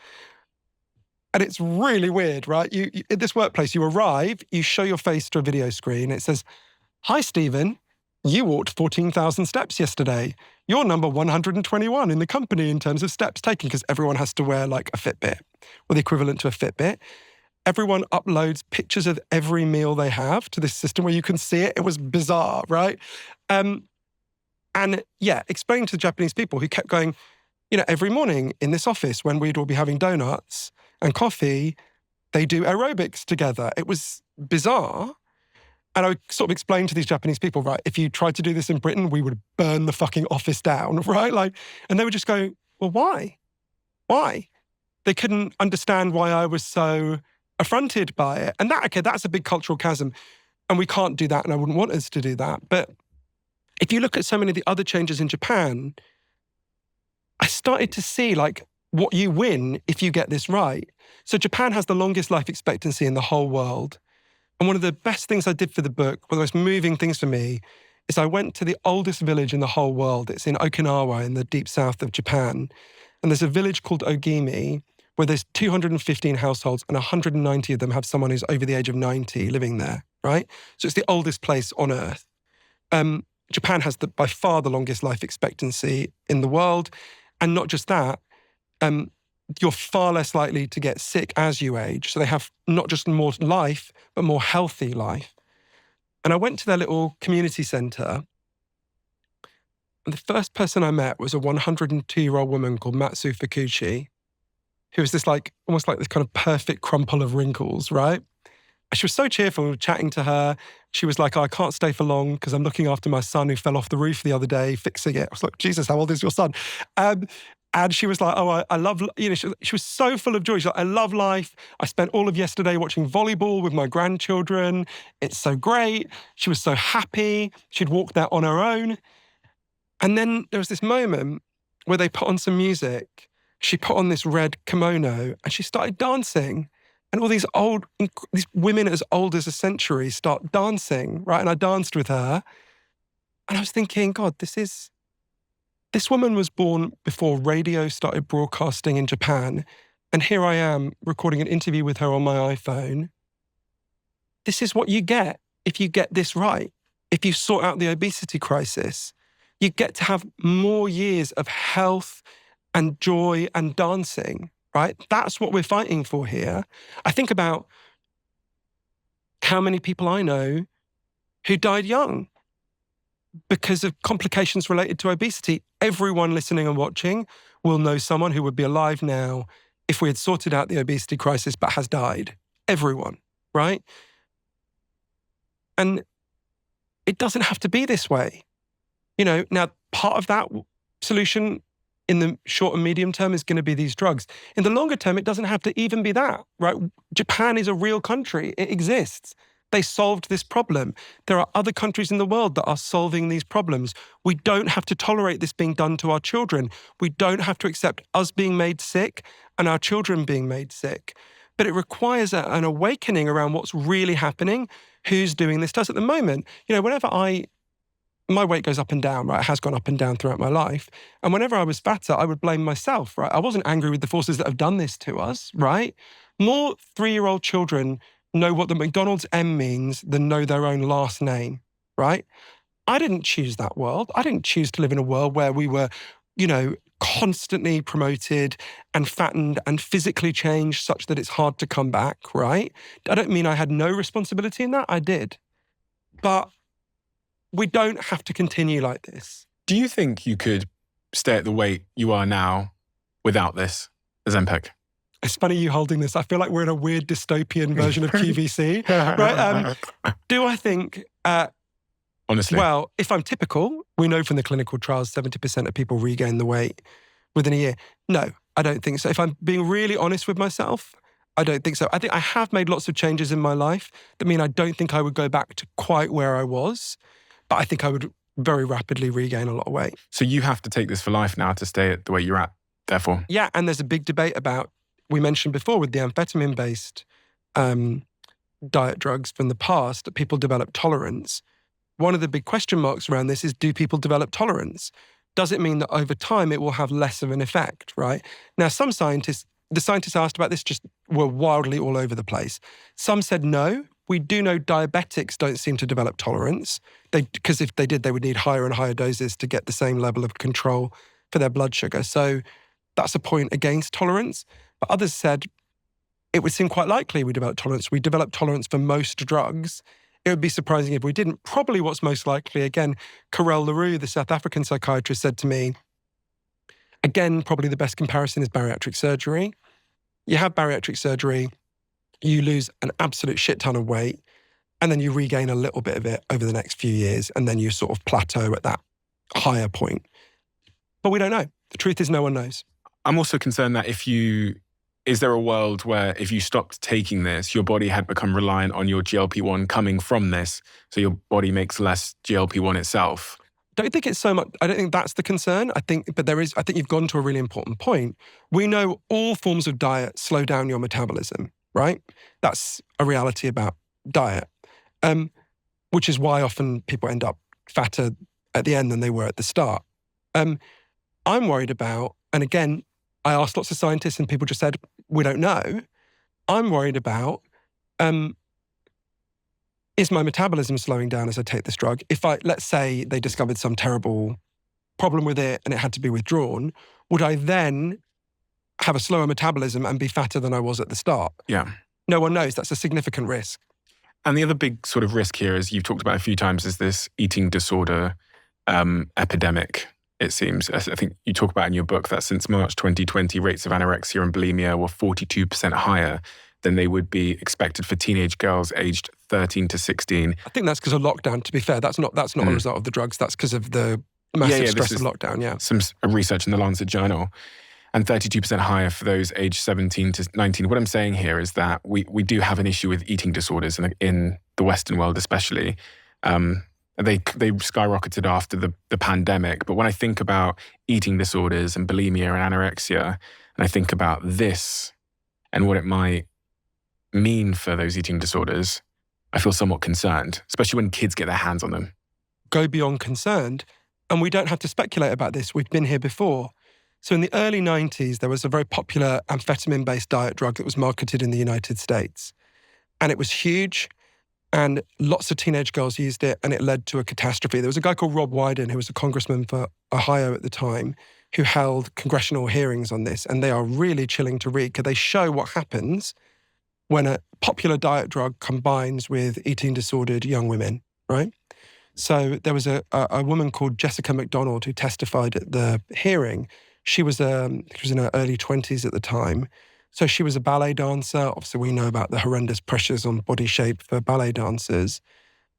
And it's really weird, right? You in this workplace, you arrive, you show your face to a video screen. It says, "Hi, Stephen. You walked 14,000 steps yesterday. You're number 121 in the company in terms of steps taken," because everyone has to wear like a Fitbit or the equivalent to a Fitbit. Everyone uploads pictures of every meal they have to this system where you can see it. It was bizarre, right? Explaining to the Japanese people who kept going, every morning in this office when we'd all be having donuts and coffee, they do aerobics together. It was bizarre. And I would sort of explain to these Japanese people, right, if you tried to do this in Britain, we would burn the fucking office down, right? And they would just go, well, why? Why? They couldn't understand why I was so affronted by it. And that's a big cultural chasm. And we can't do that, and I wouldn't want us to do that. But if you look at so many of the other changes in Japan, I started to see what you win if you get this right. So Japan has the longest life expectancy in the whole world. And one of the best things I did for the book, one of the most moving things for me, is I went to the oldest village in the whole world. It's in Okinawa in the deep south of Japan. And there's a village called Ogimi where there's 215 households and 190 of them have someone who's over the age of 90 living there, right? So it's the oldest place on earth. Japan has by far the longest life expectancy in the world. And not just that, you're far less likely to get sick as you age. So they have not just more life, but more healthy life. And I went to their little community centre. And the first person I met was a 102-year-old woman called Matsu Fukuchi, who was this almost like this kind of perfect crumple of wrinkles, right? She was so cheerful, chatting to her. She was like, "Oh, I can't stay for long because I'm looking after my son who fell off the roof the other day, fixing it." I was like, Jesus, how old is your son? And she was like, "Oh, I love," she was so full of joy. She's like, "I love life. I spent all of yesterday watching volleyball with my grandchildren. It's so great." She was so happy. She'd walked there on her own. And then there was this moment where they put on some music. She put on this red kimono and she started dancing. And all these women as old as a century start dancing, right? And I danced with her. And I was thinking, God, this woman was born before radio started broadcasting in Japan. And here I am recording an interview with her on my iPhone. This is what you get if you get this right. If you sort out the obesity crisis, you get to have more years of health and joy and dancing, right? That's what we're fighting for here. I think about how many people I know who died young because of complications related to obesity. Everyone listening and watching will know someone who would be alive now if we had sorted out the obesity crisis but has died. Everyone, right? And it doesn't have to be this way. Now part of that solution in the short and medium term is going to be these drugs. In the longer term, it doesn't have to even be that, right? Japan is a real country. It exists. They solved this problem. There are other countries in the world that are solving these problems. We don't have to tolerate this being done to our children. We don't have to accept us being made sick and our children being made sick. But it requires an awakening around what's really happening, who's doing this to us at the moment. Whenever my weight goes up and down, right? It has gone up and down throughout my life. And whenever I was fatter, I would blame myself, right? I wasn't angry with the forces that have done this to us, right? More 3-year-old children know what the McDonald's M means than know their own last name, right? I didn't choose that world. I didn't choose to live in a world where we were, constantly promoted and fattened and physically changed such that it's hard to come back, right? I don't mean I had no responsibility in that. I did. But we don't have to continue like this. Do you think you could stay at the weight you are now without this Ozempic? It's funny you holding this. I feel like we're in a weird dystopian version of QVC, right? Do I think... Honestly? Well, if I'm typical, we know from the clinical trials 70% of people regain the weight within a year. No, I don't think so. If I'm being really honest with myself, I don't think so. I think I have made lots of changes in my life that mean I don't think I would go back to quite where I was, but I think I would very rapidly regain a lot of weight. So you have to take this for life now to stay at the way you're at, therefore? Yeah, and there's a big debate about, we mentioned before with the amphetamine-based diet drugs from the past, that people develop tolerance. One of the big question marks around this is, do people develop tolerance? Does it mean that over time it will have less of an effect, right? Now, the scientists asked about this just were wildly all over the place. Some said no. We do know diabetics don't seem to develop tolerance, because if they did, they would need higher and higher doses to get the same level of control for their blood sugar. So that's a point against tolerance. But others said it would seem quite likely we develop tolerance. We develop tolerance for most drugs. It would be surprising if we didn't. Probably what's most likely, again, Karel LaRue, the South African psychiatrist, said to me, again, probably the best comparison is bariatric surgery. You have bariatric surgery, you lose an absolute shit ton of weight, and then you regain a little bit of it over the next few years, and then you sort of plateau at that higher point. But we don't know. The truth is no one knows. I'm also concerned that is there a world where if you stopped taking this, your body had become reliant on your GLP-1 coming from this, so your body makes less GLP-1 itself? I don't think that's the concern. I think you've gone to a really important point. We know all forms of diet slow down your metabolism, right? That's a reality about diet, which is why often people end up fatter at the end than they were at the start. I'm worried about, and again, I asked lots of scientists and people just said, we don't know. I'm worried about, is my metabolism slowing down as I take this drug? Let's say they discovered some terrible problem with it and it had to be withdrawn, would I then have a slower metabolism and be fatter than I was at the start? Yeah. No one knows. That's a significant risk. And the other big sort of risk here, as you've talked about a few times, is this eating disorder epidemic. It seems, I think you talk about in your book that since March 2020, rates of anorexia and bulimia were 42% higher than they would be expected for teenage girls aged 13 to 16. I think that's because of lockdown, to be fair. That's not a result of the drugs. That's because of the massive stress of lockdown, yeah. Some research in the Lancet Journal. And 32% higher for those aged 17 to 19. What I'm saying here is that we do have an issue with eating disorders in the Western world especially. They skyrocketed after the pandemic. But when I think about eating disorders and bulimia and anorexia, and I think about this and what it might mean for those eating disorders, I feel somewhat concerned, especially when kids get their hands on them. Go beyond concerned. And we don't have to speculate about this. We've been here before. So in the early 90s, there was a very popular amphetamine-based diet drug that was marketed in the United States. And it was huge. And lots of teenage girls used it, and it led to a catastrophe. There was a guy called Rob Wyden, who was a congressman for Ohio at the time, who held congressional hearings on this. And they are really chilling to read because they show what happens when a popular diet drug combines with eating disordered young women, right? So there was a woman called Jessica McDonald who testified at the hearing. She was in her early 20s at the time. So she was a ballet dancer. Obviously, we know about the horrendous pressures on body shape for ballet dancers.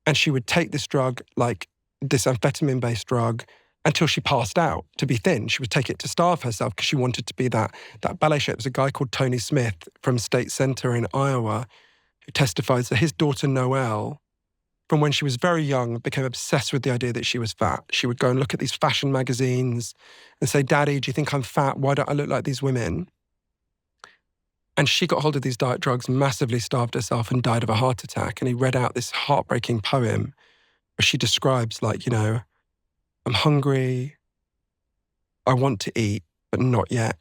And she would take this drug, like this amphetamine-based drug, until she passed out to be thin. She would take it to starve herself because she wanted to be that ballet shape. There's a guy called Tony Smith from State Center in Iowa who testifies that his daughter Noelle, from when she was very young, became obsessed with the idea that she was fat. She would go and look at these fashion magazines and say, "Daddy, do you think I'm fat? Why don't I look like these women?" And she got hold of these diet drugs, massively starved herself and died of a heart attack. And he read out this heartbreaking poem where she describes I'm hungry, I want to eat, but not yet,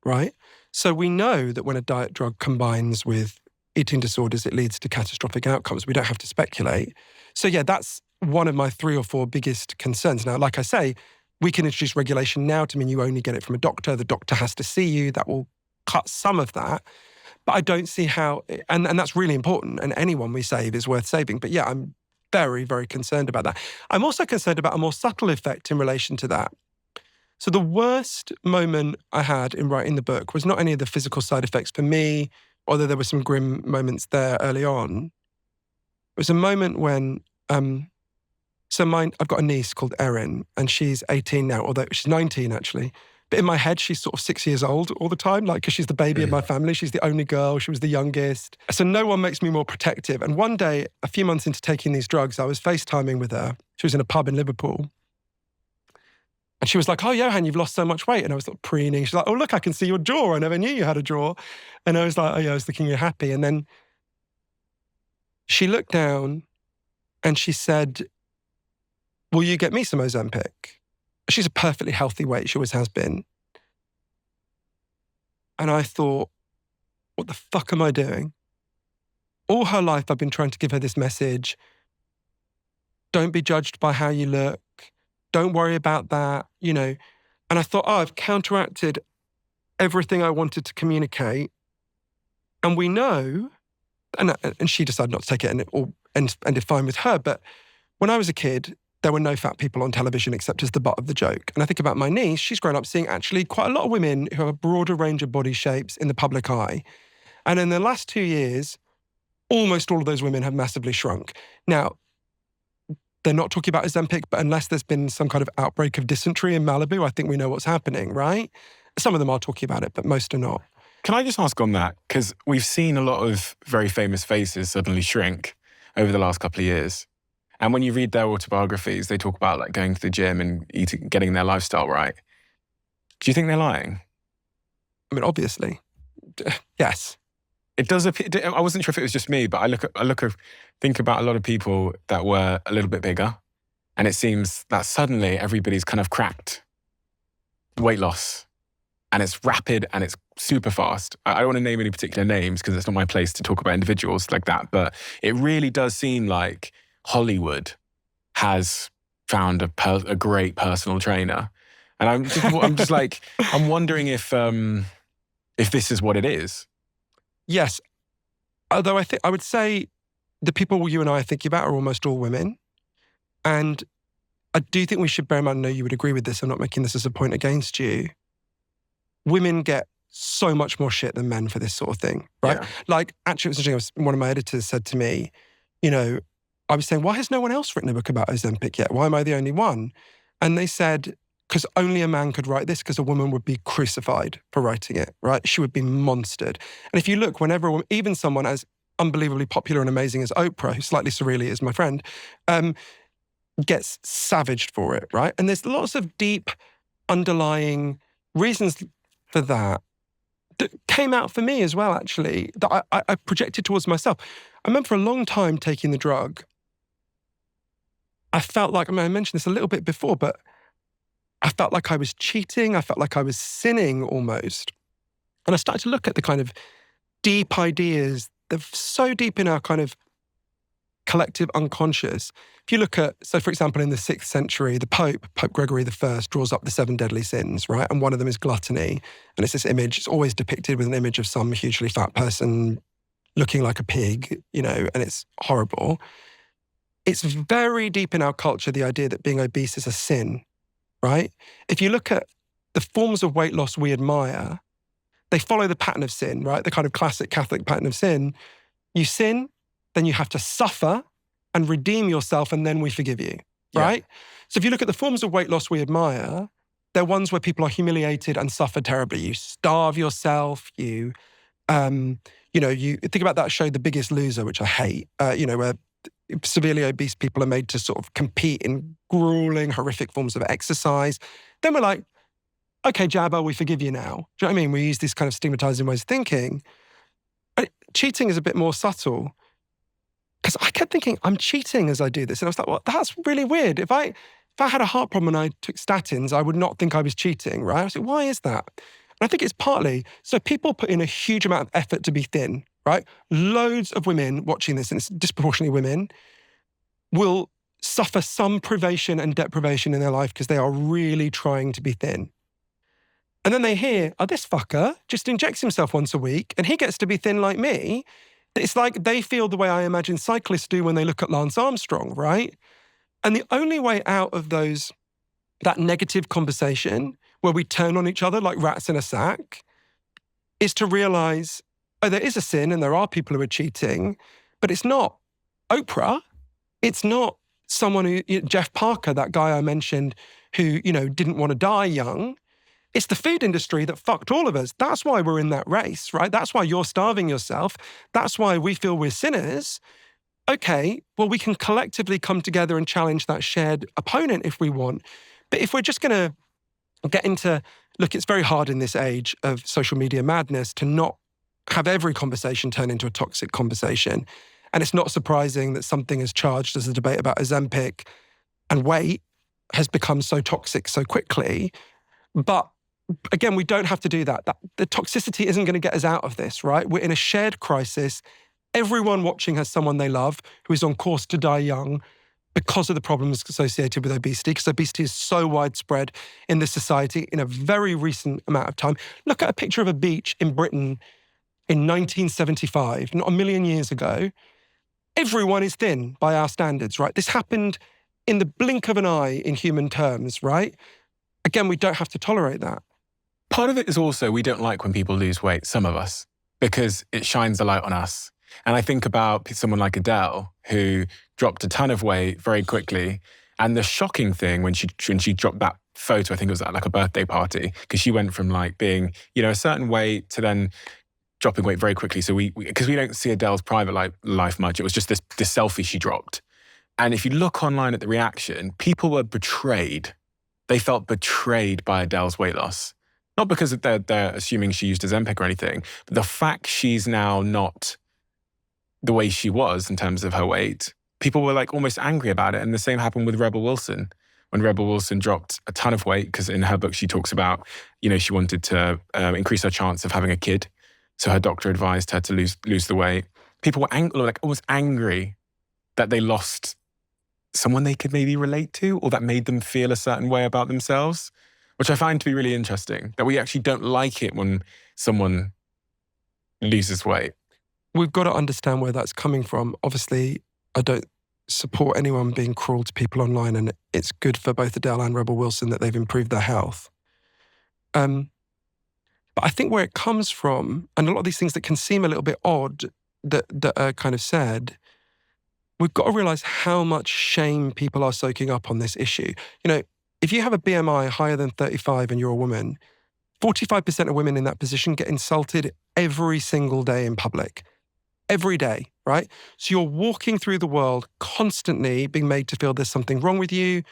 right? So we know that when a diet drug combines with eating disorders, it leads to catastrophic outcomes. We don't have to speculate. So yeah, that's one of my 3 or 4 biggest concerns. Now, like I say, we can introduce regulation now to mean you only get it from a doctor. The doctor has to see you. That will cut some of that. But I don't see how, and that's really important. And anyone we save is worth saving. But yeah, I'm very, very concerned about that. I'm also concerned about a more subtle effect in relation to that. So the worst moment I had in writing the book was not any of the physical side effects for me, although there were some grim moments there early on. It was a moment when, I've got a niece called Erin, and she's 18 now, although she's 19 actually. But in my head, she's sort of 6 years old all the time, because she's the baby of my family. She's the only girl. She was the youngest. So no one makes me more protective. And one day, a few months into taking these drugs, I was FaceTiming with her. She was in a pub in Liverpool. And she was like, "Oh, Johann, you've lost so much weight." And I was like preening. She's like, "Oh, look, I can see your jaw. I never knew you had a jaw." And I was like, "Oh, yeah, I was thinking you're happy." And then she looked down and she said, "Will you get me some Ozempic?" She's a perfectly healthy weight. She always has been. And I thought, what the fuck am I doing? All her life, I've been trying to give her this message. Don't be judged by how you look. Don't worry about that, And I thought, I've counteracted everything I wanted to communicate. And we know, and she decided not to take it and it all ended fine with her. But when I was a kid, there were no fat people on television except as the butt of the joke. And I think about my niece, she's grown up seeing actually quite a lot of women who have a broader range of body shapes in the public eye. And in the last 2 years, almost all of those women have massively shrunk. Now, they're not talking about Ozempic, but unless there's been some kind of outbreak of dysentery in Malibu, I think we know what's happening, right? Some of them are talking about it, but most are not. Can I just ask on that? Because we've seen a lot of very famous faces suddenly shrink over the last couple of years. And when you read their autobiographies, they talk about going to the gym and eating, getting their lifestyle right. Do you think they're lying? I mean, obviously, yes. It does appear. I wasn't sure if it was just me, but I think about a lot of people that were a little bit bigger, and it seems that suddenly everybody's kind of cracked weight loss, and it's rapid and it's super fast. I don't want to name any particular names because it's not my place to talk about individuals like that, but it really does seem like Hollywood has found a great personal trainer, and I'm wondering if this is what it is. Yes, although I would say the people you and I are thinking about are almost all women, and I do think we should bear in mind. I know you would agree with this. I'm not making this as a point against you. Women get so much more shit than men for this sort of thing, right? Yeah. Actually, it was interesting. One of my editors said to me, I was saying, why has no one else written a book about Ozempic yet? Why am I the only one? And they said, because only a man could write this, because a woman would be crucified for writing it, right? She would be monstered. And if you look, whenever even someone as unbelievably popular and amazing as Oprah, who slightly surreally is my friend, gets savaged for it, right? And there's lots of deep underlying reasons for that came out for me as well, actually, that I projected towards myself. I remember for a long time taking the drug, I felt like, I mentioned this a little bit before, but I felt like I was cheating. I felt like I was sinning almost. And I started to look at the kind of deep ideas that are so deep in our kind of collective unconscious. If you look at, so for example, in the 6th century, the Pope Gregory I, draws up the 7 deadly sins, right? And one of them is gluttony. And it's this image, it's always depicted with an image of some hugely fat person looking like a pig, and it's horrible. It's very deep in our culture, the idea that being obese is a sin, right? If you look at the forms of weight loss we admire, they follow the pattern of sin, right? The kind of classic Catholic pattern of sin. You sin, then you have to suffer and redeem yourself, and then we forgive you, right? Yeah. So if you look at the forms of weight loss we admire, they're ones where people are humiliated and suffer terribly. You starve yourself, you think about that show, The Biggest Loser, which I hate, where severely obese people are made to sort of compete in grueling, horrific forms of exercise. Then we're like, okay, Jabba, we forgive you now. Do you know what I mean? We use these kind of stigmatizing ways of thinking. Cheating is a bit more subtle. Because I kept thinking, I'm cheating as I do this. And I was like, well, that's really weird. If I had a heart problem and I took statins, I would not think I was cheating, right? I was like, why is that? And I think it's partly, so people put in a huge amount of effort to be thin, right? Loads of women watching this, and it's disproportionately women, will suffer some privation and deprivation in their life because they are really trying to be thin. And then they hear, this fucker just injects himself once a week and he gets to be thin like me. It's like they feel the way I imagine cyclists do when they look at Lance Armstrong, right? And the only way out of that negative conversation where we turn on each other like rats in a sack is to realize, there is a sin and there are people who are cheating, but it's not Oprah. It's not someone who, Jeff Parker, that guy I mentioned, who, didn't want to die young. It's the food industry that fucked all of us. That's why we're in that race, right? That's why you're starving yourself. That's why we feel we're sinners. Okay, well, we can collectively come together and challenge that shared opponent if we want. But if we're just going to get into, look, it's very hard in this age of social media madness to not have every conversation turn into a toxic conversation. And it's not surprising that something as charged as the debate about Ozempic and weight has become so toxic so quickly. But again, we don't have to do that. The toxicity isn't going to get us out of this, right? We're in a shared crisis. Everyone watching has someone they love who is on course to die young because of the problems associated with obesity, because obesity is so widespread in this society in a very recent amount of time. Look at a picture of a beach in Britain in 1975, not a million years ago. Everyone is thin by our standards, right? This happened in the blink of an eye in human terms, right? Again, we don't have to tolerate that. Part of it is also we don't like when people lose weight, some of us, because it shines a light on us. And I think about someone like Adele, who dropped a ton of weight very quickly. And the shocking thing when she dropped that photo, I think it was at like a birthday party, because she went from like being, a certain weight to then dropping weight very quickly. So because we don't see Adele's private life much, it was just this selfie she dropped. And if you look online at the reaction, people were betrayed. They felt betrayed by Adele's weight loss. Not because they're assuming she used Ozempic or anything, but the fact she's now not the way she was in terms of her weight, people were like almost angry about it. And the same happened with Rebel Wilson. When Rebel Wilson dropped a ton of weight, because in her book she talks about, she wanted to increase her chance of having a kid. So her doctor advised her to lose the weight. People were almost angry that they lost someone they could maybe relate to, or that made them feel a certain way about themselves, which I find to be really interesting, that we actually don't like it when someone loses weight. We've got to understand where that's coming from. Obviously, I don't support anyone being cruel to people online, and it's good for both Adele and Rebel Wilson that they've improved their health. But I think where it comes from, and a lot of these things that can seem a little bit odd that are kind of said, we've got to realize how much shame people are soaking up on this issue. If you have a BMI higher than 35 and you're a woman, 45% of women in that position get insulted every single day in public. every day, right? So you're walking through the world constantly being made to feel there's something wrong with you,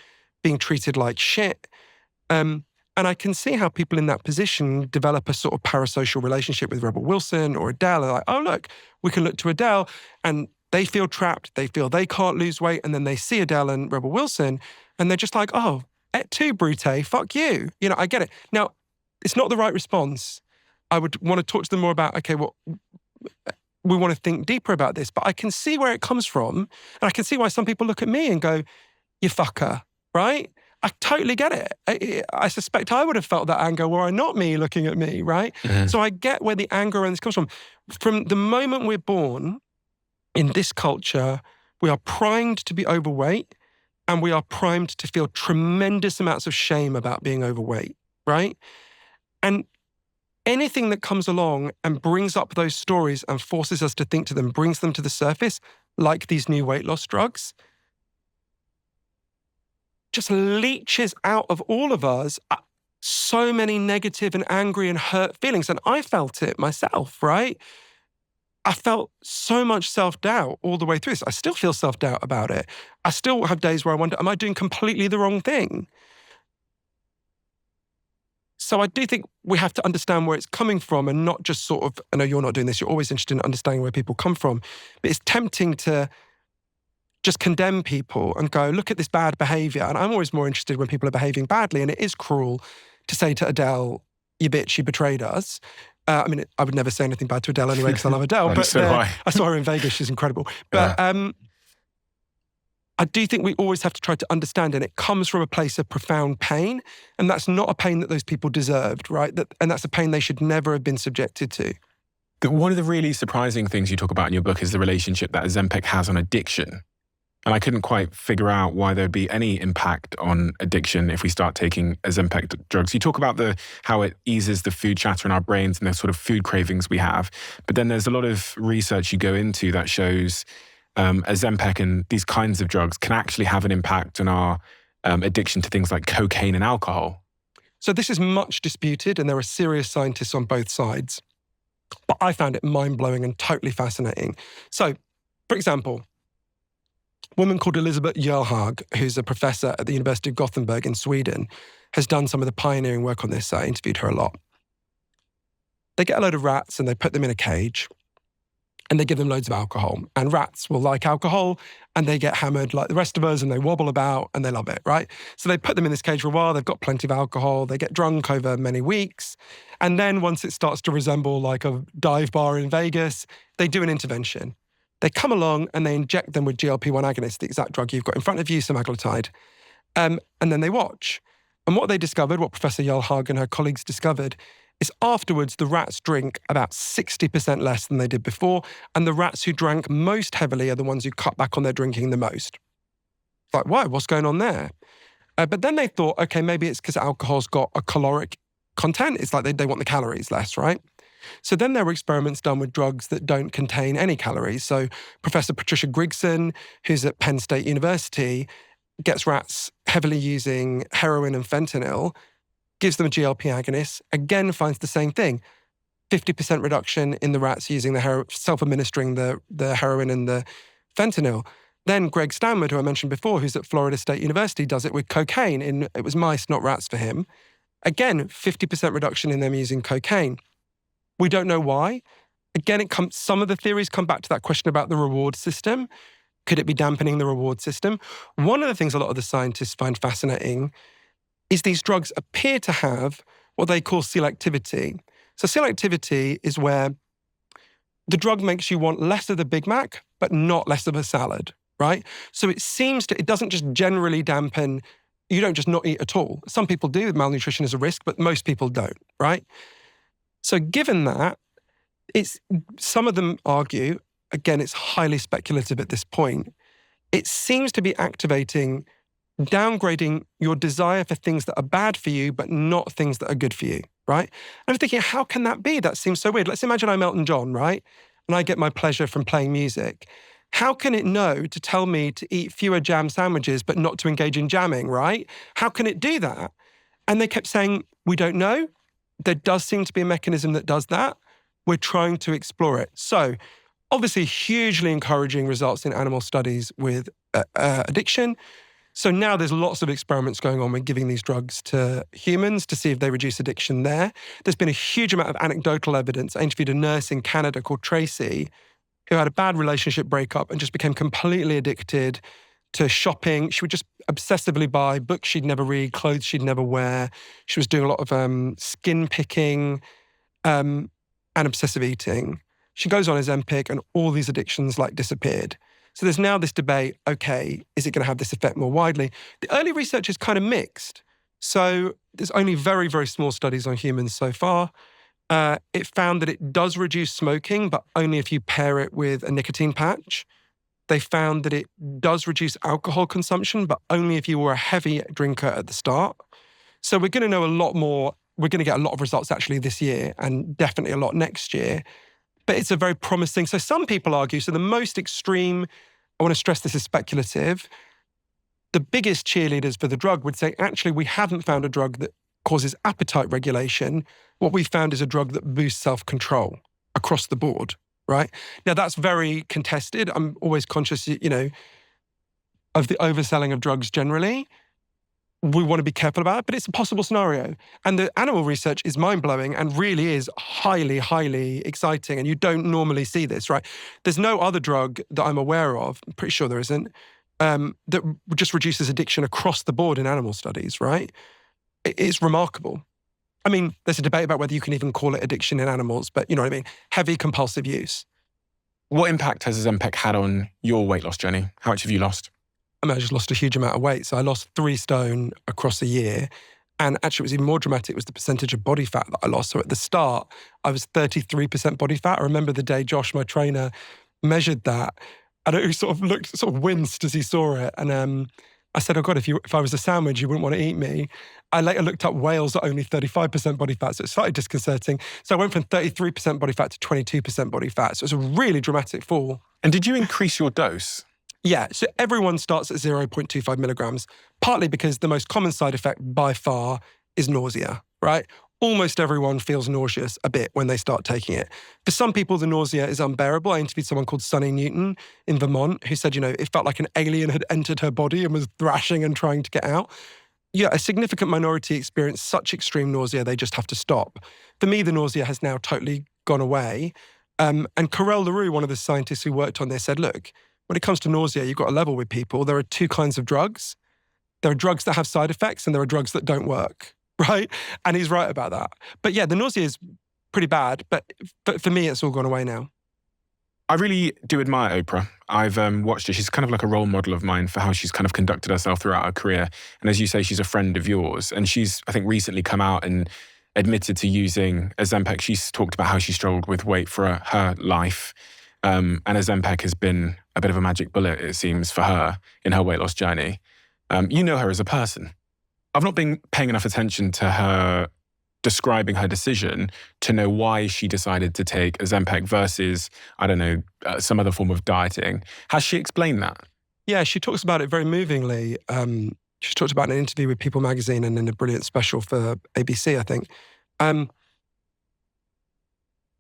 being treated like shit. And I can see how people in that position develop a sort of parasocial relationship with Rebel Wilson or Adele. They're like, oh, look, we can look to Adele, and they feel trapped. They feel they can't lose weight. And then they see Adele and Rebel Wilson, and they're just like, oh, et tu, Brute, fuck you. You know, I get it. Now, it's not the right response. I would want to talk to them more about, okay, well, we want to think deeper about this, but I can see where it comes from. And I can see why some people look at me and go, you fucker, right? I totally get it. I suspect I would have felt that anger were I not me looking at me, right? Mm-hmm. So I get where the anger around this comes from. From the moment we're born in this culture, we are primed to be overweight, and we are primed to feel tremendous amounts of shame about being overweight, right? And anything that comes along and brings up those stories and forces us to think to them, brings them to the surface, like these new weight loss drugs, just leaches out of all of us so many negative and angry and hurt feelings. And I felt it myself, right? I felt so much self-doubt all the way through this. I still feel self-doubt about it. I still have days where I wonder, am I doing completely the wrong thing? So I do think we have to understand where it's coming from and not just sort of, I know you're not doing this, you're always interested in understanding where people come from, but it's tempting to just condemn people and go, look at this bad behavior. And I'm always more interested when people are behaving badly, and it is cruel to say to Adele, you bitch, you betrayed us. I mean, I would never say anything bad to Adele anyway because I love Adele, but I saw her in Vegas, she's incredible. But I do think we always have to try to understand, and it comes from a place of profound pain, and that's not a pain that those people deserved, right? And that's a pain they should never have been subjected to. One of the really surprising things you talk about in your book is the relationship that Ozempic has on addiction. And I couldn't quite figure out why there'd be any impact on addiction if we start taking Ozempic drugs. You talk about how it eases the food chatter in our brains and the sort of food cravings we have. But then there's a lot of research you go into that shows Ozempic and these kinds of drugs can actually have an impact on our addiction to things like cocaine and alcohol. So this is much disputed, and there are serious scientists on both sides. But I found it mind-blowing and totally fascinating. So, for example, a woman called Elisabeth Gerhag, who's a professor at the University of Gothenburg in Sweden, has done some of the pioneering work on this. I interviewed her a lot. They get a load of rats and they put them in a cage, and they give them loads of alcohol. And rats will like alcohol, and they get hammered like the rest of us, and they wobble about, and they love it, right? So they put them in this cage for a while. They've got plenty of alcohol. They get drunk over many weeks. And then once it starts to resemble like a dive bar in Vegas, they do an intervention. They come along and they inject them with GLP-1 agonists, the exact drug you've got in front of you, semaglutide. And then they watch. And what they discovered, what Professor Gerhag and her colleagues discovered, is afterwards the rats drink about 60% less than they did before, and the rats who drank most heavily are the ones who cut back on their drinking the most. It's like, why? What's going on there? But then they thought, okay, maybe it's because alcohol's got a caloric content. It's like they want the calories less, right? So then there were experiments done with drugs that don't contain any calories. So Professor Patricia Grigson, who's at Penn State University, gets rats heavily using heroin and fentanyl, gives them a GLP agonist, again finds the same thing. 50% reduction in the rats using the self-administering the heroin and the fentanyl. Then Greg Stanwood, who I mentioned before, who's at Florida State University, does it with cocaine. It was mice, not rats for him. Again, 50% reduction in them using cocaine. We don't know why. Again, some of the theories come back to that question about the reward system. Could it be dampening the reward system? One of the things a lot of the scientists find fascinating is these drugs appear to have what they call selectivity. So selectivity is where the drug makes you want less of the Big Mac, but not less of a salad, right? So it doesn't just generally dampen, you don't just not eat at all. Some people do, malnutrition is a risk, but most people don't, right? So given that, some of them argue, again, it's highly speculative at this point, it seems to be downgrading your desire for things that are bad for you, but not things that are good for you, right? And I'm thinking, how can that be? That seems so weird. Let's imagine I'm Elton John, right? And I get my pleasure from playing music. How can it know to tell me to eat fewer jam sandwiches, but not to engage in jamming, right? How can it do that? And they kept saying, we don't know. There does seem to be a mechanism that does that. We're trying to explore it. So Obviously, hugely encouraging results in animal studies with addiction. So now there's lots of experiments going on with giving these drugs to humans to see if they reduce addiction there. There's been a huge amount of anecdotal evidence. I interviewed a nurse in Canada called Tracy who had a bad relationship breakup and just became completely addicted to shopping. She would just obsessively buy books she'd never read, clothes she'd never wear. She was doing a lot of skin picking and obsessive eating. She goes on Ozempic and all these addictions disappeared. So there's now this debate, okay, is it going to have this effect more widely? The early research is kind of mixed. So there's only very, very small studies on humans so far. It found that it does reduce smoking, but only if you pair it with a nicotine patch. They found that it does reduce alcohol consumption, but only if you were a heavy drinker at the start. So we're going to know a lot more. We're going to get a lot of results actually this year and definitely a lot next year. But it's a very promising. So some people argue, so the most extreme, I want to stress this is speculative, the biggest cheerleaders for the drug would say, actually, we haven't found a drug that causes appetite regulation. What we found is a drug that boosts self-control across the board, right? Now, that's very contested. I'm always conscious, of the overselling of drugs generally. We want to be careful about it, but it's a possible scenario. And the animal research is mind-blowing and really is highly, highly exciting. And you don't normally see this, right? There's no other drug that I'm aware of, I'm pretty sure there isn't, that just reduces addiction across the board in animal studies, right? It's remarkable. I mean, there's a debate about whether you can even call it addiction in animals, but you know what I mean? Heavy compulsive use. What impact has Ozempic had on your weight loss journey? How much have you lost? I mean, I just lost a huge amount of weight. So I lost 3 stone across a year. And actually, it was even more dramatic was the percentage of body fat that I lost. So at the start, I was 33% body fat. I remember the day Josh, my trainer, measured that. And he sort of winced as he saw it. And I said, oh God, if I was a sandwich, you wouldn't want to eat me. I later looked up whales at only 35% body fat. So it started disconcerting. So I went from 33% body fat to 22% body fat. So it was a really dramatic fall. And did you increase your dose? Yeah, so everyone starts at 0.25 milligrams, partly because the most common side effect by far is nausea, right? Almost everyone feels nauseous a bit when they start taking it. For some people, the nausea is unbearable. I interviewed someone called Sunny Newton in Vermont who said, it felt like an alien had entered her body and was thrashing and trying to get out. Yeah, a significant minority experience such extreme nausea, they just have to stop. For me, the nausea has now totally gone away. And Carel LaRue, one of the scientists who worked on this, said, look, when it comes to nausea, you've got to level with people. There are 2 kinds of drugs. There are drugs that have side effects and there are drugs that don't work, right? And he's right about that. But yeah, the nausea is pretty bad, but for me, it's all gone away now. I really do admire Oprah. I've watched her. She's kind of like a role model of mine for how she's kind of conducted herself throughout her career. And as you say, she's a friend of yours. And she's, I think, recently come out and admitted to using Ozempic. She's talked about how she struggled with weight for her life. And Ozempic has been a bit of a magic bullet, it seems, for her in her weight loss journey. You know her as a person. I've not been paying enough attention to her describing her decision to know why she decided to take Ozempic versus, some other form of dieting. Has she explained that? Yeah, she talks about it very movingly. She talked about it in an interview with People magazine and in a brilliant special for ABC, I think.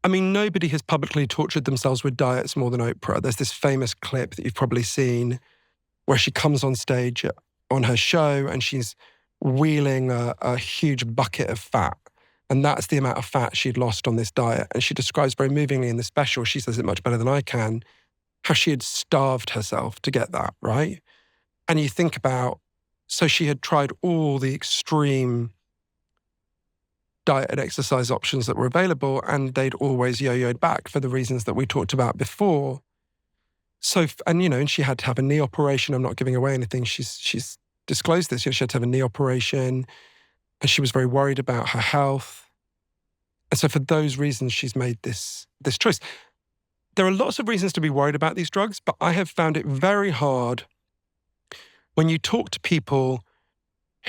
Nobody has publicly tortured themselves with diets more than Oprah. There's this famous clip that you've probably seen where she comes on stage on her show and she's wheeling a huge bucket of fat. And that's the amount of fat she'd lost on this diet. And she describes very movingly in the special, she says it much better than I can, how she had starved herself to get that, right? And you think about, so she had tried all the extreme diet and exercise options that were available, and they'd always yo-yoed back for the reasons that we talked about before. So, and she had to have a knee operation. I'm not giving away anything. She's disclosed this. She had to have a knee operation, and she was very worried about her health. And so for those reasons, she's made this choice. There are lots of reasons to be worried about these drugs, but I have found it very hard when you talk to people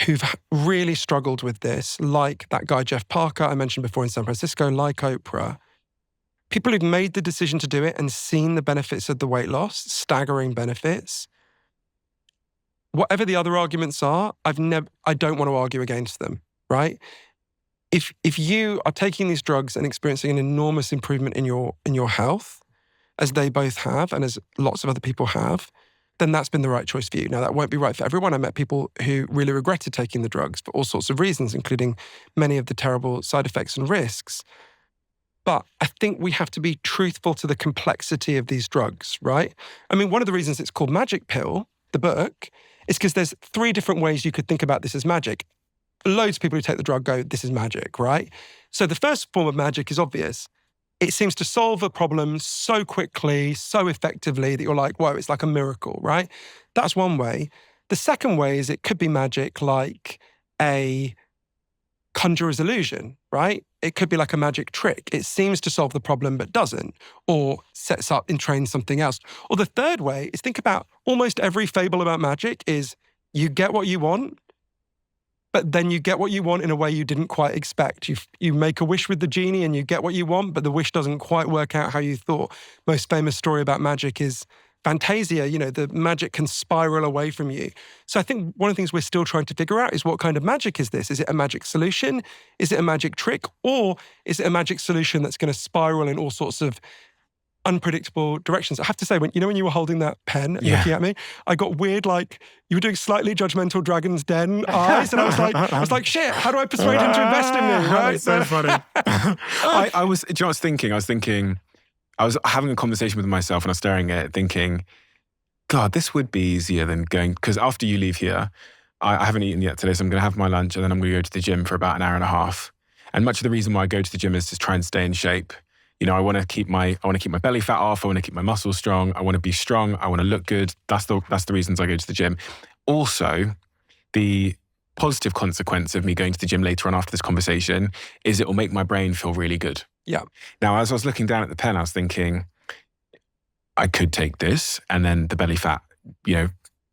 who've really struggled with this, like that guy Jeff Parker I mentioned before in San Francisco, like Oprah. People who've made the decision to do it and seen the benefits of the weight loss, staggering benefits. Whatever the other arguments are, I don't want to argue against them, right? If you are taking these drugs and experiencing an enormous improvement in your health, as they both have and as lots of other people have, then that's been the right choice for you. Now, that won't be right for everyone. I met people who really regretted taking the drugs for all sorts of reasons, including many of the terrible side effects and risks. But I think we have to be truthful to the complexity of these drugs, right? I mean, one of the reasons it's called Magic Pill, the book, is because there's 3 different ways you could think about this as magic. Loads of people who take the drug go, this is magic, right? So the first form of magic is obvious. It seems to solve a problem so quickly, so effectively that you're like, whoa, it's like a miracle, right? That's one way. The second way is it could be magic like a conjurer's illusion, right? It could be like a magic trick. It seems to solve the problem but doesn't, or sets up and trains something else. Or the third way is think about almost every fable about magic is you get what you want, but then you get what you want in a way you didn't quite expect. You make a wish with the genie and you get what you want, but the wish doesn't quite work out how you thought. Most famous story about magic is Fantasia. The magic can spiral away from you. So I think one of the things we're still trying to figure out is what kind of magic is this? Is it a magic solution? Is it a magic trick? Or is it a magic solution that's going to spiral in all sorts of unpredictable directions? I have to say, when you were holding that pen and looking at me, I got weird, like you were doing slightly judgmental Dragon's Den eyes, and I was like, shit, how do I persuade him to invest in me? Right? It's so funny. I was thinking, I was having a conversation with myself and I was staring at it thinking, God, this would be easier than going, because after you leave here, I haven't eaten yet today, so I'm going to have my lunch and then I'm going to go to the gym for about an hour and a half. And much of the reason why I go to the gym is to try and stay in shape. I want to keep my belly fat off. I want to keep my muscles strong. I want to be strong. I want to look good. That's the reasons I go to the gym. Also, the positive consequence of me going to the gym later on after this conversation is it will make my brain feel really good. Yeah. Now, as I was looking down at the pen, I was thinking, I could take this and then the belly fat,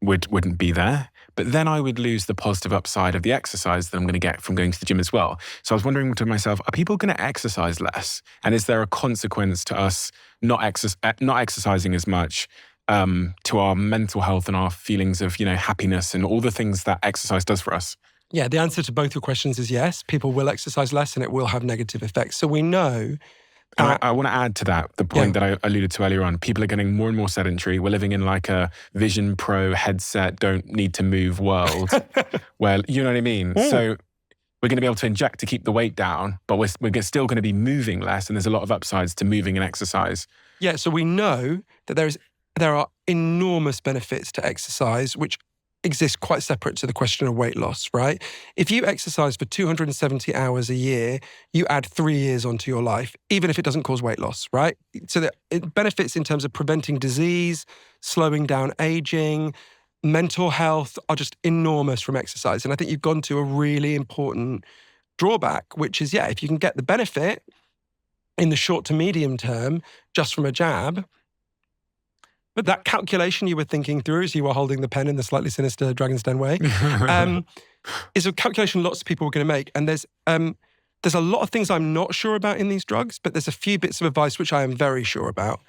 wouldn't be there. But then I would lose the positive upside of the exercise that I'm going to get from going to the gym as well. So I was wondering to myself, are people going to exercise less? And is there a consequence to us not exercising as much to our mental health and our feelings of, happiness and all the things that exercise does for us? Yeah, the answer to both your questions is yes. People will exercise less and it will have negative effects. So we know... I want to add to that, the point that I alluded to earlier on. People are getting more and more sedentary. We're living in like a Vision Pro headset, don't need to move world. Well, you know what I mean? Mm. So we're going to be able to inject to keep the weight down, but we're still going to be moving less. And there's a lot of upsides to moving and exercise. Yeah, so we know that there are enormous benefits to exercise, which exist quite separate to the question of weight loss, right? If you exercise for 270 hours a year, you add 3 years onto your life, even if it doesn't cause weight loss, right? So that it benefits in terms of preventing disease, slowing down aging, mental health are just enormous from exercise. And I think you've gone to a really important drawback, which is, if you can get the benefit in the short to medium term just from a jab, but that calculation you were thinking through as you were holding the pen in the slightly sinister Dragon's Den way is a calculation lots of people are going to make. And there's a lot of things I'm not sure about in these drugs, but there's a few bits of advice which I am very sure about.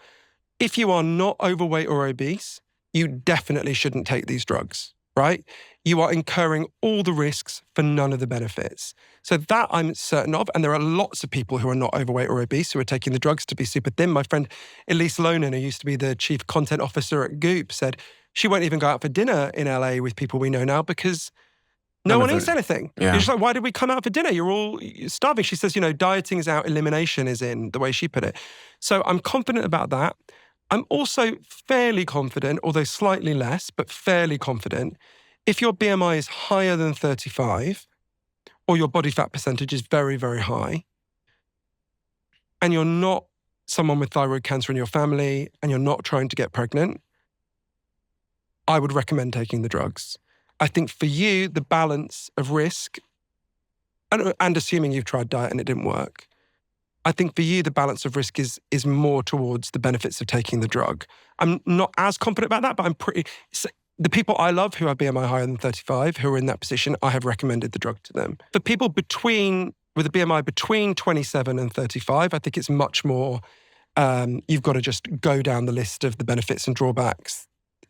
If you are not overweight or obese, you definitely shouldn't take these drugs, right? You are incurring all the risks for none of the benefits. So that I'm certain of. And there are lots of people who are not overweight or obese who are taking the drugs to be super thin. My friend Elise Lonan, who used to be the chief content officer at Goop, said she won't even go out for dinner in LA with people we know now because no one eats anything. Yeah. You're just like, why did we come out for dinner? You're all starving. She says, dieting is out, elimination is in, the way she put it. So I'm confident about that. I'm also fairly confident, although slightly less, but fairly confident, if your BMI is higher than 35, or your body fat percentage is very, very high, and you're not someone with thyroid cancer in your family, and you're not trying to get pregnant, I would recommend taking the drugs. I think for you, the balance of risk, and assuming you've tried diet and it didn't work, I think for you, the balance of risk is more towards the benefits of taking the drug. I'm not as confident about that, but the people I love who have BMI higher than 35, who are in that position, I have recommended the drug to them. For people with a BMI between 27 and 35, I think it's much more, you've got to just go down the list of the benefits and drawbacks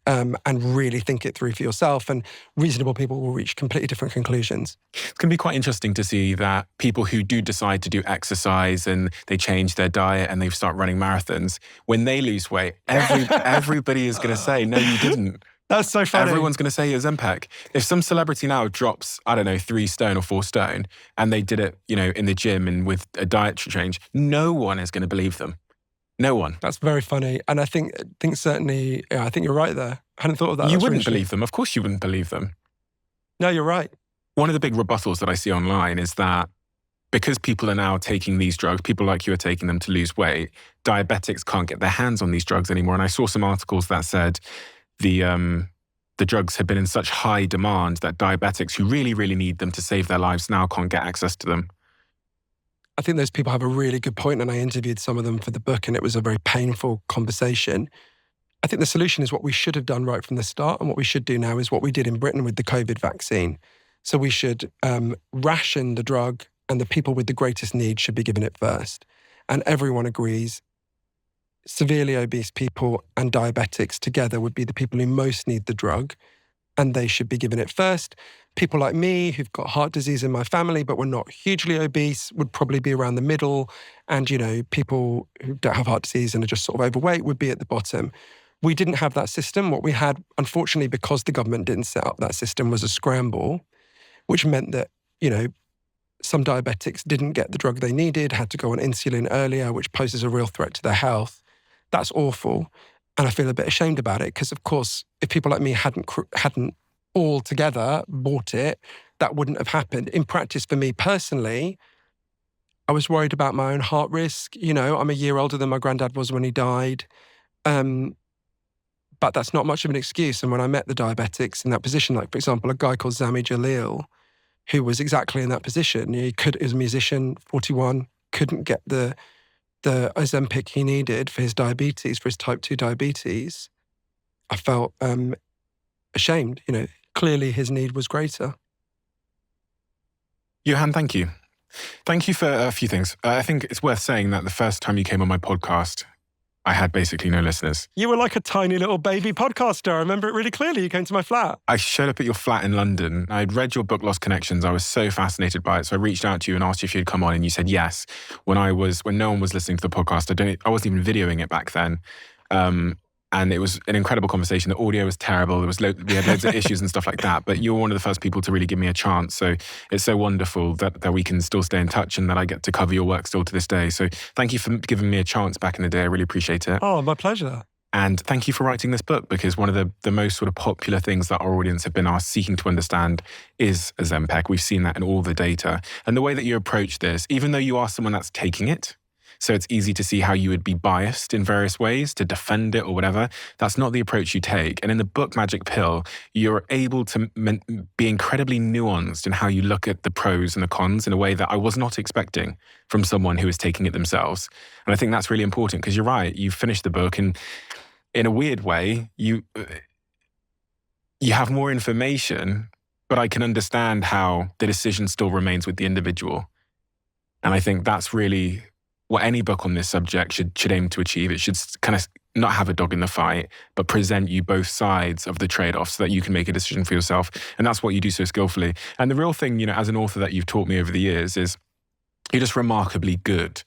and really think it through for yourself. And reasonable people will reach completely different conclusions. It's going to be quite interesting to see that people who do decide to do exercise and they change their diet and they start running marathons, when they lose weight, everybody is going to say, no, you didn't. That's so funny. Everyone's going to say Ozempic. If some celebrity now drops, I don't know, 3 stone or 4 stone, and they did it, in the gym and with a dietary change, no one is going to believe them. No one. That's very funny. And I think certainly, I think you're right there. I hadn't thought of that. You wouldn't believe them. Of course you wouldn't believe them. No, you're right. One of the big rebuttals that I see online is that because people are now taking these drugs, people like you are taking them to lose weight, diabetics can't get their hands on these drugs anymore. And I saw some articles that said the drugs had been in such high demand that diabetics who really, really need them to save their lives now can't get access to them. I think those people have a really good point, and I interviewed some of them for the book, and it was a very painful conversation. I think the solution is what we should have done right from the start, and what we should do now is what we did in Britain with the COVID vaccine. So we should ration the drug, and the people with the greatest need should be given it first. And everyone agrees severely obese people and diabetics together would be the people who most need the drug, and they should be given it first. People like me, who've got heart disease in my family, but we're not hugely obese, would probably be around the middle. And, people who don't have heart disease and are just sort of overweight would be at the bottom. We didn't have that system. What we had, unfortunately, because the government didn't set up that system, was a scramble, which meant that, some diabetics didn't get the drug they needed, had to go on insulin earlier, which poses a real threat to their health. That's awful. And I feel a bit ashamed about it because, of course, if people like me hadn't all together bought it, that wouldn't have happened. In practice, for me personally, I was worried about my own heart risk. I'm a year older than my granddad was when he died. But that's not much of an excuse. And when I met the diabetics in that position, like, for example, a guy called Zami Jalil, who was exactly in that position. He was a musician, 41, couldn't get the Ozempic he needed for his diabetes, for his type 2 diabetes. I felt ashamed. Clearly his need was greater. Johann, thank you. Thank you for a few things. I think it's worth saying that the first time you came on my podcast, I had basically no listeners. You were like a tiny little baby podcaster. I remember it really clearly. You came to my flat. I showed up at your flat in London. I'd read your book, Lost Connections. I was so fascinated by it. So I reached out to you and asked you if you'd come on, and you said yes. When no one was listening to the podcast, I wasn't even videoing it back then. And it was an incredible conversation. The audio was terrible. We had loads of issues and stuff like that. But you were one of the first people to really give me a chance. So it's so wonderful that we can still stay in touch and that I get to cover your work still to this day. So thank you for giving me a chance back in the day. I really appreciate it. Oh, my pleasure. And thank you for writing this book, because one of the most sort of popular things that our audience have been asked, seeking to understand, is Ozempic. We've seen that in all the data. And the way that you approach this, even though you are someone that's taking it, so it's easy to see how you would be biased in various ways to defend it or whatever. That's not the approach you take. And in the book Magic Pill, you're able to be incredibly nuanced in how you look at the pros and the cons in a way that I was not expecting from someone who is taking it themselves. And I think that's really important, because you're right. You finished the book and in a weird way, you have more information, but I can understand how the decision still remains with the individual. And I think that's really what any book on this subject should aim to achieve. It should kind of not have a dog in the fight, but present you both sides of the trade-off so that you can make a decision for yourself. And that's what you do so skillfully. And the real thing, as an author that you've taught me over the years, is you're just remarkably good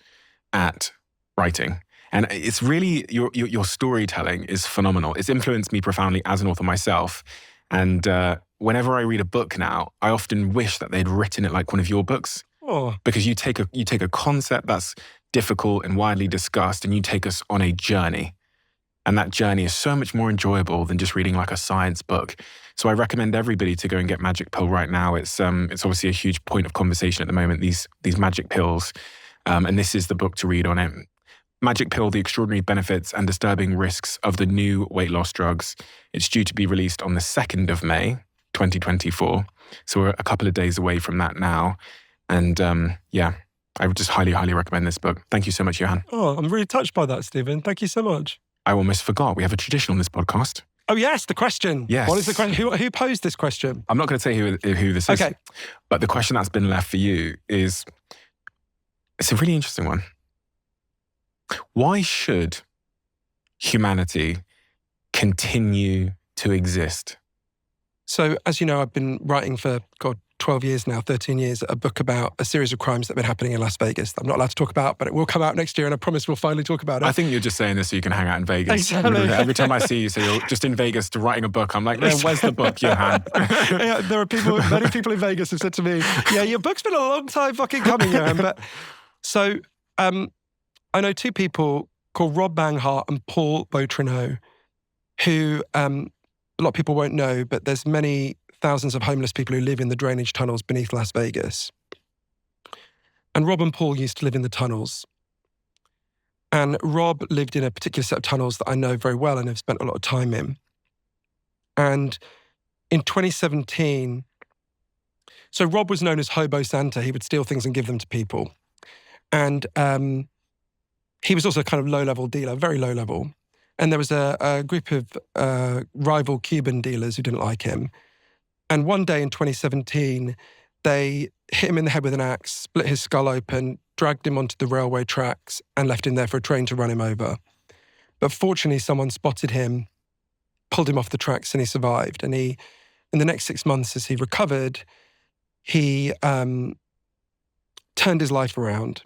at writing. And it's really, your storytelling is phenomenal. It's influenced me profoundly as an author myself. And whenever I read a book now, I often wish that they'd written it like one of your books. Oh. Because you take a concept that's difficult and widely discussed, and you take us on a journey. And that journey is so much more enjoyable than just reading like a science book. So I recommend everybody to go and get Magic Pill right now. It's obviously a huge point of conversation at the moment, these magic pills. And this is the book to read on it. Magic Pill, The Extraordinary Benefits and Disturbing Risks of the New Weight Loss Drugs. It's due to be released on the 2nd of May, 2024. So we're a couple of days away from that now. And I would just highly, highly recommend this book. Thank you so much, Johann. Oh, I'm really touched by that, Stephen. Thank you so much. I almost forgot. We have a tradition on this podcast. Oh, yes, the question. Yes. What is the question? Who posed this question? I'm not going to say who this is. Okay. But the question that's been left for you is, it's a really interesting one. Why should humanity continue to exist? So, as you know, I've been writing for, 12 years now, 13 years, a book about a series of crimes that have been happening in Las Vegas that I'm not allowed to talk about, but it will come out next year, and I promise we'll finally talk about it. I think you're just saying this so you can hang out in Vegas. Exactly. Every time I see you, so you're just in Vegas writing a book, I'm like, where's the book, Johann? Yeah, there are many people in Vegas who said to me, yeah, your book's been a long time fucking coming, Johann. But so I know two people called Rob Banghart and Paul Beautreneau, who a lot of people won't know, but there's many thousands of homeless people who live in the drainage tunnels beneath Las Vegas. And Rob and Paul used to live in the tunnels. And Rob lived in a particular set of tunnels that I know very well and have spent a lot of time in. And in 2017, so Rob was known as Hobo Santa. He would steal things and give them to people. And he was also a kind of low-level dealer, very low-level. And there was a group of rival Cuban dealers who didn't like him. And one day in 2017, they hit him in the head with an axe, split his skull open, dragged him onto the railway tracks and left him there for a train to run him over. But fortunately, someone spotted him, pulled him off the tracks, and he survived. And in the next 6 months, as he recovered, he turned his life around.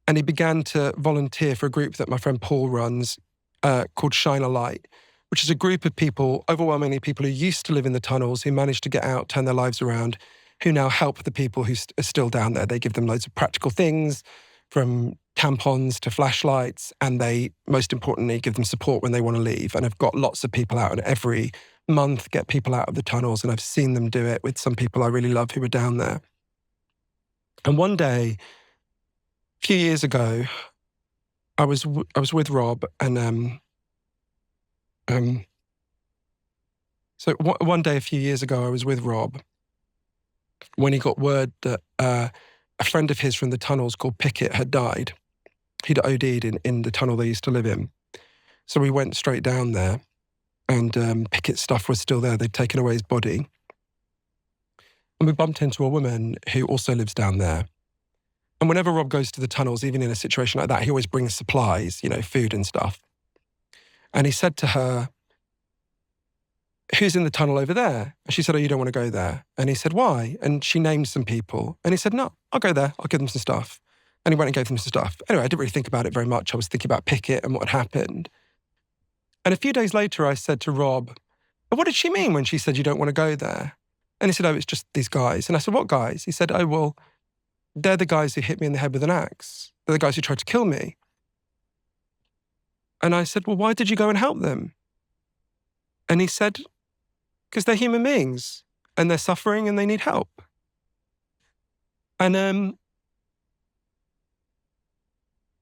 And he began to volunteer for a group that my friend Paul runs called Shine a Light, which is a group of people, overwhelmingly people who used to live in the tunnels, who managed to get out, turn their lives around, who now help the people who are still down there. They give them loads of practical things, from tampons to flashlights, and they, most importantly, give them support when they want to leave. And I've got lots of people out, and every month get people out of the tunnels, and I've seen them do it with some people I really love who were down there. And one day, a few years ago, I was with Rob, and so one day a few years ago, I was with Rob when he got word that a friend of his from the tunnels called Pickett had died. He'd OD'd in the tunnel they used to live in. So we went straight down there, and Pickett's stuff was still there. They'd taken away his body. And we bumped into a woman who also lives down there. And whenever Rob goes to the tunnels, even in a situation like that, he always brings supplies, food and stuff. And he said to her, who's in the tunnel over there? And she said, oh, you don't want to go there. And he said, why? And she named some people. And he said, no, I'll go there. I'll give them some stuff. And he went and gave them some stuff. Anyway, I didn't really think about it very much. I was thinking about Pickett and what had happened. And a few days later, I said to Rob, what did she mean when she said you don't want to go there? And he said, oh, it's just these guys. And I said, what guys? He said, oh, well, they're the guys who hit me in the head with an axe. They're the guys who tried to kill me. And I said, well, why did you go and help them? And he said, because they're human beings and they're suffering and they need help. And I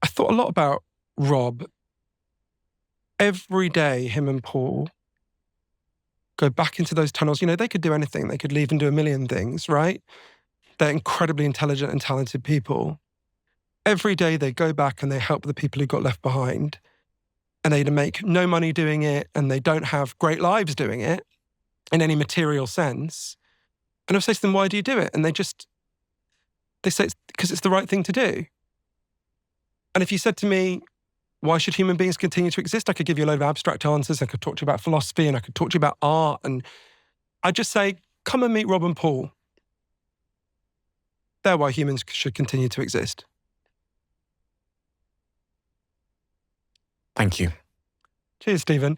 thought a lot about Rob. Every day, him and Paul go back into those tunnels. They could do anything. They could leave and do a million things, right? They're incredibly intelligent and talented people. Every day they go back and they help the people who got left behind. And they make no money doing it, and they don't have great lives doing it in any material sense. And I say to them, why do you do it? And they say it's because it's the right thing to do. And if you said to me, why should human beings continue to exist? I could give you a load of abstract answers. I could talk to you about philosophy, and I could talk to you about art. And I'd just say, come and meet Rob and Paul. They're why humans should continue to exist. Thank you. Cheers, Stephen.